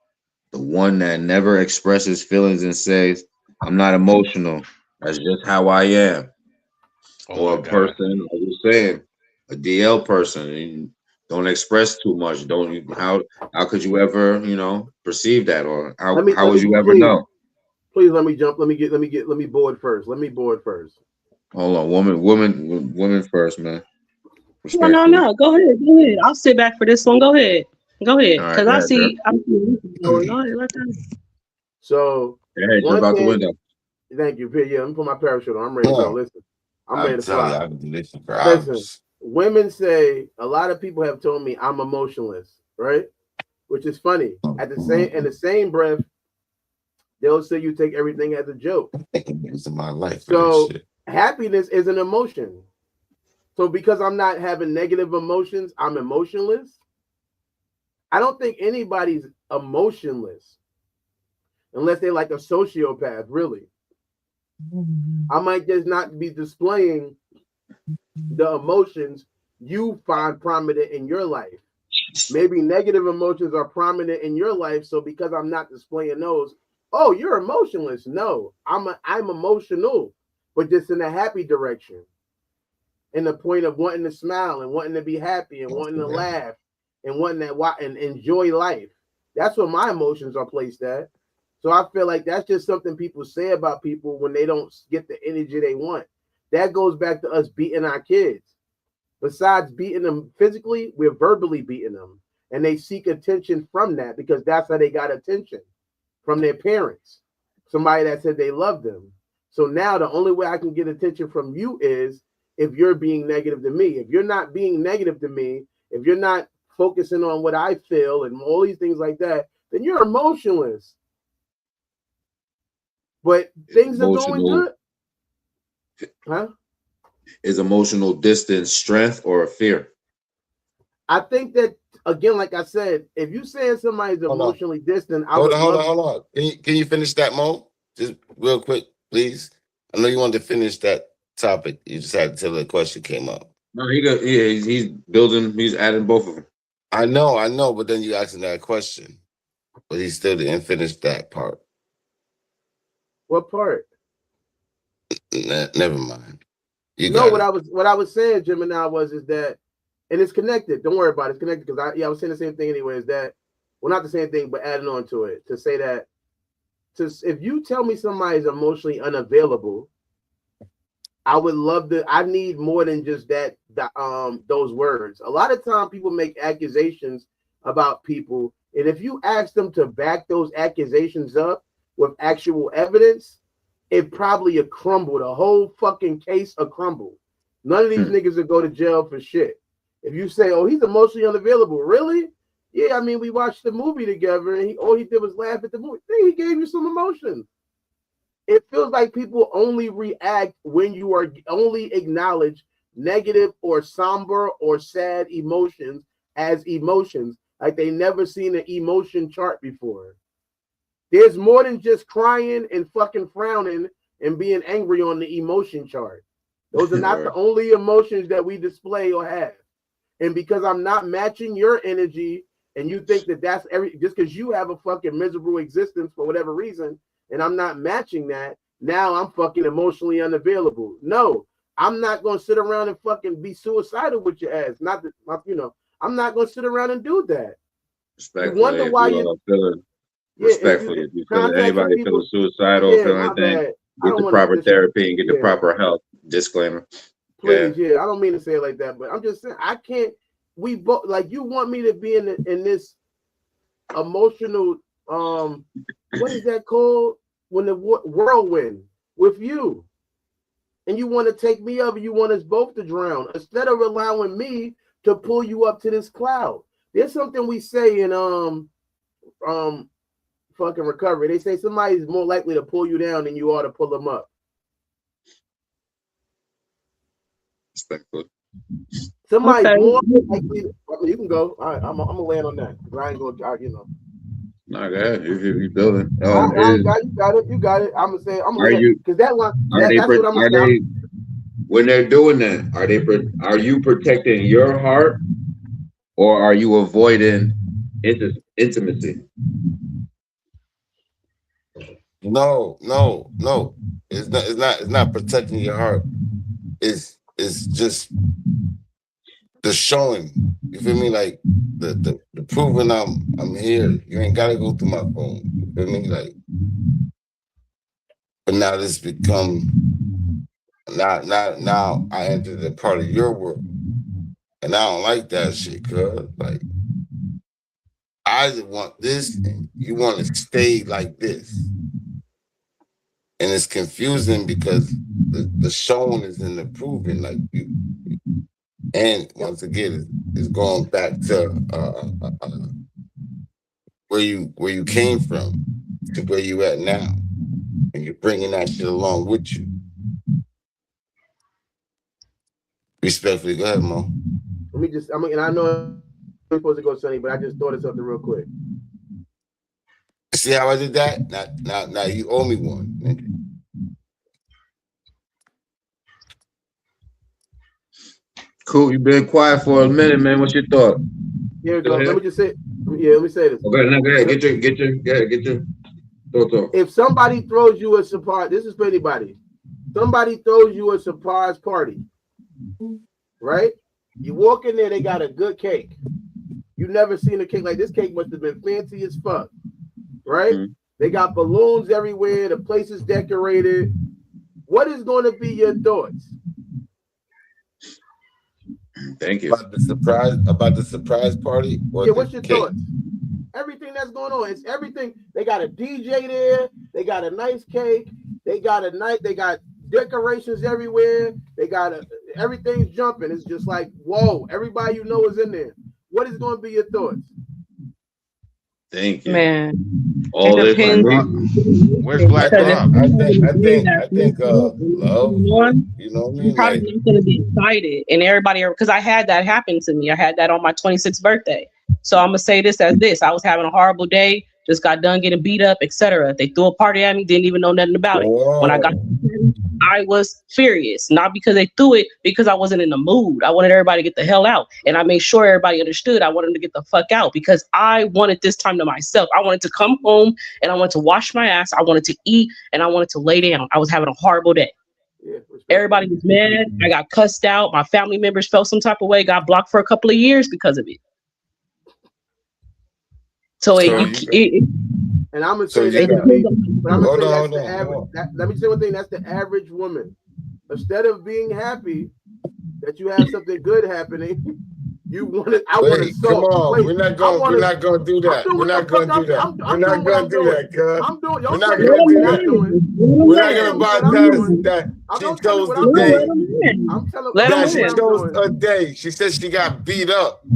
the one that never expresses feelings and says, I'm not emotional. That's just how I am. Or a person, like you're saying, a DL person, and don't express too much. How could you ever, perceive that, or how would you ever know? Please let me jump. Let me board first. Let me board first. Hold on, woman first, man. No. Go ahead. I'll sit back for this one. Go ahead. Because I see. Go ahead. Let them. So, jump out the window. Thank you. Yeah, let me put my parachute on. I'm ready to go. Listen, I'm ready to fly. I can do this for hours. Listen, women say a lot of people have told me I'm emotionless, right? Which is funny. In the same breath, they'll say you take everything as a joke. It's in my life. So happiness is an emotion. So because I'm not having negative emotions, I'm emotionless. I don't think anybody's emotionless unless they're like a sociopath, really. I might just not be displaying the emotions you find prominent in your life. Maybe negative emotions are prominent in your life. So because I'm not displaying those, oh, you're emotionless. No, I'm emotional, but just in a happy direction. In the point of wanting to smile and wanting to be happy and wanting to laugh and wanting to and enjoy life. That's where my emotions are placed at. So I feel like that's just something people say about people when they don't get the energy they want. That goes back to us beating our kids. Besides beating them physically, we're verbally beating them. And they seek attention from that because that's how they got attention from their parents. Somebody that said they love them. So now the only way I can get attention from you is if you're being negative to me. If you're not being negative to me, if you're not focusing on what I feel and all these things like that, then you're emotionless. But things are going good. Huh? Is emotional distance strength or a fear? I think that, again, like I said, if you saying somebody's emotionally distant, hold on. Can you finish that, Mo? Just real quick, please. I know you wanted to finish that topic. You just had to tell the question came up. No, he's building. He's adding both of them. I know, but then you asking that question, but he still didn't finish that part. What part? Never mind. What I was saying, Gemini, is that, and it's connected. Don't worry about it. It's connected because I was saying the same thing anyway. Is that, well, not the same thing, but adding on to it to say that if you tell me somebody is emotionally unavailable, I would love to. I need more than just that. Those words. A lot of time, people make accusations about people, and if you ask them to back those accusations up with actual evidence, it probably a crumble. The whole fucking case a crumble. None of these niggas will go to jail for shit. If you say, "Oh, he's emotionally unavailable," really? Yeah, I mean, we watched the movie together, and all he did was laugh at the movie. He gave you some emotion. It feels like people only react when you are only acknowledge negative or somber or sad emotions as emotions, like they never seen an emotion chart before. There's more than just crying and fucking frowning and being angry on the emotion chart. Those are not the only emotions that we display or have. And because I'm not matching your energy, and you think that that's just because you have a fucking miserable existence for whatever reason, and I'm not matching that, now I'm fucking emotionally unavailable. No, I'm not gonna sit around and fucking be suicidal with your ass. Not that, I'm not gonna sit around and do that. Respectfully, You wonder why you feeling respectfully, if you feeling anybody people, feeling suicidal, feeling anything, get the proper therapy and get the proper help. Disclaimer. Please, yeah, I don't mean to say it like that, but I'm just saying I can't. We both like you want me to be in this emotional what is that called when the whirlwind with you, and you want to take me up, and you want us both to drown instead of allowing me to pull you up to this cloud. There's something we say in fucking recovery. They say somebody's more likely to pull you down than you are to pull them up. Respectfully. Somebody's more likely to, you can go. All right, I'm gonna land on that. I ain't gonna, No, go ahead. You building. You got it. I'm gonna say. I'm gonna because that one. That's what I'm gonna say. When they're doing that, are you protecting your heart, or are you avoiding intimacy? No. It's not protecting your heart. It's just the showing. You feel me? Like the proving I'm here. You ain't gotta go through my phone. You feel me? Like, but now this become now I entered the part of your world, and I don't like that shit, cuz like I want this, and you want to stay like this. And it's confusing because the showing is in the proving, like you. And once again, it's going back to where you came from to where you at now, and you're bringing that shit along with you. Respectfully, go ahead, Mo. Let me just. And I know I'm supposed to go, Sonny, but I just thought of something real quick. See how I did that? Now you owe me one. Nigga. Cool. You've been quiet for a minute, man. What's your thought? Here we go. Let me just say. Yeah, let me say this. Okay, now go ahead. Get your thoughts off. If somebody throws you a surprise, this is for anybody. Somebody throws you a surprise party, right? You walk in there, they got a good cake. You never seen a cake like this. Cake must have been fancy as fuck, right? Mm-hmm. They got balloons everywhere. The place is decorated. What is going to be your thoughts? Thank you. About the surprise party? Yeah, what's your thoughts? Everything that's going on. It's everything. They got a DJ there. They got a nice cake. They got decorations everywhere. They got everything's jumping. It's just like, whoa, everybody you know is in there. What is going to be your thoughts? Thank you. Man. All this where's Black Love? I think love. You know what I mean? Probably not gonna be excited, and everybody, because I had that happen to me. I had that on my 26th birthday. So I'm gonna say this as this: I was having a horrible day, just got done getting beat up, etc. They threw a party at me, didn't even know nothing about it. Whoa. When I got, I was furious, not because they threw it, because I wasn't in the mood. I wanted everybody to get the hell out, and I made sure everybody understood. I wanted them to get the fuck out because I wanted this time to myself. I wanted to come home and I wanted to wash my ass. I wanted to eat and I wanted to lay down. I was having a horrible day. Yeah, everybody was mad. I got cussed out. My family members felt some type of way. Got blocked for a couple of years because of it. So And I'm gonna So say you that got could be, but I'm gonna hold say on, that's hold the on, average. hold on. Let me say one thing. That's the average woman. Instead of being happy that you have something good happening, you want it. I want to Wait, come salt. on. Wait, We're not gonna do I'm that. doing We're what the not fuck gonna do that. We're I'm doing not what gonna I'm do doing. that, cuz. I'm doing. We're Don't tell not me gonna what do I'm not that. doing. We're Don't not tell gonna me what I'm bypass doing. that she Don't tell me chose what the I'm No, let day. doing. him in. I'm telling. Let Don't him That tell me she what in. I'm chose doing. a day. She said she got beat up.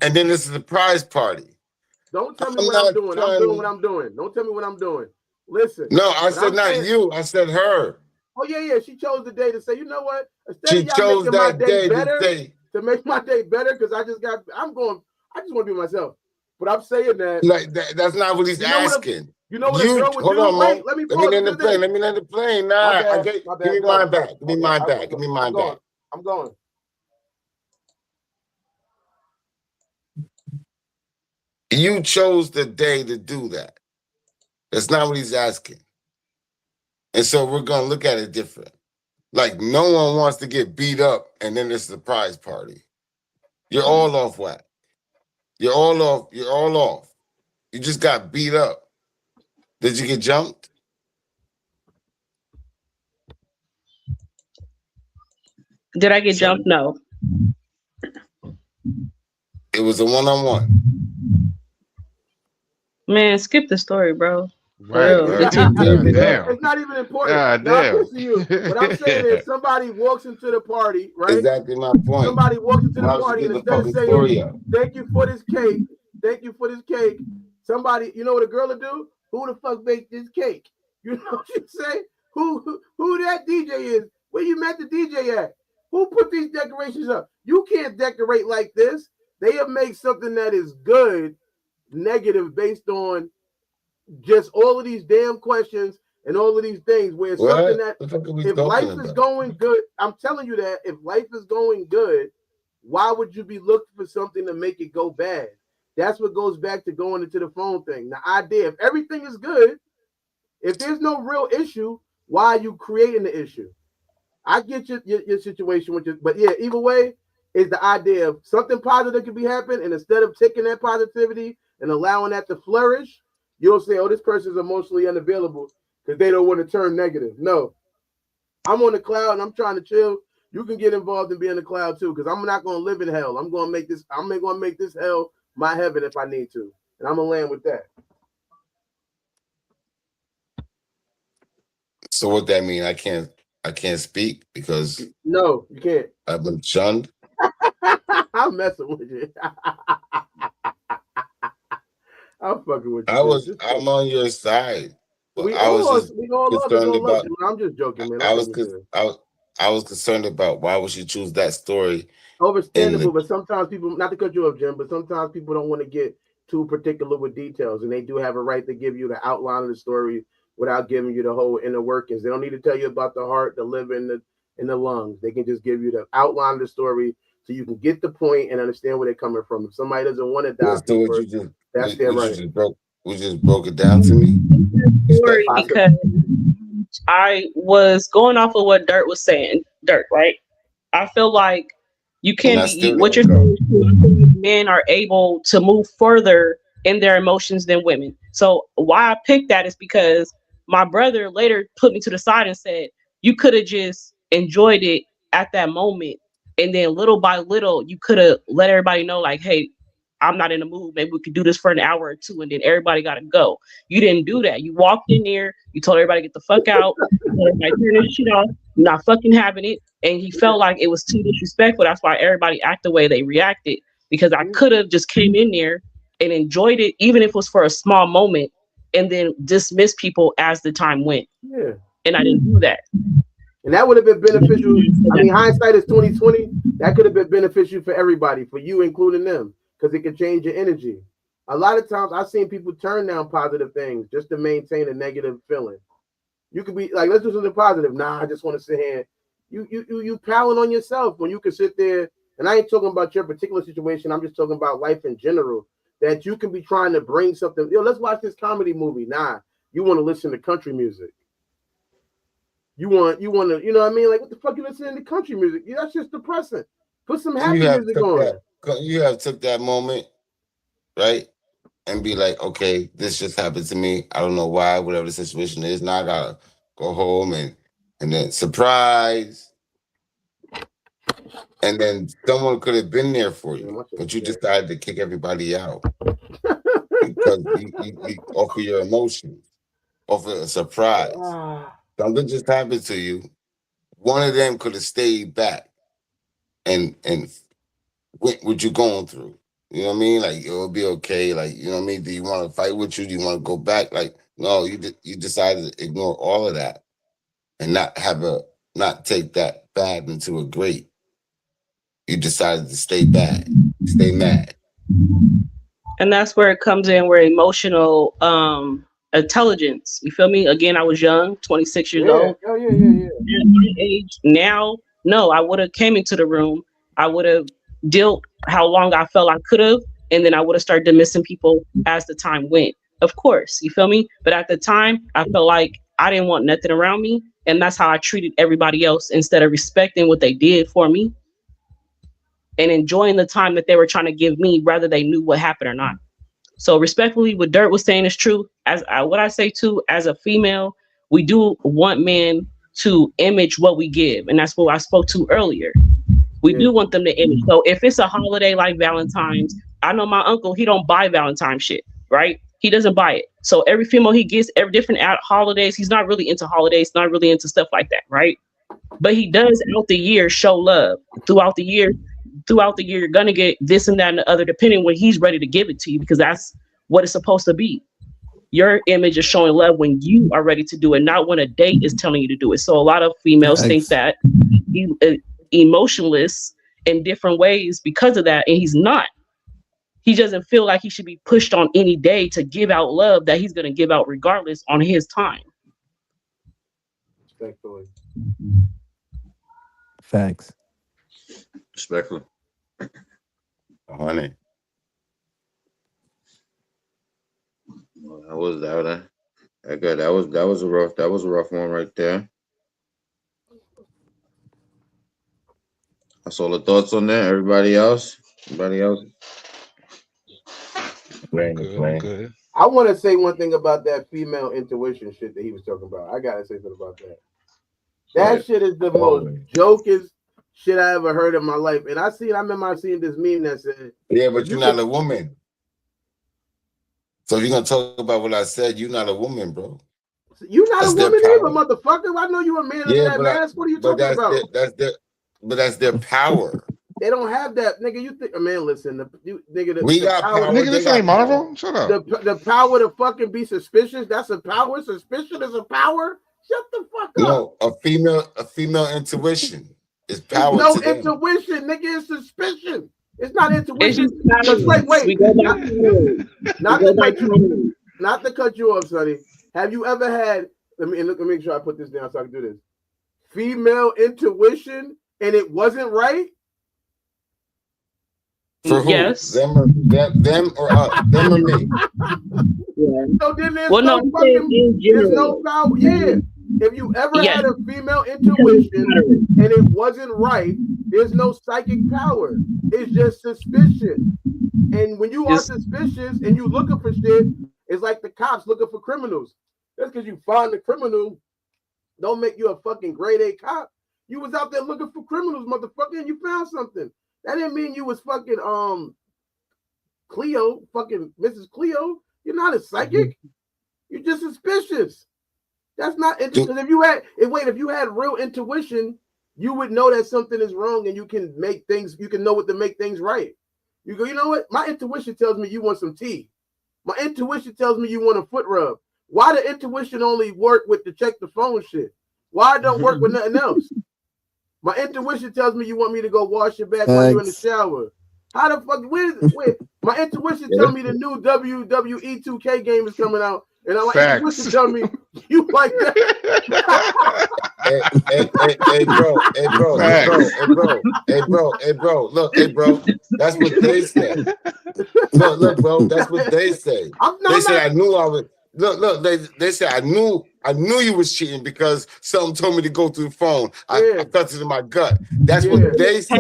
And then this is the prize party. Don't tell me I'm what I'm not doing. I'm doing what trying. I'm doing. Don't tell me what I'm doing. Listen, No, I what said I'm not saying. you. I said her. Oh yeah. She chose the day to say, you know what? Instead of She y'all chose making my that day day to better, say, to make my day better, because I just want to be myself. But I'm saying that. like that's not what he's You know what a asking. you know what a You girl would hold do? on, Wait, Mo. let me Let me pause and land the do plane. this. Let me land the plane. My Nah, bad. My give bad. me Go. mine back. Give me Okay, mine back. Give me mine I'm going. back. I'm going. You chose the day to do that. That's not what he's asking. And so we're gonna look at it different. Like no one wants to get beat up and then it's a surprise party. You're all off whack. You're all off. You're all off. You just got beat up. Did you get jumped? Did I get So jumped? No. it was a one-on-one. Man, skip the story, bro. For Right, real. You It right. just didn't gave God it up. damn. It's not even important. God Now I'm damn. pissing you. What I'm saying is somebody walks into the party, right? Exactly my point. Somebody walks into the Why would you party give and the instead of fucking saying, story up? thank you for this cake, somebody, you know what a girl would do? Who the fuck baked this cake? You know what you say? Who that DJ is? Where you met the DJ at? Who put these decorations up? You can't decorate like this. They have made something that is good negative based on just all of these damn questions and all of these things where it's something What that the fuck are we if talking life is about? going good, I'm telling you that if life is going good, why would you be looking for something to make it go bad? That's what goes back to going into the phone thing. The idea, if everything is good, if there's no real issue, why are you creating the issue? I get your situation with you, but yeah, either way, is the idea of something positive could be happening, and instead of taking that positivity and allowing that to flourish, you'll say, "Oh, this person's emotionally unavailable because they don't want to turn negative." No, I'm on the cloud and I'm trying to chill. You can get involved and be in the cloud too, because I'm not going to live in hell. I'm going to make this. I'm going to make this hell my heaven if I need to, and I'm gonna land with that. So what that mean? I can't speak because No, you can't. I've been shunned. I'm messing with you. I'm fucking with you, I man. was I'm on your side, but We I was all just we all love is concerned gonna love about you. I'm just joking, man. I'm I was fucking with cause you. I was concerned about why would she choose that story in Understandable, the but sometimes people, not to cut you off, Jim, but sometimes people don't want to get too particular with details, and they do have a right to give you the outline of the story without giving you the whole inner workings. They don't need to tell you about the heart, the liver, and the lungs. They can just give you the outline of the story so you can get the point and understand where they're coming from. If somebody doesn't want to dive so what deeper, you just that's their what you right. just broke it down to me Story respectfully. because I was going off of what Dirt was saying. Dirt, right? I feel like you And can I be still what didn't you're go. saying is true. I feel like men are able to move further in their emotions than women. So why I picked that is because my brother later put me to the side and said, you could have just enjoyed it at that moment. And then little by little, you could have let everybody know, like, hey, I'm not in the mood. Maybe we could do this for an hour or two, and then everybody got to go. You didn't do that. You walked in there, you told everybody to get the fuck out, you told everybody turn this shit off, you're not fucking having it. And he felt like it was too disrespectful. That's why everybody acted the way they reacted. Because I could have just came in there and enjoyed it, even if it was for a small moment, and then dismiss people as the time went. Yeah. And I didn't do that. And that would have been beneficial. I mean, hindsight is 2020. That could have been beneficial for everybody, for you including them, because it could change your energy. A lot of times I've seen people turn down positive things just to maintain a negative feeling. You could be like, let's do something positive. Nah, I just want to sit here. You piling on yourself when you can sit there. And I ain't talking about your particular situation. I'm just talking about life in general. That you can be trying to bring something. Yo, let's watch this comedy movie. Nah, you want to listen to country music. You want to, you know what I mean? Like, what the fuck you listening to country music? Yeah, that's just depressing. Put some You happy have music took on. that moment, right? and be like, okay, this just happened to me. I don't know why, whatever the situation is. Now I gotta go home and then surprise. And then someone could have been there for you, but you decided to kick everybody out because you offer your emotions, offer a surprise. Something just happened to you. One of them could have stayed back and went what you going through. You know what I mean? Like, it'll be okay. Like, you know what I mean? Do you want to fight with you? Do you want to go back? Like, no, you decided to ignore all of that and not take that bad into a great. You decided to stay bad, stay mad. And that's where it comes in, where emotional intelligence. You feel me? Again, I was young, 26 years old. Oh, yeah. At my age now, no, I would have came into the room. I would have dealt how long I felt I could have, and then I would have started dismissing people as the time went. Of course, you feel me? But at the time, I felt like I didn't want nothing around me, and that's how I treated everybody else instead of respecting what they did for me and enjoying the time that they were trying to give me, whether they knew what happened or not. So respectfully, what Dirt was saying is true. What I say too, as a female, we do want men to image what we give. And that's what I spoke to earlier. We do want them to image. So if it's a holiday like Valentine's, I know my uncle, he don't buy Valentine shit, right? He doesn't buy it. So every female he gets, every different holidays, he's not really into holidays, not really into stuff like that, right? But he does out the year show love. Throughout the year, you're gonna get this and that and the other, depending when he's ready to give it to you, because that's what it's supposed to be. Your image is showing love when you are ready to do it, not when a date is telling you to do it. So a lot of females think that he's emotionless in different ways because of that, and he's not. He doesn't feel like he should be pushed on any day to give out love that he's gonna give out regardless on his time. Respectfully. Facts. Respectfully. Honey. Well, that was a rough one right there. That's all the thoughts on that. Everybody else? Good. I want to say one thing about that female intuition shit that he was talking about. I gotta say something about that. That shit is the most jokest shit I ever heard in my life. And I remember seeing this meme that said, yeah, but you're not a woman. So if you're gonna talk about what I said, you're not a woman, bro. You're not a woman either, motherfucker. I know you're a man under that mask. What are you talking about? That's their power. They don't have that, nigga. You think, man? Listen, we got power. Nigga, this ain't Marvel. Shut up. The power to fucking be suspicious. That's a power. Suspicion is a power. Shut the fuck up. No, a female intuition is power. No to intuition, them. nigga. It's suspicion. It's not intuition. It's just wait. Not to cut you off, Sonny. Have you ever had? Let me make sure I put this down so I can do this. Female intuition, and it wasn't right. For who? Yes. Them or us? Them or me? Yeah. So then there's there's no power. Yeah. If you ever had a female intuition and it wasn't right, there's no psychic power. It's just suspicion. And when you are suspicious and you looking for shit, it's like the cops looking for criminals. That's because you find the criminal. Don't make you a fucking grade A cop. You was out there looking for criminals, motherfucker, and you found something. That didn't mean you was fucking Cleo, fucking Mrs. Cleo. You're not a psychic. You're just suspicious. That's not interesting. If you had real intuition, you would know that something is wrong, and you can know what to make things right. You go, you know what? My intuition tells me you want some tea. My intuition tells me you want a foot rub. Why the intuition only work with the check the phone shit? Why it don't work with nothing else? My intuition tells me you want me to go wash your back while you're in the shower. How the fuck? Wait. My intuition tells me the new WWE 2K game is coming out, and my intuition tells me you like that. Hey, bro. Look, bro. That's what they say. Look, bro. That's what they say. They say I knew I was. look. They said I knew you was cheating because something told me to go through the phone. I felt it in my gut. That's what they say.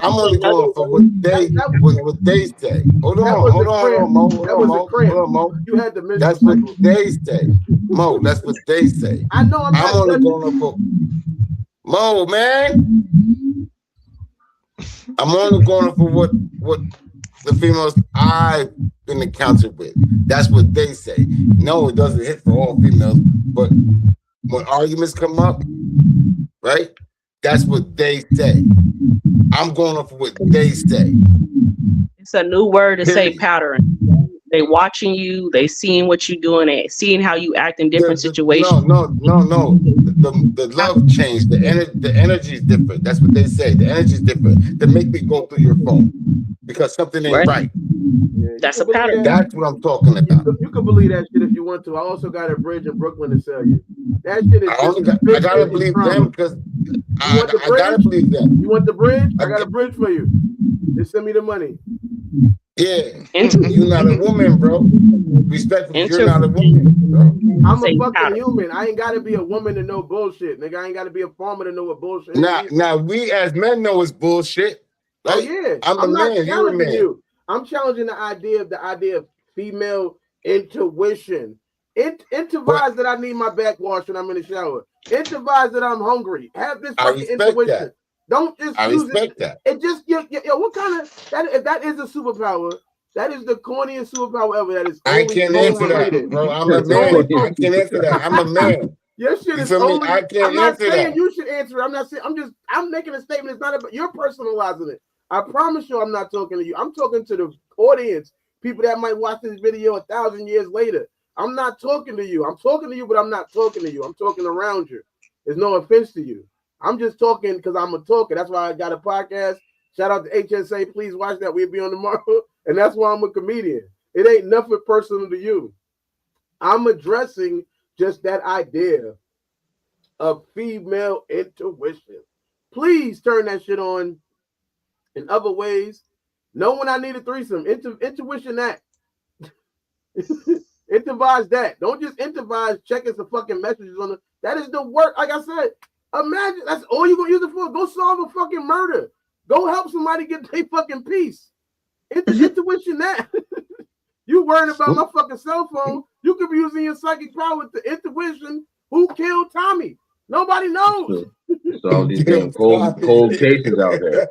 I'm only going for what they say. Hold on, Mo. You had the menstrual That's what cycle. they say, Mo. That's what they say. I know I'm only going for Mo, man. I'm only going for what the females I've been encountered with. That's what they say. No, it doesn't hit for all females, but when arguments come up, right? That's what they say. I'm going off of what they say. It's a new word to say Period. pattern. They watching you, they seeing what you doing, they seeing how you act in different situations. No. The love changed. The energy is different. That's what they say. The energy is different. To make me go through your phone because something ain't right. That's a pattern. That's what I'm talking about. You can believe that shit if you want to. I also got a bridge in Brooklyn to sell you. That shit is I gotta believe them because I gotta believe them. You want the bridge? I got a bridge for you. Just send me the money. Yeah, you're not a woman, bro. Respectfully, you're not a woman, bro. I'm a fucking human. I ain't gotta be a woman to know bullshit, nigga. I ain't gotta be a farmer to know what bullshit is. Now we as men know it's bullshit. Right? Oh yeah, I'm a man. You're a man. You. I'm challenging the idea of female intuition. Intuition that I need my backwash when I'm in the shower. Intuition that I'm hungry. Have this fucking intuition. That. Don't just use respect that. It just yo, what kind of that? If that is a superpower, that is the corniest superpower ever. That is. I can't answer that, bro. I'm a man. I can't answer that. I'm a man. Your shit is only. I'm not saying you should answer it. I'm not saying. I'm making a statement. It's not about you're personalizing it. I promise you, I'm not talking to you. I'm talking to the audience, people that might watch this video 1,000 years later. I'm not talking to you. I'm talking to you, but I'm not talking to you. I'm talking around you. There's no offense to you. I'm just talking because I'm a talker. That's why I got a podcast. Shout out to HSA. Please watch that. We'll be on tomorrow. And that's why I'm a comedian. It ain't nothing personal to you. I'm addressing just that idea of female intuition. Please turn that shit on in other ways. Know when I need a threesome. Intuition that. Intuition that. Don't just intuition checking some fucking messages on the. That is the work. Like I said, imagine that's all you're gonna use it for. Go solve a fucking murder. Go help somebody get their fucking peace. Intuition that. You worried about my fucking cell phone. You could be using your psychic power to intuition. Who killed Tommy? Nobody knows. So all these damn cold cases out there.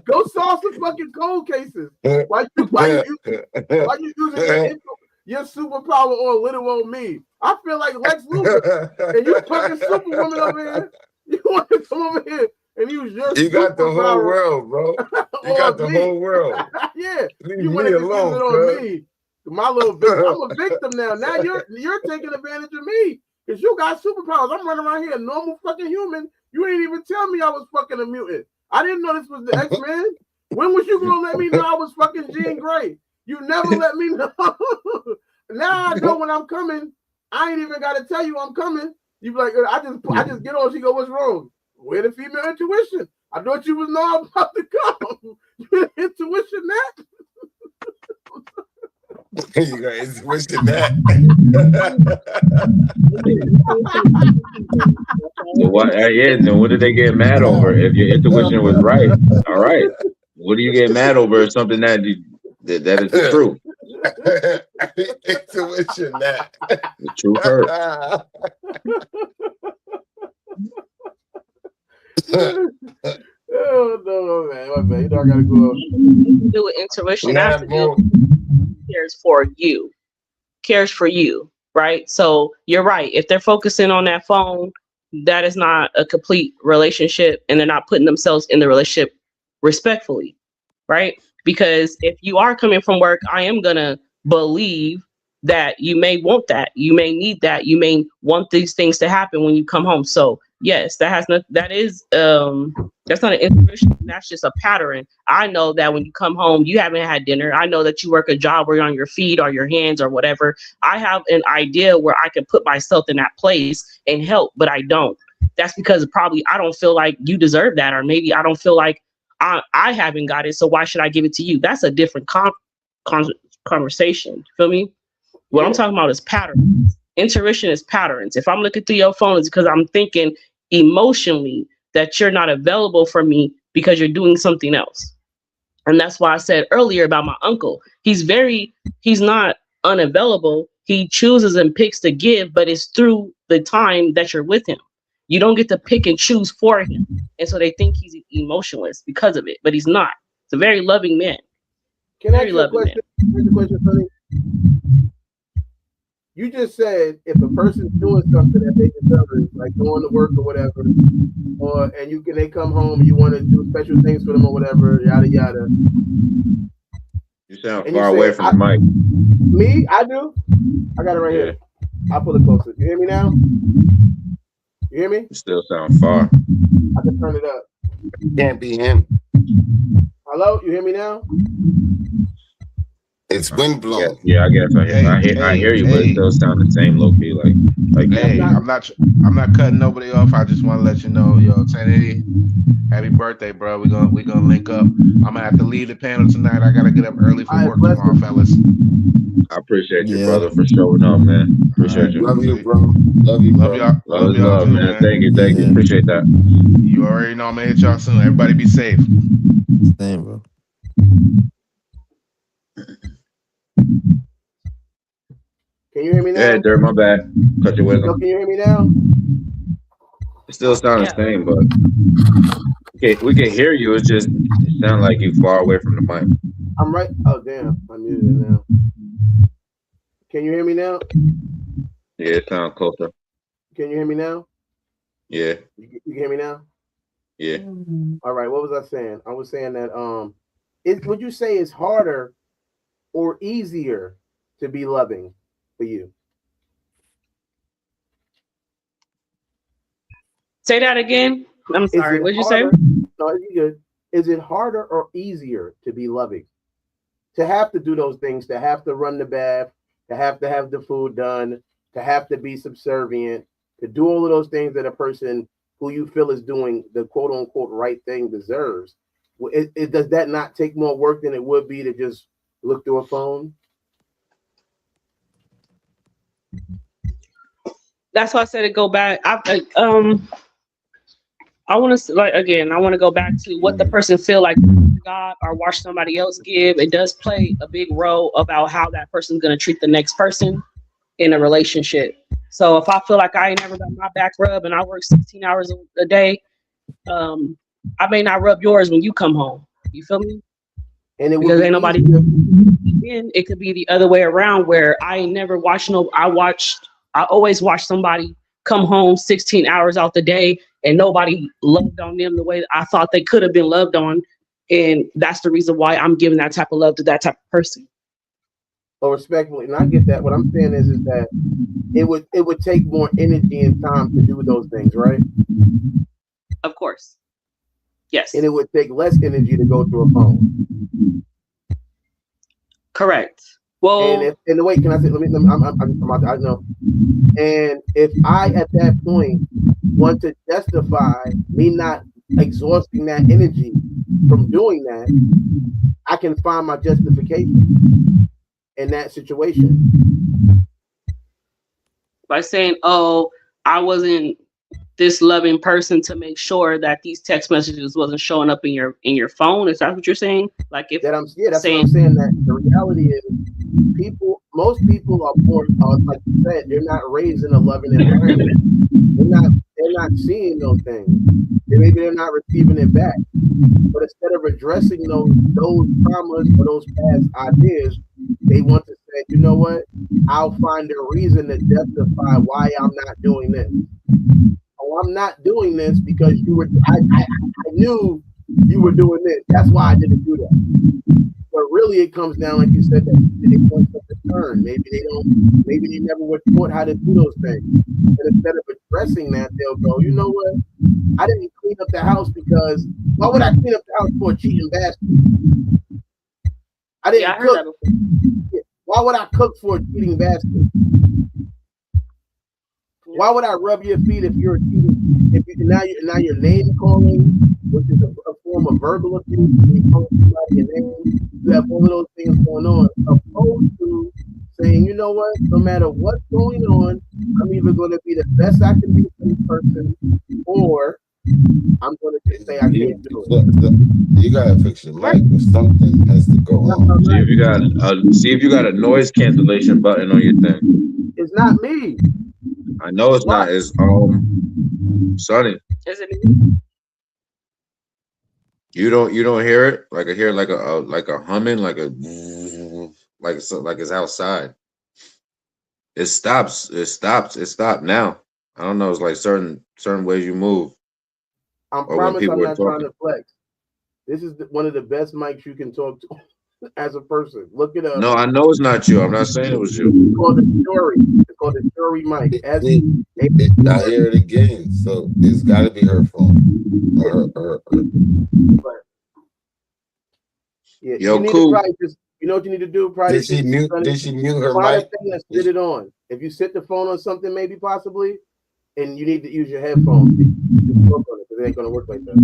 Go solve some fucking cold cases. Why you using your superpower on little old me? I feel like Lex Luthor, and you fucking superwoman over here. You want to come over here and use your You got the whole world, bro. You got the whole world. Yeah, Leave you want me to alone, use it on me. My little victim. I'm a victim now. Now you're taking advantage of me because you got superpowers. I'm running around here a normal fucking human. You ain't even tell me I was fucking a mutant. I didn't know this was the X-Men. When was you gonna let me know I was fucking Jean Grey? You never let me know. Now I know when I'm coming. I ain't even gotta tell you I'm coming. You be like, I just get on. She go, what's wrong? Where the female intuition? I thought you was know I'm about to come. Intuition that. You got intuition that. So what? Then what did they get mad over? If your intuition was right, all right. What do you get mad over? Is something that is the truth. Intuition that. The truth hurts. Oh no, man! My bad. You know I gotta go. Do with intuition. That's the deal. Cares for you. Cares for you, right? So you're right. If they're focusing on that phone, that is not a complete relationship, and they're not putting themselves in the relationship respectfully, right? Because if you are coming from work, I am gonna believe that you may want that, you may need that, you may want these things to happen when you come home. So yes, that's not an intuition. That's just a pattern. I know that when you come home, you haven't had dinner. I know that you work a job where you're on your feet or your hands or whatever. I have an idea where I can put myself in that place and help, but I don't. That's because probably I don't feel like you deserve that, or maybe I don't feel like I haven't got it. So why should I give it to you? That's a different conversation. Feel me? What I'm talking about is patterns. Intuition is patterns. If I'm looking through your phone, it's because I'm thinking emotionally that you're not available for me because you're doing something else. And that's why I said earlier about my uncle. He's not unavailable. He chooses and picks to give, but it's through the time that you're with him. You don't get to pick and choose for him. And so they think he's emotionless because of it, but he's not. It's a very loving man. Can I Very ask you a loving man. question? Ask a question, Sonny? You just said if a person's doing something that they deserve, like going to work or whatever, and they come home and you want to do special things for them or whatever, yada yada. You sound far away from the mic. Me? I do. I got it right here. I'll pull it closer. You hear me now? You hear me? You still sound far. I can turn it up. Can't be him. Hello? You hear me now? It's wind blown. Yeah, I guess I hear you, but it still sound the same low key. Like hey, I'm not cutting nobody off. I just want to let you know, yo, 1080, happy birthday, bro. We gonna link up. I'm gonna have to leave the panel tonight. I gotta get up early for work tomorrow, fellas. I appreciate you, brother, for showing up, man. Appreciate you. Love you, bro. Love you, Love bro. y'all. Love y'all too, man. Thank you. Appreciate that. You already know I'm gonna hit y'all soon. Everybody be safe. Same, bro. Can you hear me now? Yeah, Dirt, my bad. Cut your wisdom. Can you hear me now? It still sounds the same, but we can hear you. It sounds like you far away from the mic. I'm right. Oh damn, I'm muted now. Can you hear me now? Yeah, it sounds closer. Can you hear me now? Yeah. You can hear me now? Yeah. All right. What was I saying? I was saying that would you say it's harder or easier to be loving for you? Say that again. I'm sorry. What did you say? No, you good. Is it harder or easier to be loving? To have to do those things, to have to run the bath, to have the food done, to have to be subservient, to do all of those things that a person who you feel is doing the quote unquote right thing deserves. Does that not take more work than it would be to just look through a phone? That's why I said it go back. I want to I want to go back to what the person feel like God or watch somebody else give. It does play a big role about how that person's going to treat the next person in a relationship. So if I feel like I ain't never got my back rub and I work 16 hours a day, I may not rub yours when you come home. You feel me? And it because ain't nobody. Then it could be the other way around where I ain't never watched I always watch somebody come home 16 hours out the day and nobody loved on them the way I thought they could have been loved on. And that's the reason why I'm giving that type of love to that type of person. Oh, respectfully, and I get that. What I'm saying is that it would take more energy and time to do those things, right? Of course. Yes. And it would take less energy to go through a phone. Correct. Well, and wait, can I say? I know. And if I at that point want to justify me not exhausting that energy from doing that, I can find my justification in that situation by saying, "Oh, I wasn't this loving person to make sure that these text messages wasn't showing up in your phone." Is that what you're saying? Like if that's what I'm saying. That the reality is, most people are born, like you said, they're not raised in a loving environment. They're not seeing those things. Maybe they're not receiving it back. But instead of addressing those traumas or those past ideas, they want to say, you know what? I'll find a reason to justify why I'm not doing this. Oh, I'm not doing this because I knew you were doing this. That's why I didn't do that. But really, it comes down, like you said, that they want some return. Maybe they never were taught how to do those things. And instead of addressing that, they'll go, you know what? I didn't clean up the house because why would I clean up the house for a cheating bastard? I didn't cook. Why would I cook for a cheating bastard? Why would I rub your feet if you're cheating? Now you're name calling, which is a form of verbal abuse. You call somebody a name. You have all of those things going on, opposed to saying, you know what? No matter what's going on, I'm either going to be the best I can be for this person, or I'm going to just say I can't do it. You gotta fix your mic, or something has to go on. See if you got a noise cancellation button on your thing. It's not me. I know it's not. It's Sonny. Is it me? You don't hear it? Like I hear like a humming, like it's outside. It stops. It stopped now. I don't know. It's like certain ways you move. I promise I'm not trying to flex. This is one of the best mics you can talk to as a person. Look it up. No, I know it's not you. I'm not saying it was you. It's called the Story. It's called the Story mic. I hear it again, so it's got to be her phone. Or yeah, yo, you need cool. to probably just, you know what you need to do? Probably Did she mute her find mic? a thing and sit it on. If you sit the phone on something, maybe possibly, and you need to use your headphones. Just work on it, because it ain't gonna work like that.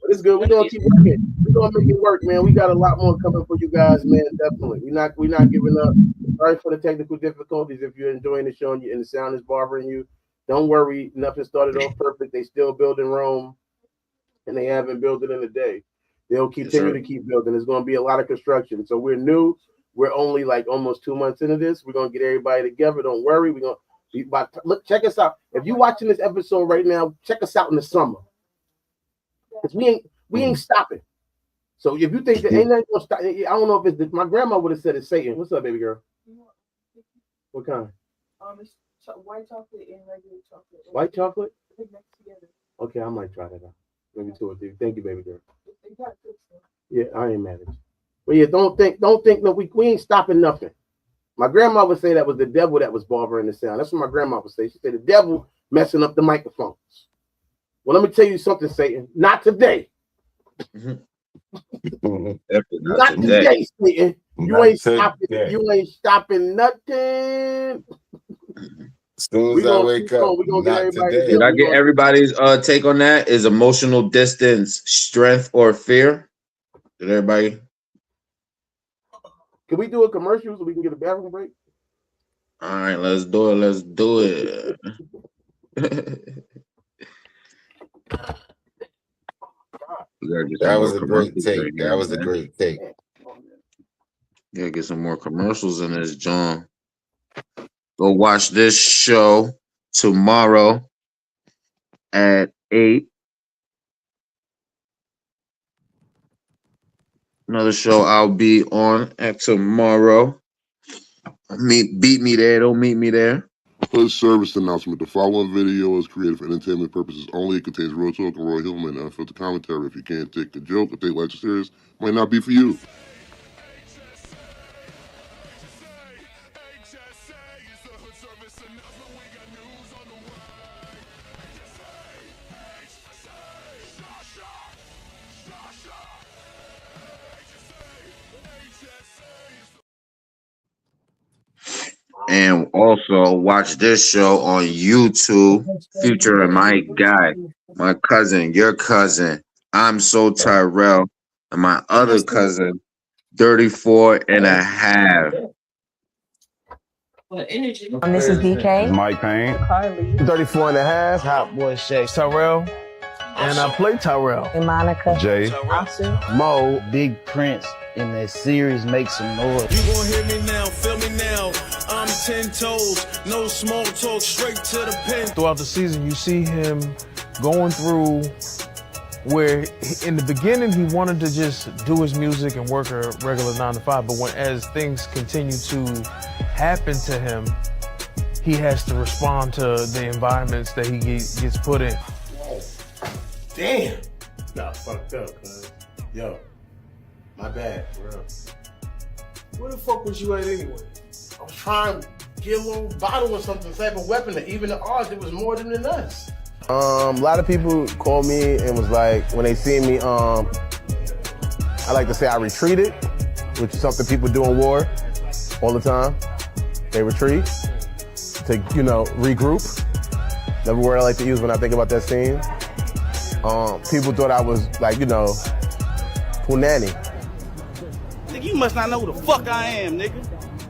But it's good. We're gonna keep working. We're gonna make it work, man. We got a lot more coming for you guys, man. Definitely. We're not giving up. Sorry for the technical difficulties. If you're enjoying the show and the sound is bothering you, don't worry. Nothing started off perfect. They still building Rome, and they haven't built it in a day. They'll continue to keep building. There's going to be a lot of construction. So we're new. We're only like almost 2 months into this. We're going to get everybody together. Don't worry. We're going to be look. Check us out. If you're watching this episode right now, check us out in the summer. Because we ain't stopping. So if you think that ain't nothing gonna stop, I don't know if it's my grandma would have said it's Satan. What's up, baby girl? What kind? It's white chocolate and regular chocolate. White chocolate? Mixed together. Okay, I might try that out. Maybe 2 or 3. Thank you, baby girl. Yeah, I ain't mad at you. But yeah, don't think no, we ain't stopping nothing. My grandma would say that was the devil that was bothering the sound. That's what my grandma would say. She said the devil messing up the microphones. Well, let me tell you something, Satan. Not today. Not today, Satan. You ain't stopping. You ain't stopping nothing. As soon as I wake up, not today. Did I get everybody's take on that? Is emotional distance strength or fear? Did everybody? Can we do a commercial so we can get a bathroom break? All right, let's do it. Let's do it. That was a great take. That was a great take. Gotta get some more commercials in this, John. Go watch this show tomorrow at 8. Another show I'll be on at tomorrow. Beat me there. Don't meet me there. First service announcement. The following video is created for entertainment purposes only. It contains real talk and Roy Hillman and unfiltered commentary. If you can't take a joke or take life serious, might not be for you. And also watch this show on YouTube, featuring my guy, my cousin, your cousin, I'm So Tyrell, and my other cousin, 34 and a half. And this is DK. Mike Payne. 34 and a half. Hot boy Shay. Tyrell. And I play Tyrell. And Monica. Jay. Mo. Big Prince in that series Make Some Noise. You gon' hear me now, feel me now. I'm 10 toes, no small talk, straight to the pen. Throughout the season, you see him going through where in the beginning he wanted to just do his music and work a regular 9 to 5, but as things continue to happen to him, he has to respond to the environments that he gets put in. Whoa. Damn. Nah, fucked up, cuz. Yo, my bad, bro. Where the fuck was you at anyway? I was trying to get a little bottle or something, type of weapon that even the odds, it was more than us. A lot of people called me and was like, when they see me, I like to say I retreated, which is something people do in war all the time. They retreat to, regroup. The word I like to use when I think about that scene. People thought I was like, punani. Nigga, you must not know who the fuck I am, nigga.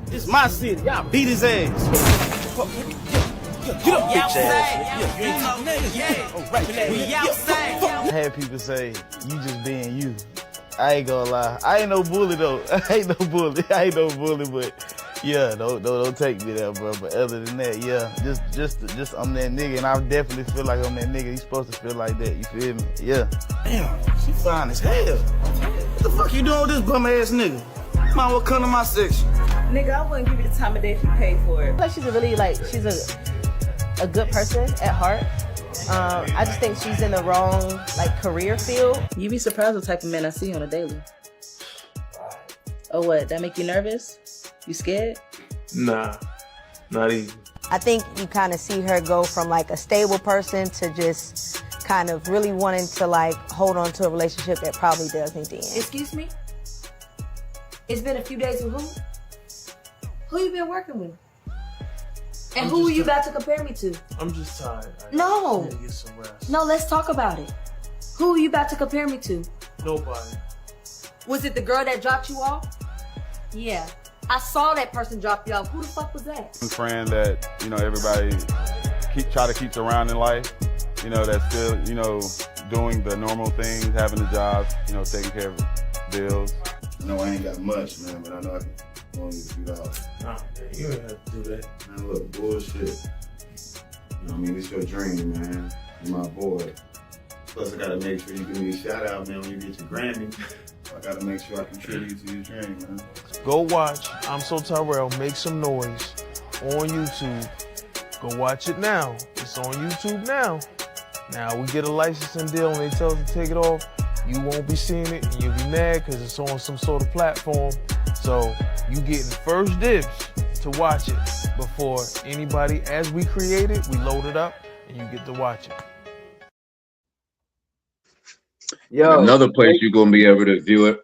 This my city. Y'all beat his ass. Get up, bitch ass. You ain't talking niggas. Yeah. Oh, right. We outside. I had people say, you just being you. I ain't gonna lie. I ain't no bully though. I ain't no bully, but yeah, don't take me there, bro. But other than that, yeah, just I'm that nigga, and I definitely feel like I'm that nigga. You supposed to feel like that, you feel me? Yeah. Damn, she fine as hell. What the fuck you doing with this bum ass nigga? Might well come to my section. Nigga, I wouldn't give you the time of day if you paid for it. Like she's a good person at heart. I just think she's in the wrong career field. You be surprised what type of men I see on a daily. Oh, what? That make you nervous? You scared? Nah, not even. I think you kind of see her go from a stable person to just kind of really wanting to hold on to a relationship that probably doesn't end. Excuse me? It's been a few days with who? Who you been working with? And who are you about to compare me to? I'm just tired. No. I need to get some rest. No, let's talk about it. Who are you about to compare me to? Nobody. Was it the girl that dropped you off? Yeah. I saw that person drop you off. Who the fuck was that? A friend that, everybody try to keep around in life, that's still, doing the normal things, having a job, taking care of bills. No, I ain't got much, man, but I know I can loan you $2. Nah, man, you ain't have to do that. Man, look, bullshit. You know what I mean? It's your dream, man. You're my boy. Plus, I gotta make sure you give me a shout out, man, when you get your Grammy. I gotta make sure I contribute to your dream, man. Go watch I'm So Tyrell Make Some Noise on YouTube. Go watch it now. It's on YouTube now. Now we get a licensing deal and they tell us to take it off. You won't be seeing it and you'll be mad because it's on some sort of platform. So you getting first dibs to watch it before anybody. As we create it, we load it up and you get to watch it. Yo, another place you're gonna be able to view it.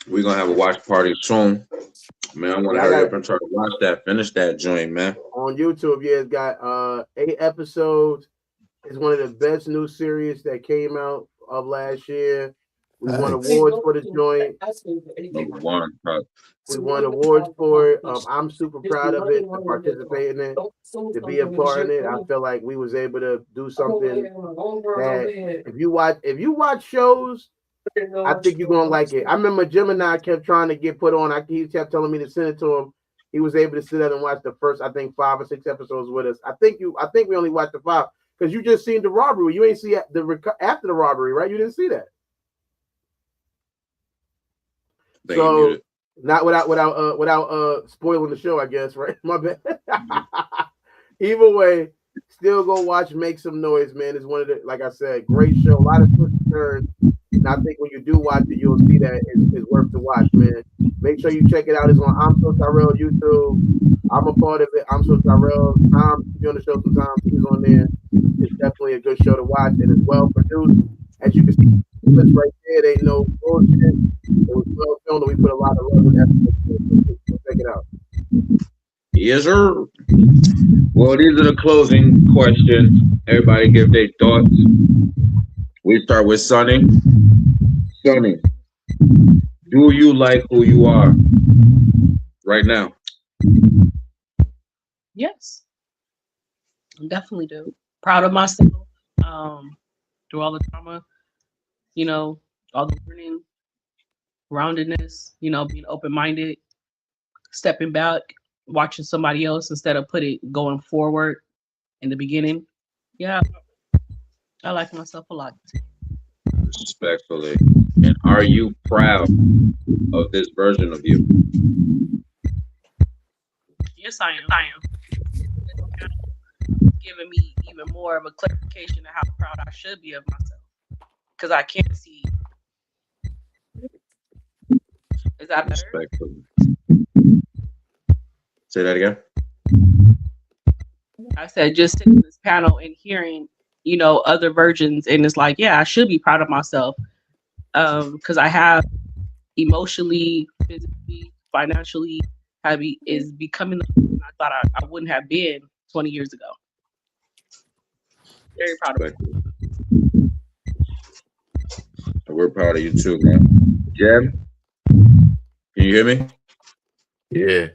We're gonna have a watch party soon. Man, I want to hurry up and try to watch that, finish that joint, man. On YouTube, yeah, it's got 8 episodes. It's one of the best new series that came out of last year. We won awards for the joint. Number one, bro. We won awards for it. I'm super proud of it, to participate in it, to be a part in it. I feel like we was able to do something that if you watch shows, I think you're gonna like it. I remember Gemini kept trying to get put on. He kept telling me to send it to him. He was able to sit down and watch the first, I think, 5 or 6 episodes with us. I think we only watched the 5 because you just seen the robbery. You ain't see after the robbery, right? You didn't see that. So not without spoiling the show, I guess, right? My bad. Either way, still go watch Make Some Noise, man. It's one of the, like I said, great show. A lot of twists and turns. And I think when you do watch it, you'll see that it's worth to watch, man. Make sure you check it out. It's on I'm So Tyrell YouTube. I'm a part of it. I'm So Tyrell. Tom, be on the show sometimes. He's on there. It's definitely a good show to watch, and it's well produced. As you can see, it's right there. There ain't no bullshit. It was well filmed, and we put a lot of love in that. So check it out. Yes, sir. Well, these are the closing questions. Everybody give their thoughts. We start with Sonny. Sonny, do you like who you are right now? Yes, I definitely do. Proud of myself. Through all the trauma, all the learning, groundedness, being open-minded, stepping back, watching somebody else instead of going forward in the beginning. Yeah, I like myself a lot. Respectfully. And are you proud of this version of you? Yes, I am. Giving me even more of a clarification of how proud I should be of myself. Because I can't see. Is that better? Respectfully. Say that again. I said just sitting in this panel and hearing, other versions, and it's like, yeah, I should be proud of myself. Because I have emotionally, physically, financially, is becoming the person I thought I wouldn't have been 20 years ago. Very proud of myself. We're proud of you too, man. Jeb, can you hear me? Yeah.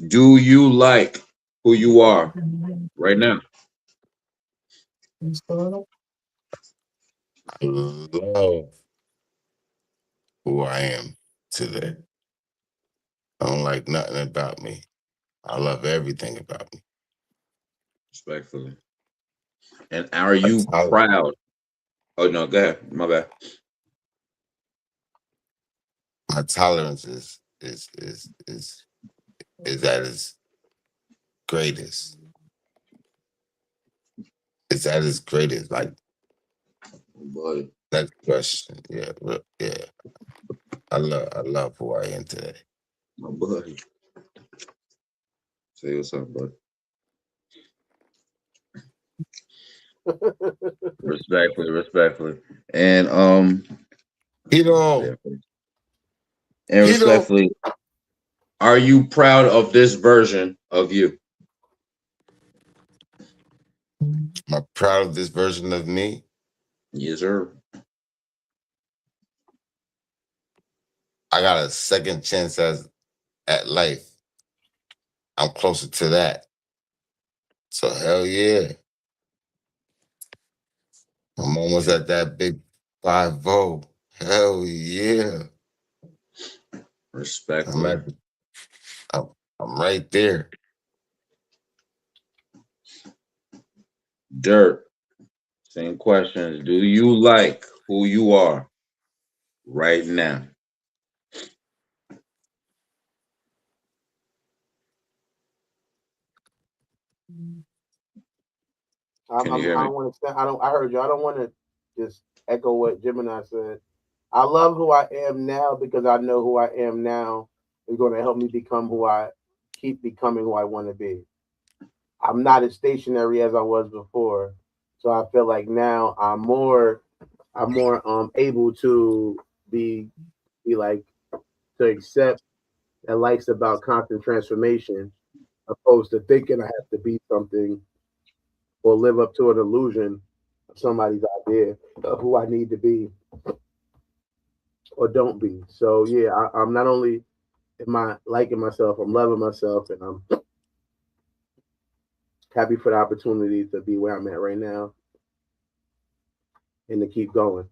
Do you like who you are right now? I love who I am today. I don't like nothing about me. I love everything about me. Respectfully. And are you proud? Oh no, go ahead. My bad. My tolerance is at its greatest. It's at its greatest. Like, boy. Next question. Yeah, yeah. I love who I am today. My buddy. Say what's up, bud. Respectfully. And respectfully, are you proud of this version of you? Am I proud of this version of me? Yes, sir. I got a second chance at life. I'm closer to that. So hell yeah. I'm almost at that big 5-0. Hell yeah. Respectfully. I'm right there. Dirt. Same questions. Do you like who you are right now? I Can you hear me? don't want to. I heard you. I don't want to just echo what Gemini said. I love who I am now because I know who I am now is going to help me become who I keep becoming who I want to be. I'm not as stationary as I was before, so I feel like now I'm more able to be like to accept that life's about constant transformation, opposed to thinking I have to be something or live up to an illusion of somebody's idea of who I need to be or don't be. So yeah, I'm not only am I liking myself, I'm loving myself, and I'm happy for the opportunity to be where I'm at right now and to keep going.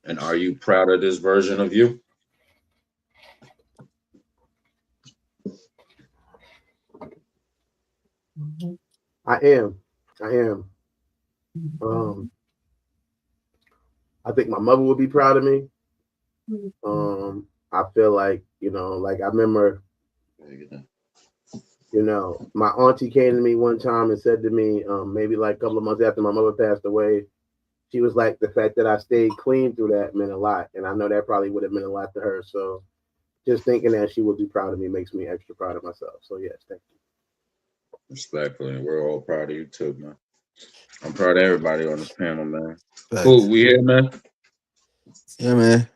And are you proud of this version of you? I am. I am. Um, I think my mother would be proud of me. I feel like, like I remember, my auntie came to me one time and said to me, maybe like a couple of months after my mother passed away, she was like, the fact that I stayed clean through that meant a lot. And I know that probably would have meant a lot to her. So just thinking that she would be proud of me makes me extra proud of myself. So yes, thank you. Respectfully, we're all proud of you too, man. I'm proud of everybody on this panel, man. Thanks. Cool, we here, man. Yeah, man.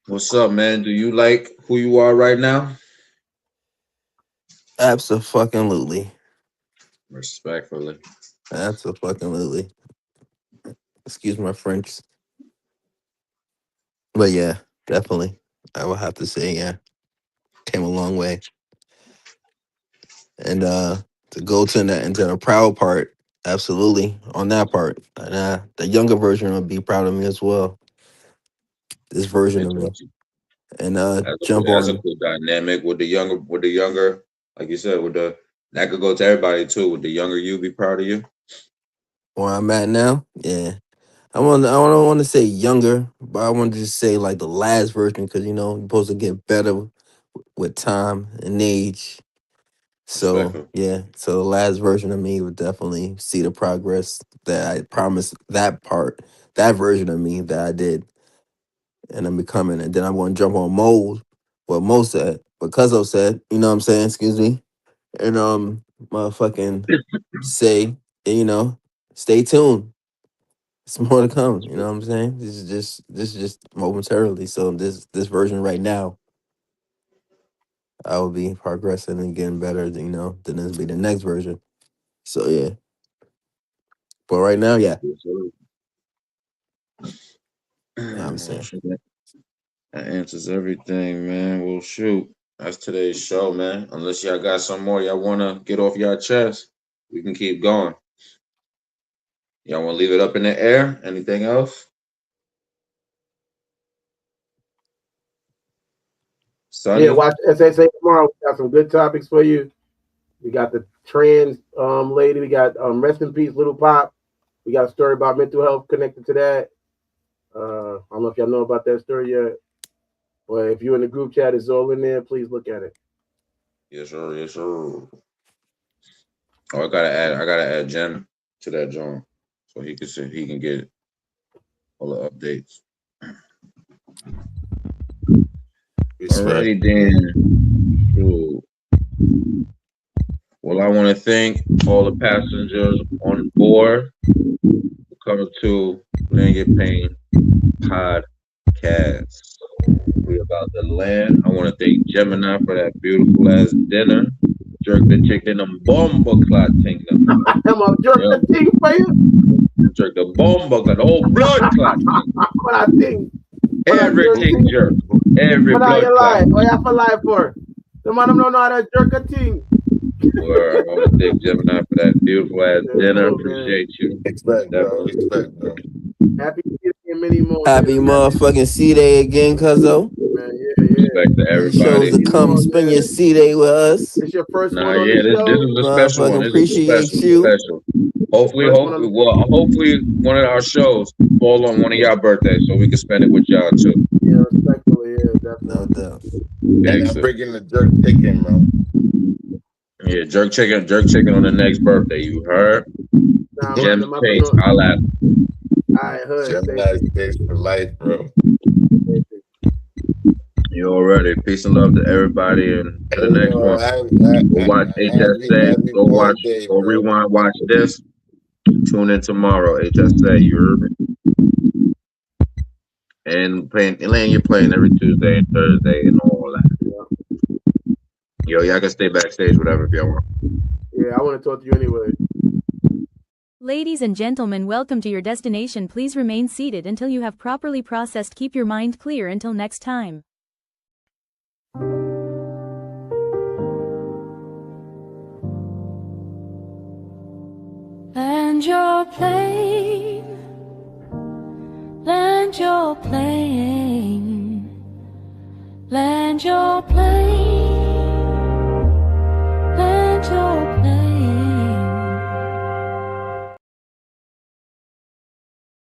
What's up, man? Do you like who you are right now? Absolutely. Respectfully. Absolutely. Excuse my French. But yeah, definitely. I would have to say, yeah. Came a long way. And to go to that into the proud part, absolutely on that part. And the younger version would be proud of me as well. This version of me. And jump that's a on cool dynamic with the younger, like you said, that could go to everybody too. Would the younger you be proud of you? where I'm at now. Yeah. I don't want to say younger, but I want to just say like the last version because you're supposed to get better with time and age. So yeah, so the last version of me would definitely see the progress that I promised that version of me that I did, and I'm becoming. And then I'm going to jump on what Mo said, what Cuzzo said. You know what I'm saying? Excuse me, and motherfucking say, stay tuned. It's more to come. You know what I'm saying? This is just momentarily. So this version right now, I will be progressing and getting better. Then this will be the next version. So yeah. But right now, yeah. I'm saying. That answers everything, man. Well, shoot. That's today's show, man. Unless y'all got some more y'all want to get off your chest, we can keep going. Y'all want to leave it up in the air? Anything else? Sonny? Yeah, watch SSA tomorrow. We got some good topics for you. We got the trans lady. We got rest in peace, Little Pop. We got a story about mental health connected to that. I don't know if y'all know about that story yet, but if you're in the group chat, it's all in there. Please look at it. Yes, sir. Yes, sir. Oh, I gotta add Jen to that joint so he can get all the updates. Alrighty then. Cool. Well, I want to thank all the passengers on board for coming to Land Your Pain podcast. We about to land. I want to thank Gemini for that beautiful ass dinner. Jerk the chicken and bomba clot ting them. I'm gonna jerk the ting for you. Jerk the bomba clot, the whole blood clot. What I think? Everything jerk. Every What blood are you clot. lying? What you have to lie for? The man don't know how to jerk a ting. Well, I want to thank Gemini for that beautiful ass dinner. Appreciate you. Respect, bro. Respect, bro. Happy and many more. Happy motherfucking C-Day again, cuzzo. Respect to everybody. Chose to come spend your C-Day with us. It's your first Nah, one on yeah, the this show. is a special one. Motherfucking This appreciate is a you. special. Hopefully one of our shows fall on one of y'all birthdays so we can spend it with y'all too. Yeah, respectfully, yeah, definitely. No doubt. And I'm bringing the jerk chicken, bro. Yeah, jerk chicken on the next birthday. You heard? Gem's Taste. I'll add. I heard. Gemini's Taste for life, bro. You already. Peace and love to everybody, and to the next one. Go watch HSA. Go watch. Go rewind. Watch this. Tune in tomorrow. HSA. You heard me? And you're playing every Tuesday and Thursday and all that. Yo, y'all can stay backstage, whatever, if y'all want. Yeah, I want to talk to you anyway. Ladies and gentlemen, welcome to your destination. Please remain seated until you have properly processed. Keep your mind clear until next time. Land your plane, land your plane, land your plane.